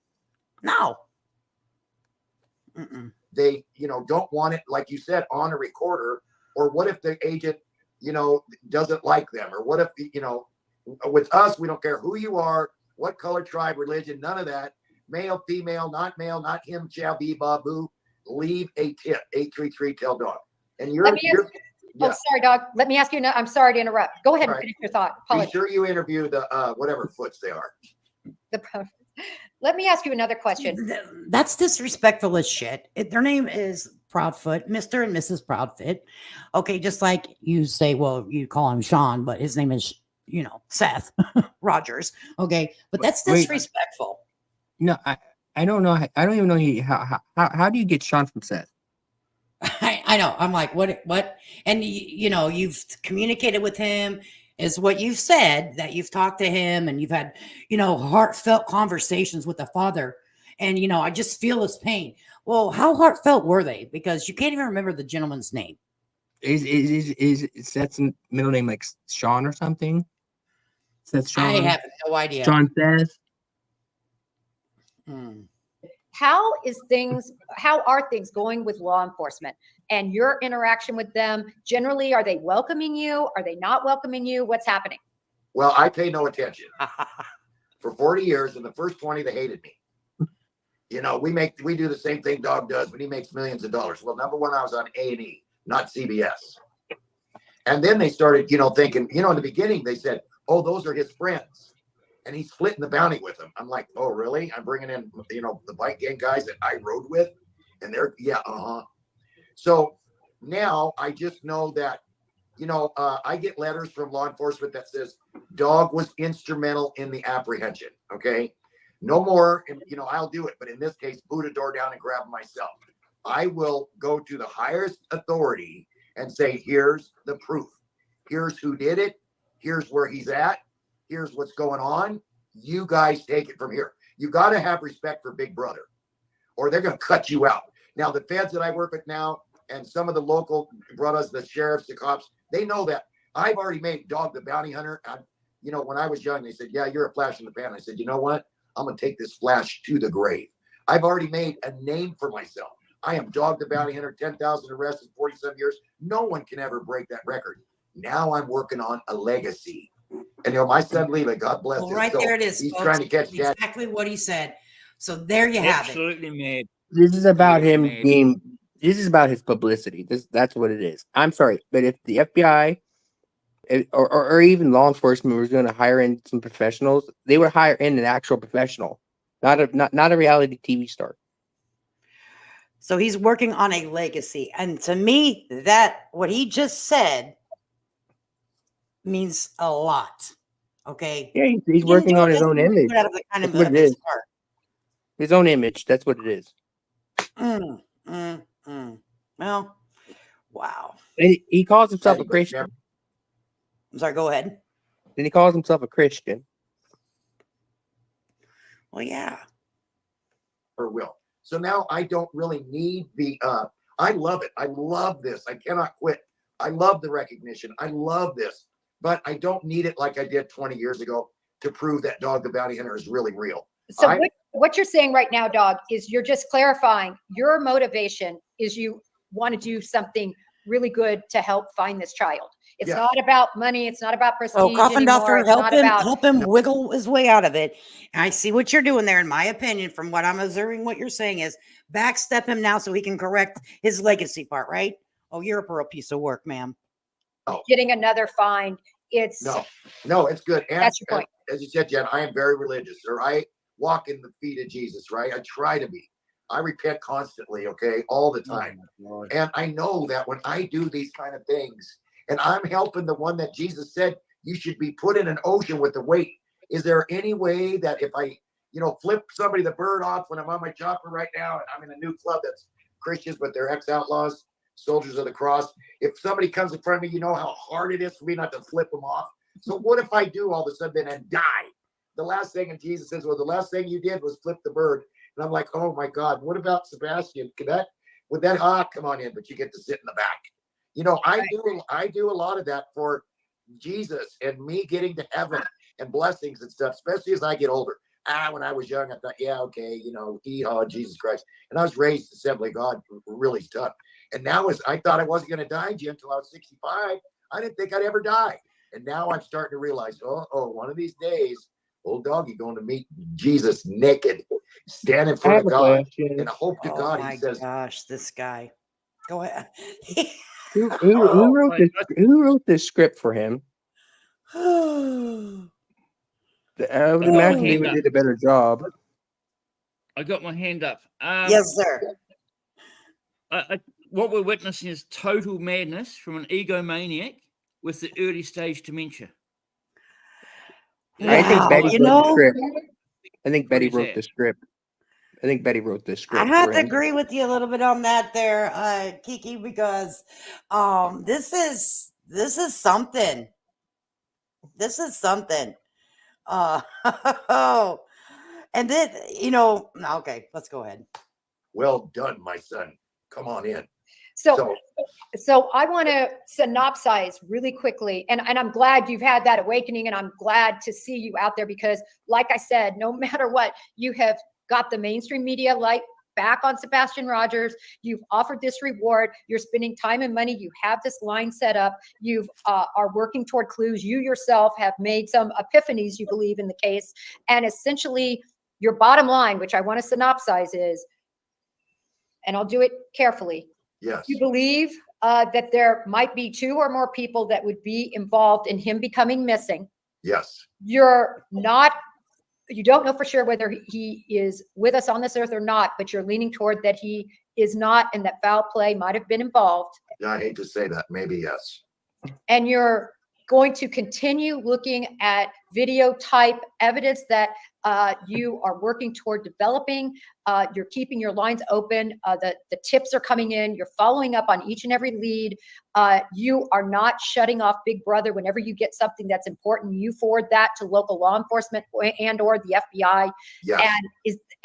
No. Mm-mm. They, don't want it, like you said, on a recorder. Or what if the agent, doesn't like them? Or what if, with us, we don't care who you are, what color, tribe, religion, none of that. Male, female, not him, shall be, babu. Leave a tip, 833-TELL-DOG. And you're Oh, sorry, Doug. Let me ask you. I'm sorry to interrupt. Go ahead and finish your thought. Be sure you interview the whatever foots they are. Let me ask you another question. That's disrespectful as shit. Their name is Proudfoot, Mr. and Mrs. Proudfoot. Okay, just like you say, well, you call him Sean, but his name is, Seth Rogers. Okay, but that's disrespectful. No, I don't know. I don't even know how do you get Sean from Seth? I know. I'm like, what? And you've communicated with him, is what you've said, that you've talked to him and you've had, heartfelt conversations with the father. And, I just feel his pain. Well, how heartfelt were they? Because you can't even remember the gentleman's name. Is Seth's middle name like Sean or something? Seth Sean? I have no idea. Sean Seth? How are things going with law enforcement and your interaction with them? Generally, are they welcoming you? Are they not welcoming you? What's happening? Well, I pay no attention. For 40 years, in the first 20, they hated me. We do the same thing Dog does, but he makes millions of dollars. Well, number one, I was on A&E, not CBS. And then they started, thinking, in the beginning, they said, oh, those are his friends. And he's splitting the bounty with them. I'm like, oh, really? I'm bringing in, the bike gang guys that I rode with. And they're, yeah, So now I just know that, I get letters from law enforcement that says dog was instrumental in the apprehension. Okay. No more, and I'll do it. But in this case, boot a door down and grab him myself. I will go to the highest authority and say, here's the proof. Here's who did it. Here's where he's at. Here's what's going on. You guys take it from here. You got to have respect for Big Brother, or they're going to cut you out. Now, the feds that I work with now, and some of the local brothers, the sheriffs, the cops, they know that I've already made Dog the Bounty Hunter. When I was young, they said, yeah, you're a flash in the pan. I said, you know what? I'm going to take this flash to the grave. I've already made a name for myself. I am Dog the Bounty Hunter, 10,000 arrests in 47 years. No one can ever break that record. Now I'm working on a legacy. And my son Levi, God bless Well, his right soul, there it is. he's folks. trying to catch that. Exactly what he said. So there you have it. Absolutely mad. This is about Yes, him man. being. This is about his publicity. That's what it is. I'm sorry, but if the FBI or even law enforcement was going to hire in some professionals, they would hire in an actual professional, not a reality TV star. So he's working on a legacy. And to me, that what he just said means a lot. Okay. Yeah, he's He didn't working do on it his just own to do it image. out of the kind That's of what it his is. heart. His own image. That's what it is. Well, wow. And he calls himself a But Christian. never- I'm sorry, go ahead. Then he calls himself a Christian. Well, yeah. or will. So now I don't really need the I love it. I love this. I cannot quit. I love the recognition. I love this. But I don't need it like I did 20 years ago to prove that Dog the Bounty Hunter is really real. So what you're saying right now, Dog, is you're just clarifying your motivation is you want to do something really good to help find this child. It's Yes. not about money. It's not about prestige Oh, Coffin anymore. Doctor, It's help not him, about help him wiggle his way out of it. And I see what you're doing there. In my opinion, from what I'm observing, what you're saying is backstep him now so he can correct his legacy part, right? Oh, you're a pearl piece of work, ma'am. getting another fine. It's No, it's good. And That's your point. As you said, Jen, I am very religious, or I walk in the feet of Jesus, right? I try to be. I repent constantly, okay, all the time. And I know that when I do these kind of things, and I'm helping the one that Jesus said you should be put in an ocean with the weight. Is there any way that if I, flip somebody the bird off when I'm on my chopper right now, and I'm in a new club that's Christians, but they're ex-outlaws, soldiers of the cross. If somebody comes in front of me, you know how hard it is for me not to flip them off. So what if I do all of a sudden and die? The last thing, and Jesus says, well, the last thing you did was flip the bird. And I'm like, oh my God, what about Sebastian? Would that come on in, but you get to sit in the back. I do a lot of that for Jesus and me getting to heaven and blessings and stuff, especially as I get older. When I was young, I thought, yeah, okay, Jesus Christ. And I was raised Assembly of God, really tough. And now I thought I wasn't going to die, Jim, until I was 65. I didn't think I'd ever die. And now I'm starting to realize, one of these days, old doggy going to meet Jesus naked, stand in front of God. And I hope to God he says, gosh, this guy. Go ahead. Who wrote this script for him? I would imagine he did a better job. I got my hand up. Yes, sir. What we're witnessing is total madness from an egomaniac with the early stage dementia. I think Wow, Betty wrote the script. I think Betty wrote the script. I have to agree with you a little bit on that there, Kiki, because this is something. This is something. And then, okay, let's go ahead. well done, my son. Come on in. so I want to synopsize really quickly. And I'm glad you've had that awakening, and I'm glad to see you out there because, like I said, no matter what, you have got the mainstream media light back on Sebastian Rogers. You've offered this reward. You're spending time and money. You have this line set up. You've are working toward clues. You yourself have made some epiphanies, you believe, in the case. And essentially, your bottom line, which I want to synopsize, is, and I'll do it carefully. Yes. You believe that there might be 2 or more people that would be involved in him becoming missing. Yes. You don't know for sure whether he is with us on this earth or not, but you're leaning toward that he is not, and that foul play might have been involved. Yeah, I hate to say that. Maybe yes. And you're going to continue looking at video type evidence that you are working toward developing. You're keeping your lines open. The tips are coming in. You're following up on each and every lead. You are not shutting off Big Brother. Whenever you get something that's important, you forward that to local law enforcement and or the FBI. Yes.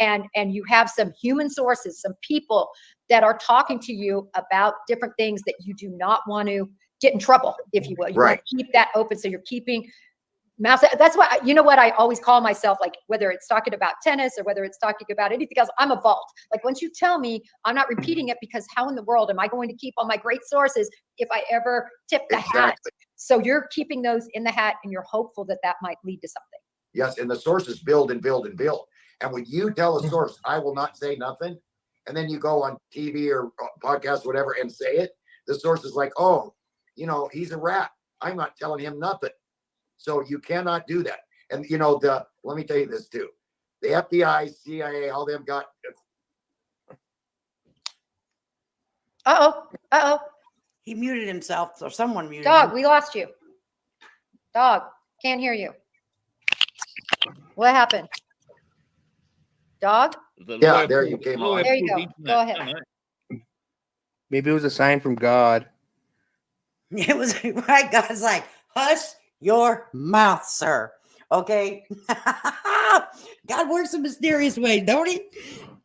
And you have some human sources, some people that are talking to you about different things that you do not want to get in trouble, if you will. You want to keep that open. So you're keeping mouth. That's why, you know what, I always call myself, like, whether it's talking about tennis or whether it's talking about anything else, I'm a vault. Like, once you tell me, I'm not repeating it, because how in the world am I going to keep all my great sources if I ever tip the hat? So you're keeping those in the hat, and you're hopeful that that might lead to something. Yes, and the sources build and build and build. And when you tell a source, I will not say nothing, and then you go on TV or podcast, whatever, and say it, the source is like, oh, you know, he's a rat. I'm not telling him nothing. So you cannot do that. And, you know, let me tell you this too. The FBI, CIA, all them got. Uh-oh. He muted himself, or someone muted Dog, him. we lost you. Dog, can't hear you. What happened? Dog? Yeah, there you came on. There you go. Go ahead. Maybe it was a sign from God. It was right. God's like, hush your mouth, sir. Okay. God works in mysterious ways, don't he?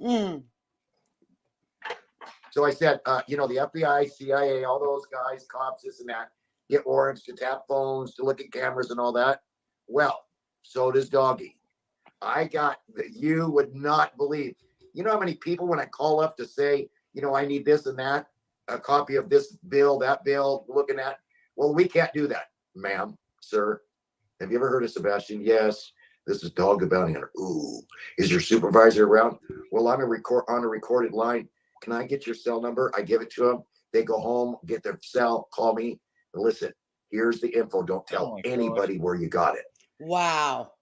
Mm. So I said, you know, the FBI, CIA, all those guys, cops, this and that, get warrants to tap phones, to look at cameras and all that. Well, so does Doggy. You would not believe. You know how many people, when I call up to say, you know, I need this and that, a copy of this bill, that bill, looking at, well, we can't do that, ma'am, sir. Have you ever heard of Sebastian? Yes. This is Dog the Bounty Hunter. Ooh, is your supervisor around? Well, I'm on a recorded line. Can I get your cell number? I give it to them. They go home, get their cell, call me. Listen, here's the info. Don't tell anybody where you got it. Wow.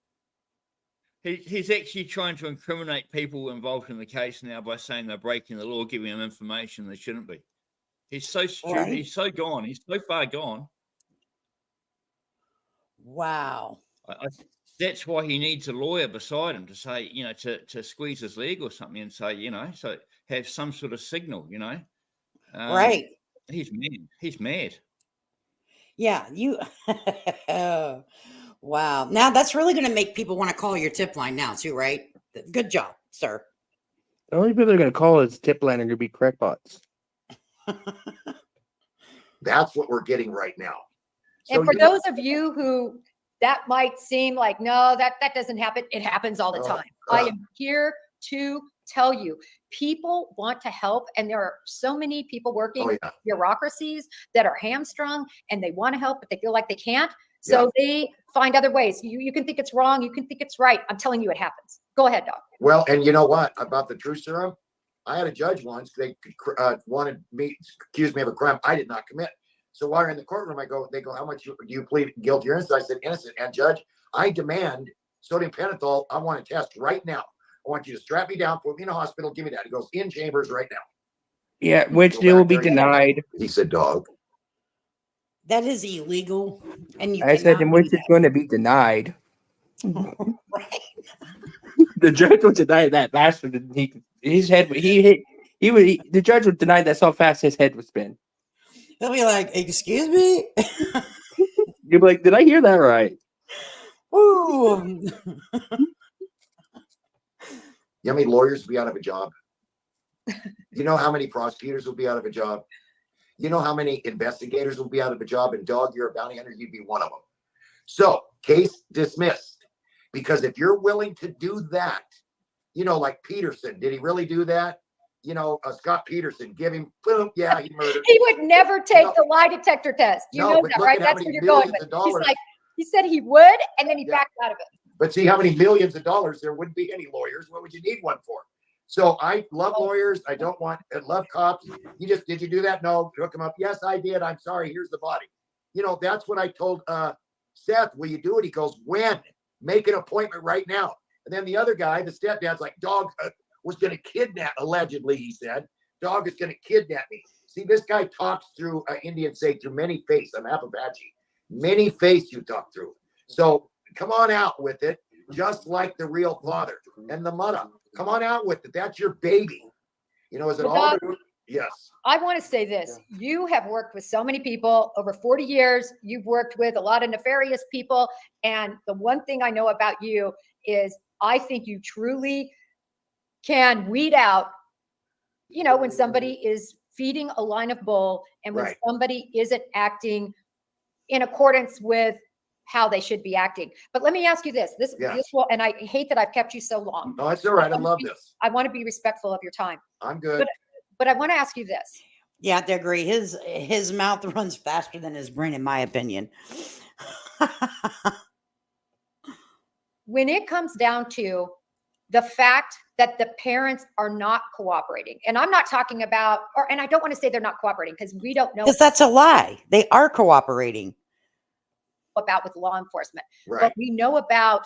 He's actually trying to incriminate people involved in the case now by saying they're breaking the law, giving them information they shouldn't be. He's so stupid. Right. He's so gone. He's so far gone. Wow. That's why he needs a lawyer beside him to say, you know, to squeeze his leg or something and say, you know, so have some sort of signal, you know. Right. He's mad. He's mad. Yeah. You. Wow. Now that's really going to make people want to call your tip line now too, right? Good job, sir. The only people they're going to call is tip line are going to be crackpots. That's what we're getting right now. And for those of you who that might seem like, no, that doesn't happen. It happens all the time. I am here to tell you, people want to help. And there are so many people working bureaucracies that are hamstrung and they want to help, but they feel like they can't. So they find other ways. You can think it's wrong. You can think it's right. I'm telling you, it happens. Go ahead, Doc. Well, and you know what about the True Serum? I had a judge once. They wanted me, accused me of a crime I did not commit. So while you're in the courtroom, they go, how much do you plead guilty or innocent? I said, innocent. And judge, I demand sodium pentothal. I want to test right now. I want you to strap me down, put me in a hospital, give me that. It goes in chambers right now. Yeah, which they will be denied. He said, dog. That is illegal. And I said, in which it's going to be denied. Right. The judge would deny that faster than his head. The judge would deny that so fast his head would spin. He'll be like, excuse me? You'll be like, did I hear that right? Ooh. You know how many lawyers will be out of a job? You know how many prosecutors will be out of a job? You know how many investigators will be out of a job? And dog, you're a bounty hunter, you'd be one of them. So, case dismissed. Because if you're willing to do that, you know, like Peterson, did he really do that? You know, Scott Peterson, give him, boom, yeah, he murdered. He would never take the lie detector test. You know that, right? That's where you're going. But he's like, he said he would, and then he backed out of it. But see how many millions of dollars there wouldn't be any lawyers. What would you need one for? So I love lawyers. I love cops. Did you do that? No. Hook them up. Yes, I did. I'm sorry. Here's the body. You know, that's what I told Seth. Will you do it? He goes, when? Make an appointment right now. And then the other guy, the stepdad's like, dog was going to kidnap, allegedly, he said. Dog is going to kidnap me. See, this guy talks through Indians say through many face. I'm half Apache. Many face you talk through. So come on out with it, just like the real father and the mother. Come on out with it. That's your baby. You know, is it Well, all? Doc, Yes. I want to say this. You have worked with so many people over 40 years. You've worked with a lot of nefarious people. And the one thing I know about you is I think you truly can weed out, you know, when somebody is feeding a line of bull and when Right. somebody isn't acting in accordance with how they should be acting. But let me ask you this. This Yes. will, and I hate that I've kept you so long. No, it's all right. I love this. I want to be respectful of your time. I'm good. But I want to ask you this. Yeah, I have to agree. His mouth runs faster than his brain, in my opinion. When it comes down to the fact that the parents are not cooperating, and I'm not talking about, and I don't want to say they're not cooperating because we don't know Because that's a lie. They are cooperating. about with law enforcement, Right. but we know about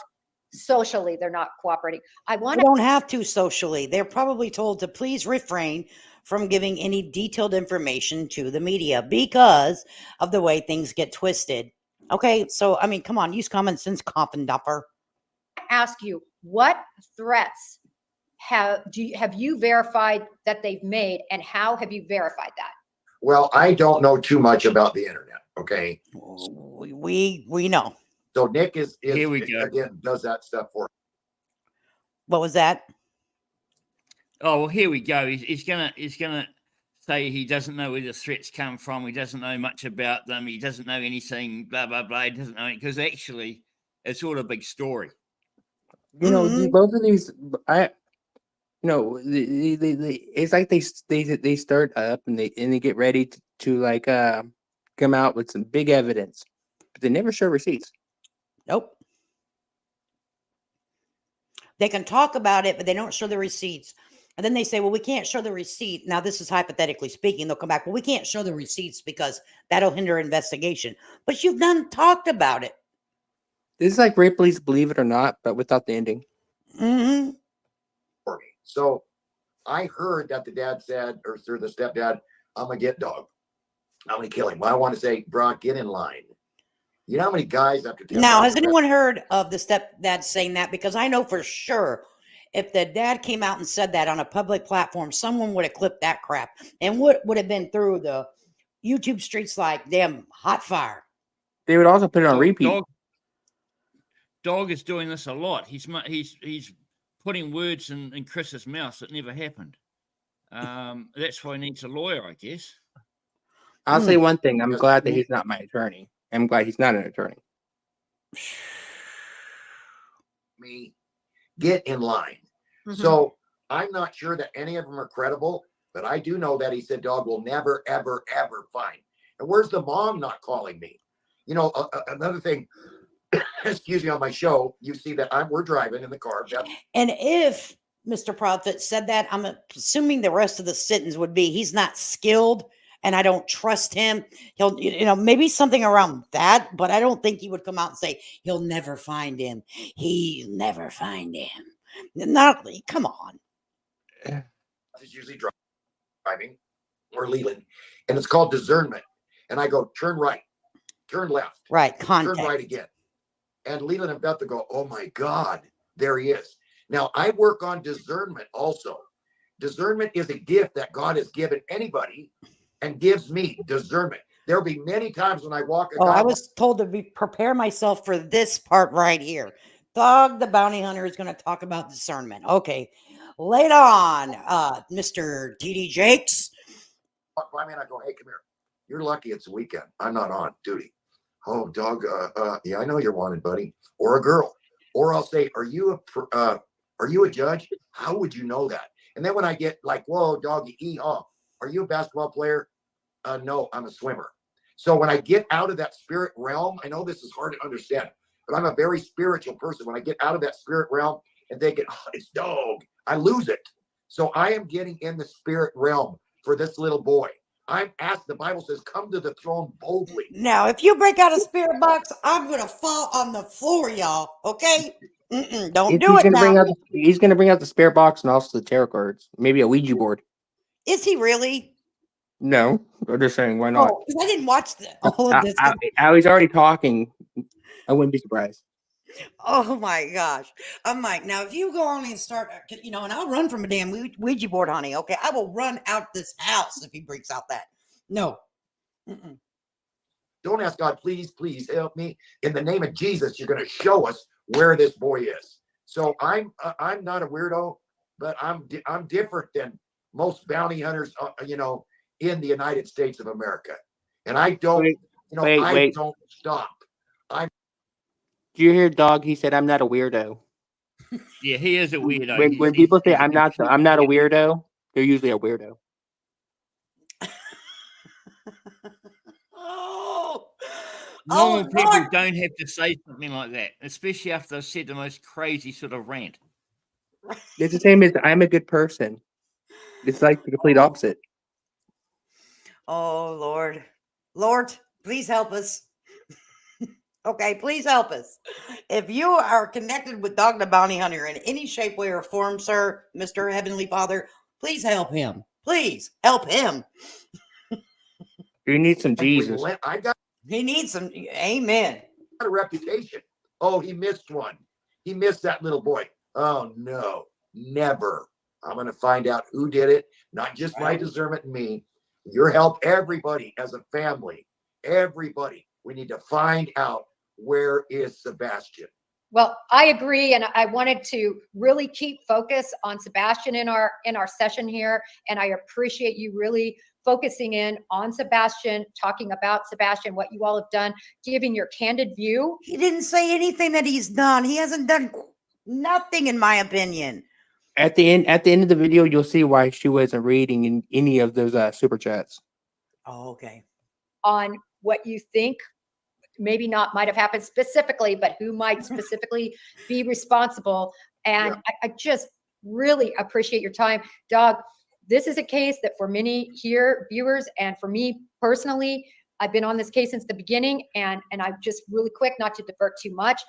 socially they're not cooperating. I want They to, don't have to socially. They're probably told to please refrain from giving any detailed information to the media because of the way things get twisted. Okay, so I mean, come on, use common sense, Coffinduffer. ask you, what threats have you verified that they've made, and how have you verified that? Well, I don't know too much about the internet. Okay. We know. So Nick is Here we go. again, does that stuff for us. What was that? Oh, well, here we go. He's gonna say he doesn't know where the threats come from. He doesn't know much about them. He doesn't know anything. Blah blah blah. He doesn't know it because actually, it's all a big story. You know, Mhm. both of these, it's like they start up and they get ready to like come out with some big evidence, but they never show receipts. Nope. They can talk about it, but they don't show the receipts. And then they say, well, we can't show the receipt. Now, this is hypothetically speaking. They'll come back, well, we can't show the receipts because that'll hinder investigation. But you've done talked about it. This is like Ripley's Believe It or Not, but without the ending. Mm-hmm. For me. So I heard that the dad said, or through the stepdad, I'm gonna get dog. I'm gonna kill him. Well, I want to say, Brock, get in line. You know how many guys after Now, has anyone heard of the stepdad saying that? Because I know for sure if the dad came out and said that on a public platform, someone would have clipped that crap and would have been through the YouTube streets like damn hot fire. They would also put it on repeat. Dog is doing this a lot. He's putting words in Chris's mouth that never happened. That's why he needs a lawyer, I guess. I'll say one thing. I'm glad that he's not my attorney. I'm glad he's not an attorney. Me, get in line. Mm-hmm. So I'm not sure that any of them are credible, but I do know that he said dog will never, ever, ever find. And where's the mom not calling me? You know, another thing, excuse me, on my show, you see that we're driving in the car. And if Mr. Prophet said that, I'm assuming the rest of the sentence would be he's not skilled and I don't trust him. He'll, maybe something around that, but I don't think he would come out and say he'll never find him. He'll never find him. Not, come on. It's usually driving or Leland, and it's called discernment. And I go, turn right, turn left, Right, turn context. right again. And Leland and Beth go, oh my God, there he is. Now I work on discernment also. Discernment is a gift that God has given anybody and gives me discernment. There'll be many times when I walk. I was told to prepare myself for this part right here. Dog the Bounty Hunter is going to talk about discernment. Okay. Later on, Mr. TD Jakes. I mean, I go, hey, come here. You're lucky it's a weekend. I'm not on duty. Oh, dog. Yeah, I know you're wanted, buddy. Or a girl. Or I'll say, are you a judge? How would you know that? And then when I get like, whoa, doggy, are you a basketball player? No, I'm a swimmer. So when I get out of that spirit realm, I know this is hard to understand, but I'm a very spiritual person. When I get out of that spirit realm and they get, it's dog, I lose it. So I am getting in the spirit realm for this little boy. I'm asked, the Bible says, come to the throne boldly. Now, if you break out a spirit box, I'm going to fall on the floor, y'all. Okay? Don't do it now. He's going to bring out the spare box and also the tarot cards. Maybe a Ouija board. Is he really? No, I'm just saying, why not? Oh, because I didn't watch all of this. I was already talking. I wouldn't be surprised. Oh my gosh. I'm like, now if you go on and start, and I'll run from a damn Ouija board, honey. Okay. I will run out this house if he breaks out that. No. Mm-mm. Don't ask God, please, please help me. In the name of Jesus, you're going to show us where this boy is. So I'm not a weirdo, but I'm different than most bounty hunters, in the United States of America. And I don't, Wait. don't stop. Do you hear, Dog? He said, "I'm not a weirdo." Yeah, he is a weirdo. When people say I'm not a weirdo, they're usually a weirdo. Oh, Normal people Lord. don't have to say something like that, especially after they've said the most crazy sort of rant. It's the same as I'm a good person. It's like the complete opposite. Oh, Lord. Lord, please help us. Okay, please help us. If you are connected with Dog the Bounty Hunter in any shape, way, or form, sir, Mr. Heavenly Father, please help him. Please help him. You need some Jesus. I got He needs some. Amen. a reputation. Oh, he missed one. He missed that little boy. Oh, no, never. I'm going to find out who did it, not just my discernment and me. Your help, everybody as a family, everybody. We need to find out where is Sebastian. Well, I agree, and I wanted to really keep focus on Sebastian in our session here, and I appreciate you really focusing in on Sebastian, talking about Sebastian, what you all have done, giving your candid view. He didn't say anything that he's done. He hasn't done nothing, in my opinion. At the end of the video, you'll see why she wasn't reading in any of those super chats. Oh, okay. On what you think maybe not might have happened specifically, but who might specifically be responsible. And I just really appreciate your time. Dog, this is a case that for many here, viewers, and for me personally, I've been on this case since the beginning, and I just really quick, not to divert too much.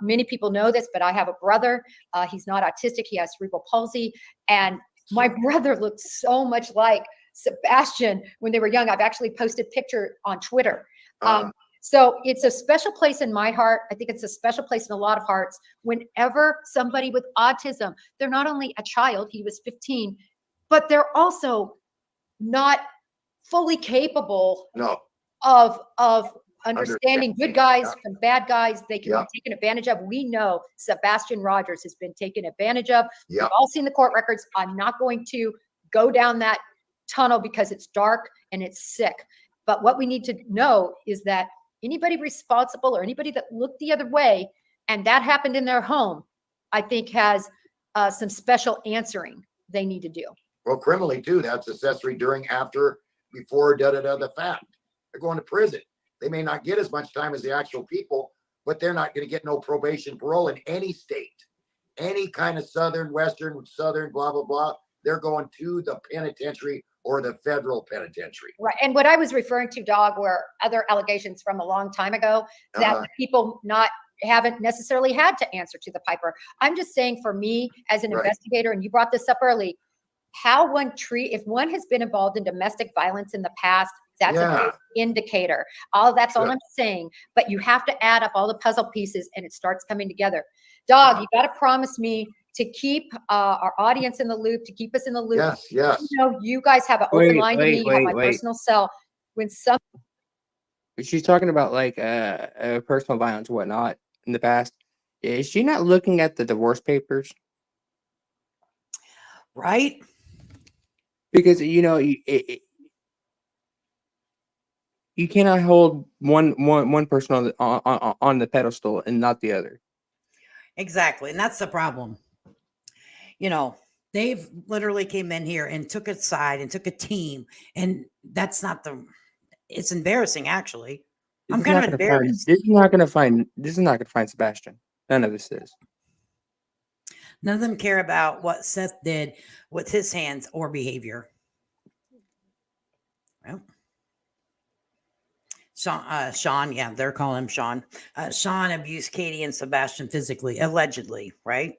Many people know this, but I have a brother. He's not autistic. He has cerebral palsy. And my brother looked so much like Sebastian when they were young. I've actually posted picture on Twitter. So it's a special place in my heart. I think it's a special place in a lot of hearts. Whenever somebody with autism, they're not only a child, he was 15, but they're also not fully capable of understanding good guys from bad guys. They can be taken advantage of. We know Sebastian Rogers has been taken advantage of. We've all seen the court records. I'm not going to go down that tunnel because it's dark and it's sick. But what we need to know is that anybody responsible or anybody that looked the other way and that happened in their home, I think has some special answering they need to do. Well, criminally too, that's accessory during, after, before, the fact. They're going to prison. They may not get as much time as the actual people, but they're not going to get no probation, parole in any state, any kind of southern, western, southern, blah, blah, blah. They're going to the penitentiary or the federal penitentiary. Right. And what I was referring to, Dog, were other allegations from a long time ago that people haven't necessarily had to answer to the piper. I'm just saying, for me as an investigator, and you brought this up early, how if one has been involved in domestic violence in the past, that's a good indicator. That's all I'm saying. But you have to add up all the puzzle pieces and it starts coming together. Dog, you got to promise me to keep our audience in the loop, to keep us in the loop. Yes. You know, you guys have an open line to me. You have my personal cell. When she's talking about like personal violence and whatnot in the past, is she not looking at the divorce papers? Right. Because you cannot hold one person on the pedestal and not the other. Exactly, and that's the problem. They've literally came in here and took a side and took a team, and that's not it's embarrassing, actually. I'm kind of embarrassed. This is not going to find Sebastian. None of this is. None of them care about what Seth did with his hands or behavior. Well, Sean, yeah, they're calling him Sean. Sean abused Katie and Sebastian physically, allegedly, right?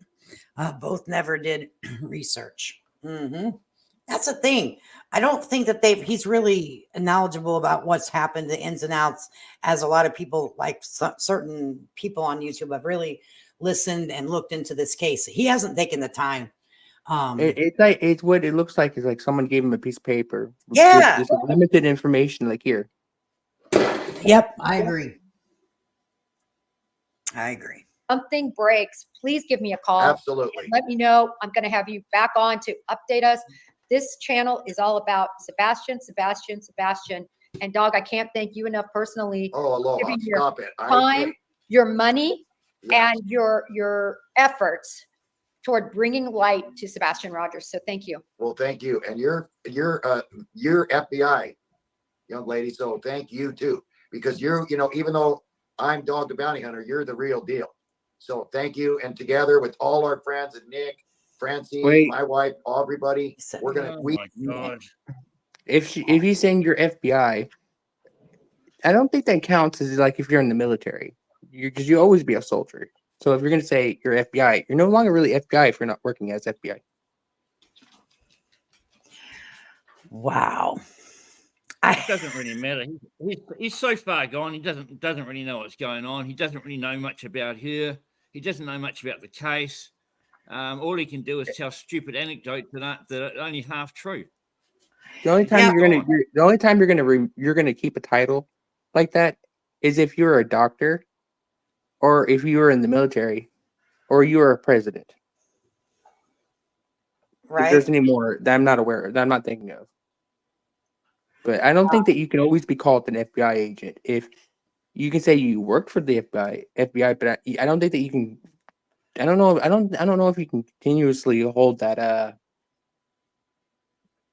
Both never did research. That's the thing. I don't think that he's really knowledgeable about what's happened, the ins and outs, as a lot of people, like certain people on YouTube, have really listened and looked into this case. He hasn't taken the time. It's like it's what it looks like is like someone gave him a piece of paper Yeah. with just limited information. Like here, Yep, I agree. I agree. Something breaks, please give me a call. Absolutely. Let me know. I'm going to have you back on to update us. This channel is all about Sebastian. And dog, I can't thank you enough personally. Oh, aloha. Giving your Stop it. time, your money, yes. and your efforts toward bringing light to Sebastian Rogers. So thank you. Well, thank you. And you're FBI, young lady. So thank you too, because even though I'm Dog the Bounty Hunter, you're the real deal. So thank you. And together with all our friends and Nick, Francine, my wife, everybody, we're gonna. Oh my God. if he's saying you're FBI, I don't think that counts as like if you're in the military, because you always be a soldier. So if you're gonna say you're FBI, you're no longer really FBI if you're not working as FBI. Wow. It doesn't really matter. He's so far gone. He doesn't really know what's going on. He doesn't really know much about her. He doesn't know much about the case. All he can do is tell stupid anecdotes that are only half true. The only time you're gonna keep a title like that is if you're a doctor, or if you were in the military, or you were a president. Right. If there's any more that I'm not aware of, that I'm not thinking of. But I don't think that you can always be called an FBI agent. If you can say you worked for the FBI, but I don't think that you can. I don't know if you can continuously hold that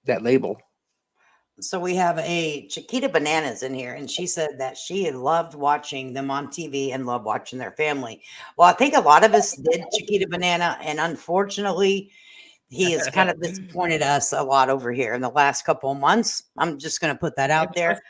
label. So we have a Chiquita Bananas in here, and she said that she had loved watching them on TV and loved watching their family. Well, I think a lot of us did Chiquita Banana, and unfortunately, he has kind of disappointed us a lot over here in the last couple of months. I'm just going to put that out there.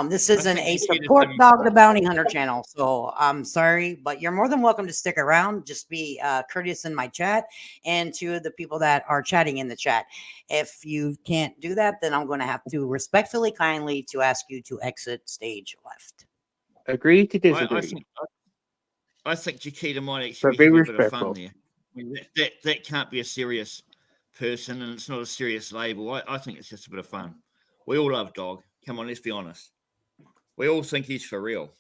This isn't a support Dog the Bounty Hunter channel, so I'm sorry, but you're more than welcome to stick around. Just be courteous in my chat and to the people that are chatting in the chat. If you can't do that, then I'm going to have to respectfully, kindly to ask you to exit stage left. Agree to disagree. I think Chiquita might actually have a bit of fun there. I mean, that can't be a serious person, and it's not a serious label. I think it's just a bit of fun. We all love Dog. Come on, let's be honest. We all think he's for real.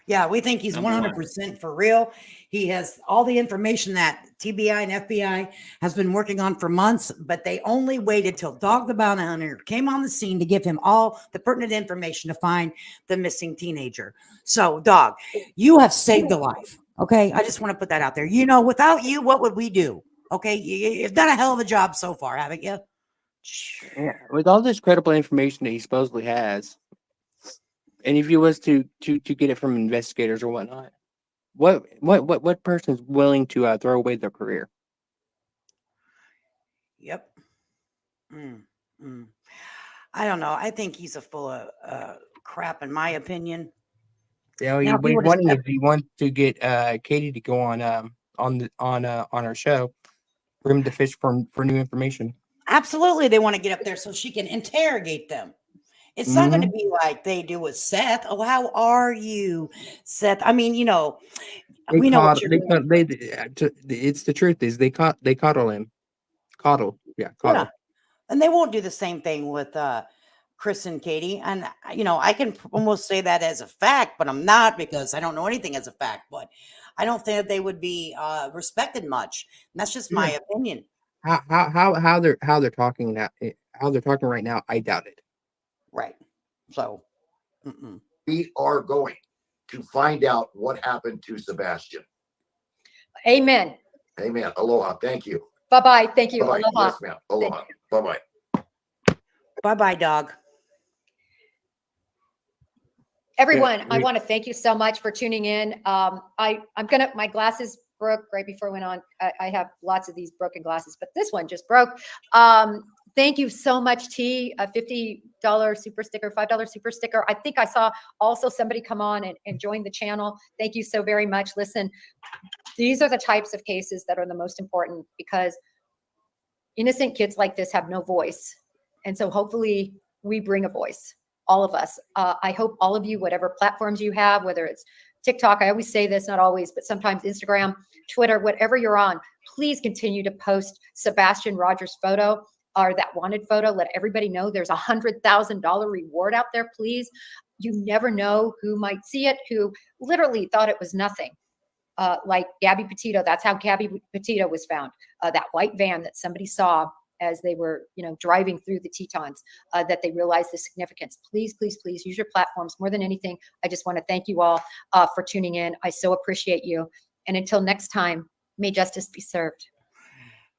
Yeah, we think he's 100% for real. He has all the information that TBI and FBI has been working on for months, but they only waited till Dog the Bounty Hunter came on the scene to give him all the pertinent information to find the missing teenager. So, Dog, you have saved a life. Okay, I just want to put that out there. Without you, what would we do? Okay, you've done a hell of a job so far, haven't you? Yeah, with all this credible information that he supposedly has, and if he was to get it from investigators or whatnot, what person's willing to throw away their career? Yep. I don't know. I think he's a full of crap, in my opinion. Yeah, what he's wanting is he wants to get Katie to go on our show for him to fish for new information. Absolutely, they want to get up there so she can interrogate them. It's not going to be like they do with Seth. Oh, how are you, Seth? I mean, we know what you're doing. It's the truth is they coddle him. Coddle. Yeah. And they won't do the same thing with Chris and Katie. And, I can almost say that as a fact, but I'm not, because I don't know anything as a fact. But I don't think that they would be respected much. And that's just my opinion. How they're talking now, how they're talking right now, I doubt it. Right. So we are going to find out what happened to Sebastian. Amen. Amen. Aloha. Thank you. Bye-bye. Thank you. Bye-bye. Aloha. Yes, ma'am. Aloha. Bye-bye. Bye-bye, Dog. Everyone, I want to thank you so much for tuning in. My glasses broke right before I went on. I have lots of these broken glasses, but this one just broke. Thank you so much, T. A $50 super sticker, $5 super sticker. I think I saw also somebody come on and join the channel. Thank you so very much. Listen, these are the types of cases that are the most important, because innocent kids like this have no voice. And so hopefully we bring a voice, all of us. I hope all of you, whatever platforms you have, whether it's TikTok, I always say this, not always, but sometimes Instagram, Twitter, whatever you're on, please continue to post Sebastian Rogers' photo or that wanted photo. Let everybody know there's $100,000 reward out there, please. You never know who might see it, who literally thought it was nothing. Like Gabby Petito, that's how Gabby Petito was found. That white van that somebody saw as they were, driving through the Tetons, that they realized the significance. Please, please, please use your platforms more than anything. I just want to thank you all for tuning in. I so appreciate you. And until next time, may justice be served.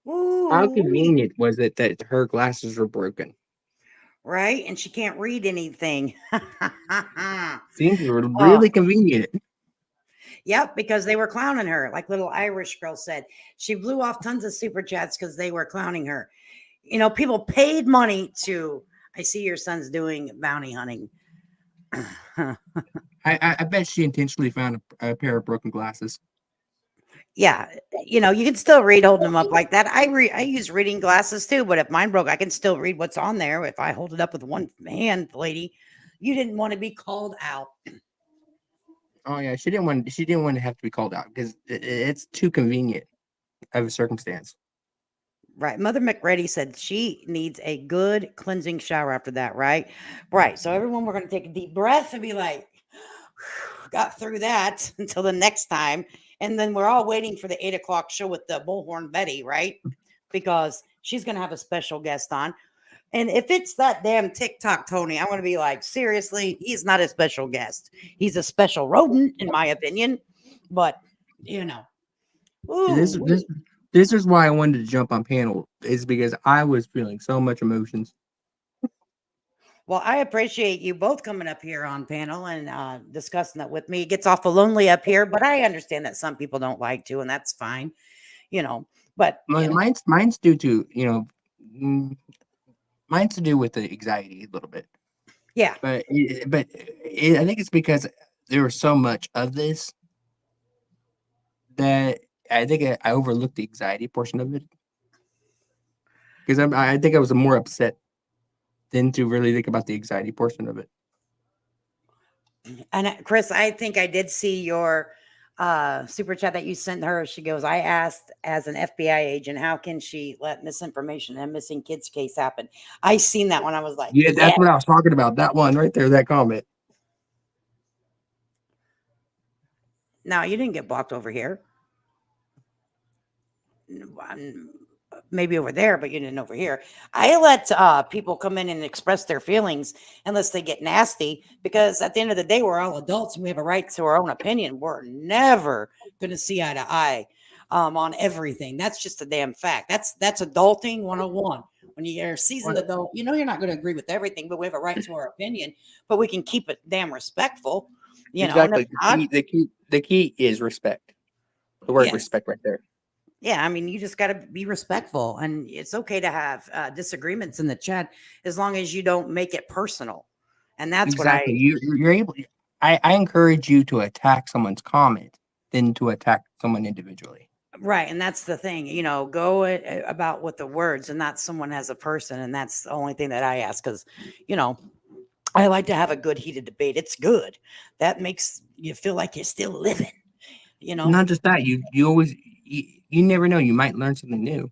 How Ooh, convenient was it that her glasses were broken? right? And she can't read anything. Seems really convenient. Yep, because they were clowning her, like little Irish girl said. She blew off tons of super chats because they were clowning her. People paid money to. I see your son's doing bounty hunting. I bet she intentionally found a pair of broken glasses. Yeah, you can still read holding them up like that. I use reading glasses too, but if mine broke, I can still read what's on there. If I hold it up with one hand, lady, you didn't want to be called out. Oh yeah, she didn't want to have to be called out because it's too convenient of a circumstance. Right. Mother McReady said she needs a good cleansing shower after that, right? Right. So everyone, we're going to take a deep breath and be like, got through that until the next time. And then we're all waiting for the 8:00 show with the Bullhorn Betty, right? Because she's going to have a special guest on. And if it's that damn TikTok Tony, I'm going to be like, seriously, he's not a special guest. He's a special rodent, in my opinion. But, This is why I wanted to jump on panel, is because I was feeling so much emotions. Well, I appreciate you both coming up here on panel and discussing that with me. It gets awful lonely up here, but I understand that some people don't like to, and that's fine, But mine's due to mine's to do with the anxiety a little bit. Yeah, but I think it's because there was so much of this that I think I overlooked the anxiety portion of it, because I think I was more upset than to really think about the anxiety portion of it. and Chris, I think I did see your super chat that you sent her. She goes, I asked as an FBI agent, how can she let misinformation and missing kids case happen? I seen that when I was like, Yeah, that's what I was talking about. That one right there, that comment. No, you didn't get blocked over here. Maybe over there, but you didn't over here. I let people come in and express their feelings unless they get nasty, because at the end of the day, we're all adults and we have a right to our own opinion. We're never going to see eye to eye on everything. That's just a damn fact. That's adulting 101. When you're a seasoned adult, you're not going to agree with everything, but we have a right to our opinion, but we can keep it damn respectful. Exactly. The key is respect. The word respect right there. Yeah, I mean, you just got to be respectful, and it's okay to have disagreements in the chat as long as you don't make it personal. And that's exactly what you're able. I encourage you to attack someone's comment than to attack someone individually. Right, and that's the thing. Go about with the words and not someone as a person, and that's the only thing that I ask, because I like to have a good heated debate. It's good. That makes you feel like you're still living. Not just that, you always. You never know. You might learn something new.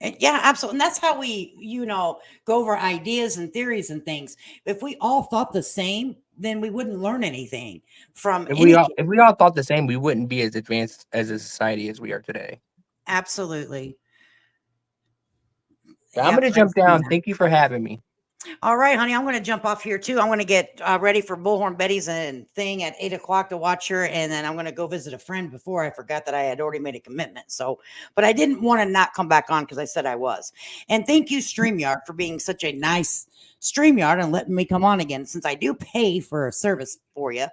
Yeah, absolutely. And that's how we, go over ideas and theories and things. If we all thought the same, then we wouldn't learn anything from If we all thought the same, we wouldn't be as advanced as a society as we are today. Absolutely. So I'm going to jump down. Thank you for having me. All right, honey, I'm going to jump off here too. I'm going to get ready for Bullhorn Betty's thing at 8:00 to watch her. And then I'm going to go visit a friend before I forgot that I had already made a commitment. So, but I didn't want to not come back on because I said I was. And thank you, StreamYard, for being such a nice StreamYard and letting me come on again, since I do pay for a service for you.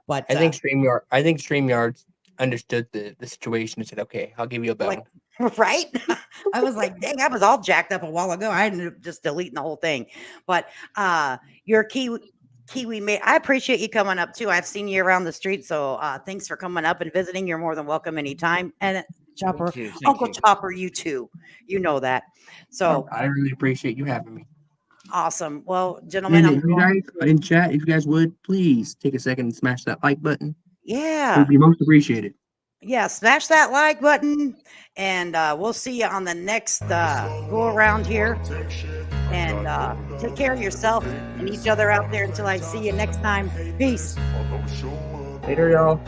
But I think StreamYard understood the situation and said, okay, I'll give you a bell. Right? I was like, dang, I was all jacked up a while ago. I ended up just deleting the whole thing. But your Kiwi mate, I appreciate you coming up too. I've seen you around the street. So thanks for coming up and visiting. You're more than welcome anytime. And Chopper. Thank you. Uncle Chopper, you too. You know that. So I really appreciate you having me. awesome. Well, gentlemen, And I'm if you going- guys in chat, if you guys would please take a second and smash that like button. It yeah. would be most appreciated. Yeah, smash that like button, and we'll see you on the next go around here. And take care of yourself and each other out there until I see you next time. Peace. Later, y'all.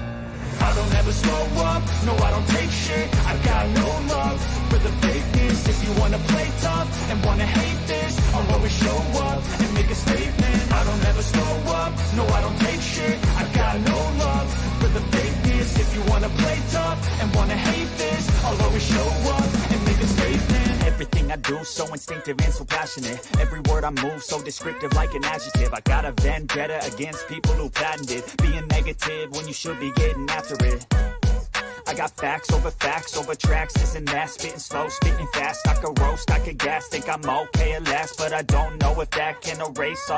I don't ever slow up, no I don't take shit. I got no love for the fakeness. If you wanna play tough and wanna hate this, I'll always show up and make a statement. I don't ever slow up, no I don't take shit. I got no love for the fakeness. If you wanna play tough and wanna hate this, I'll always show up and make a statement. Everything I do so instinctive and so passionate. Every word I move so descriptive like an adjective. I got a vendetta against people who patented being negative when you should be getting after it. I got facts over tracks, this and that, spitting slow, spitting fast. I could roast, I could gas, think I'm okay at last, but I don't know if that can erase all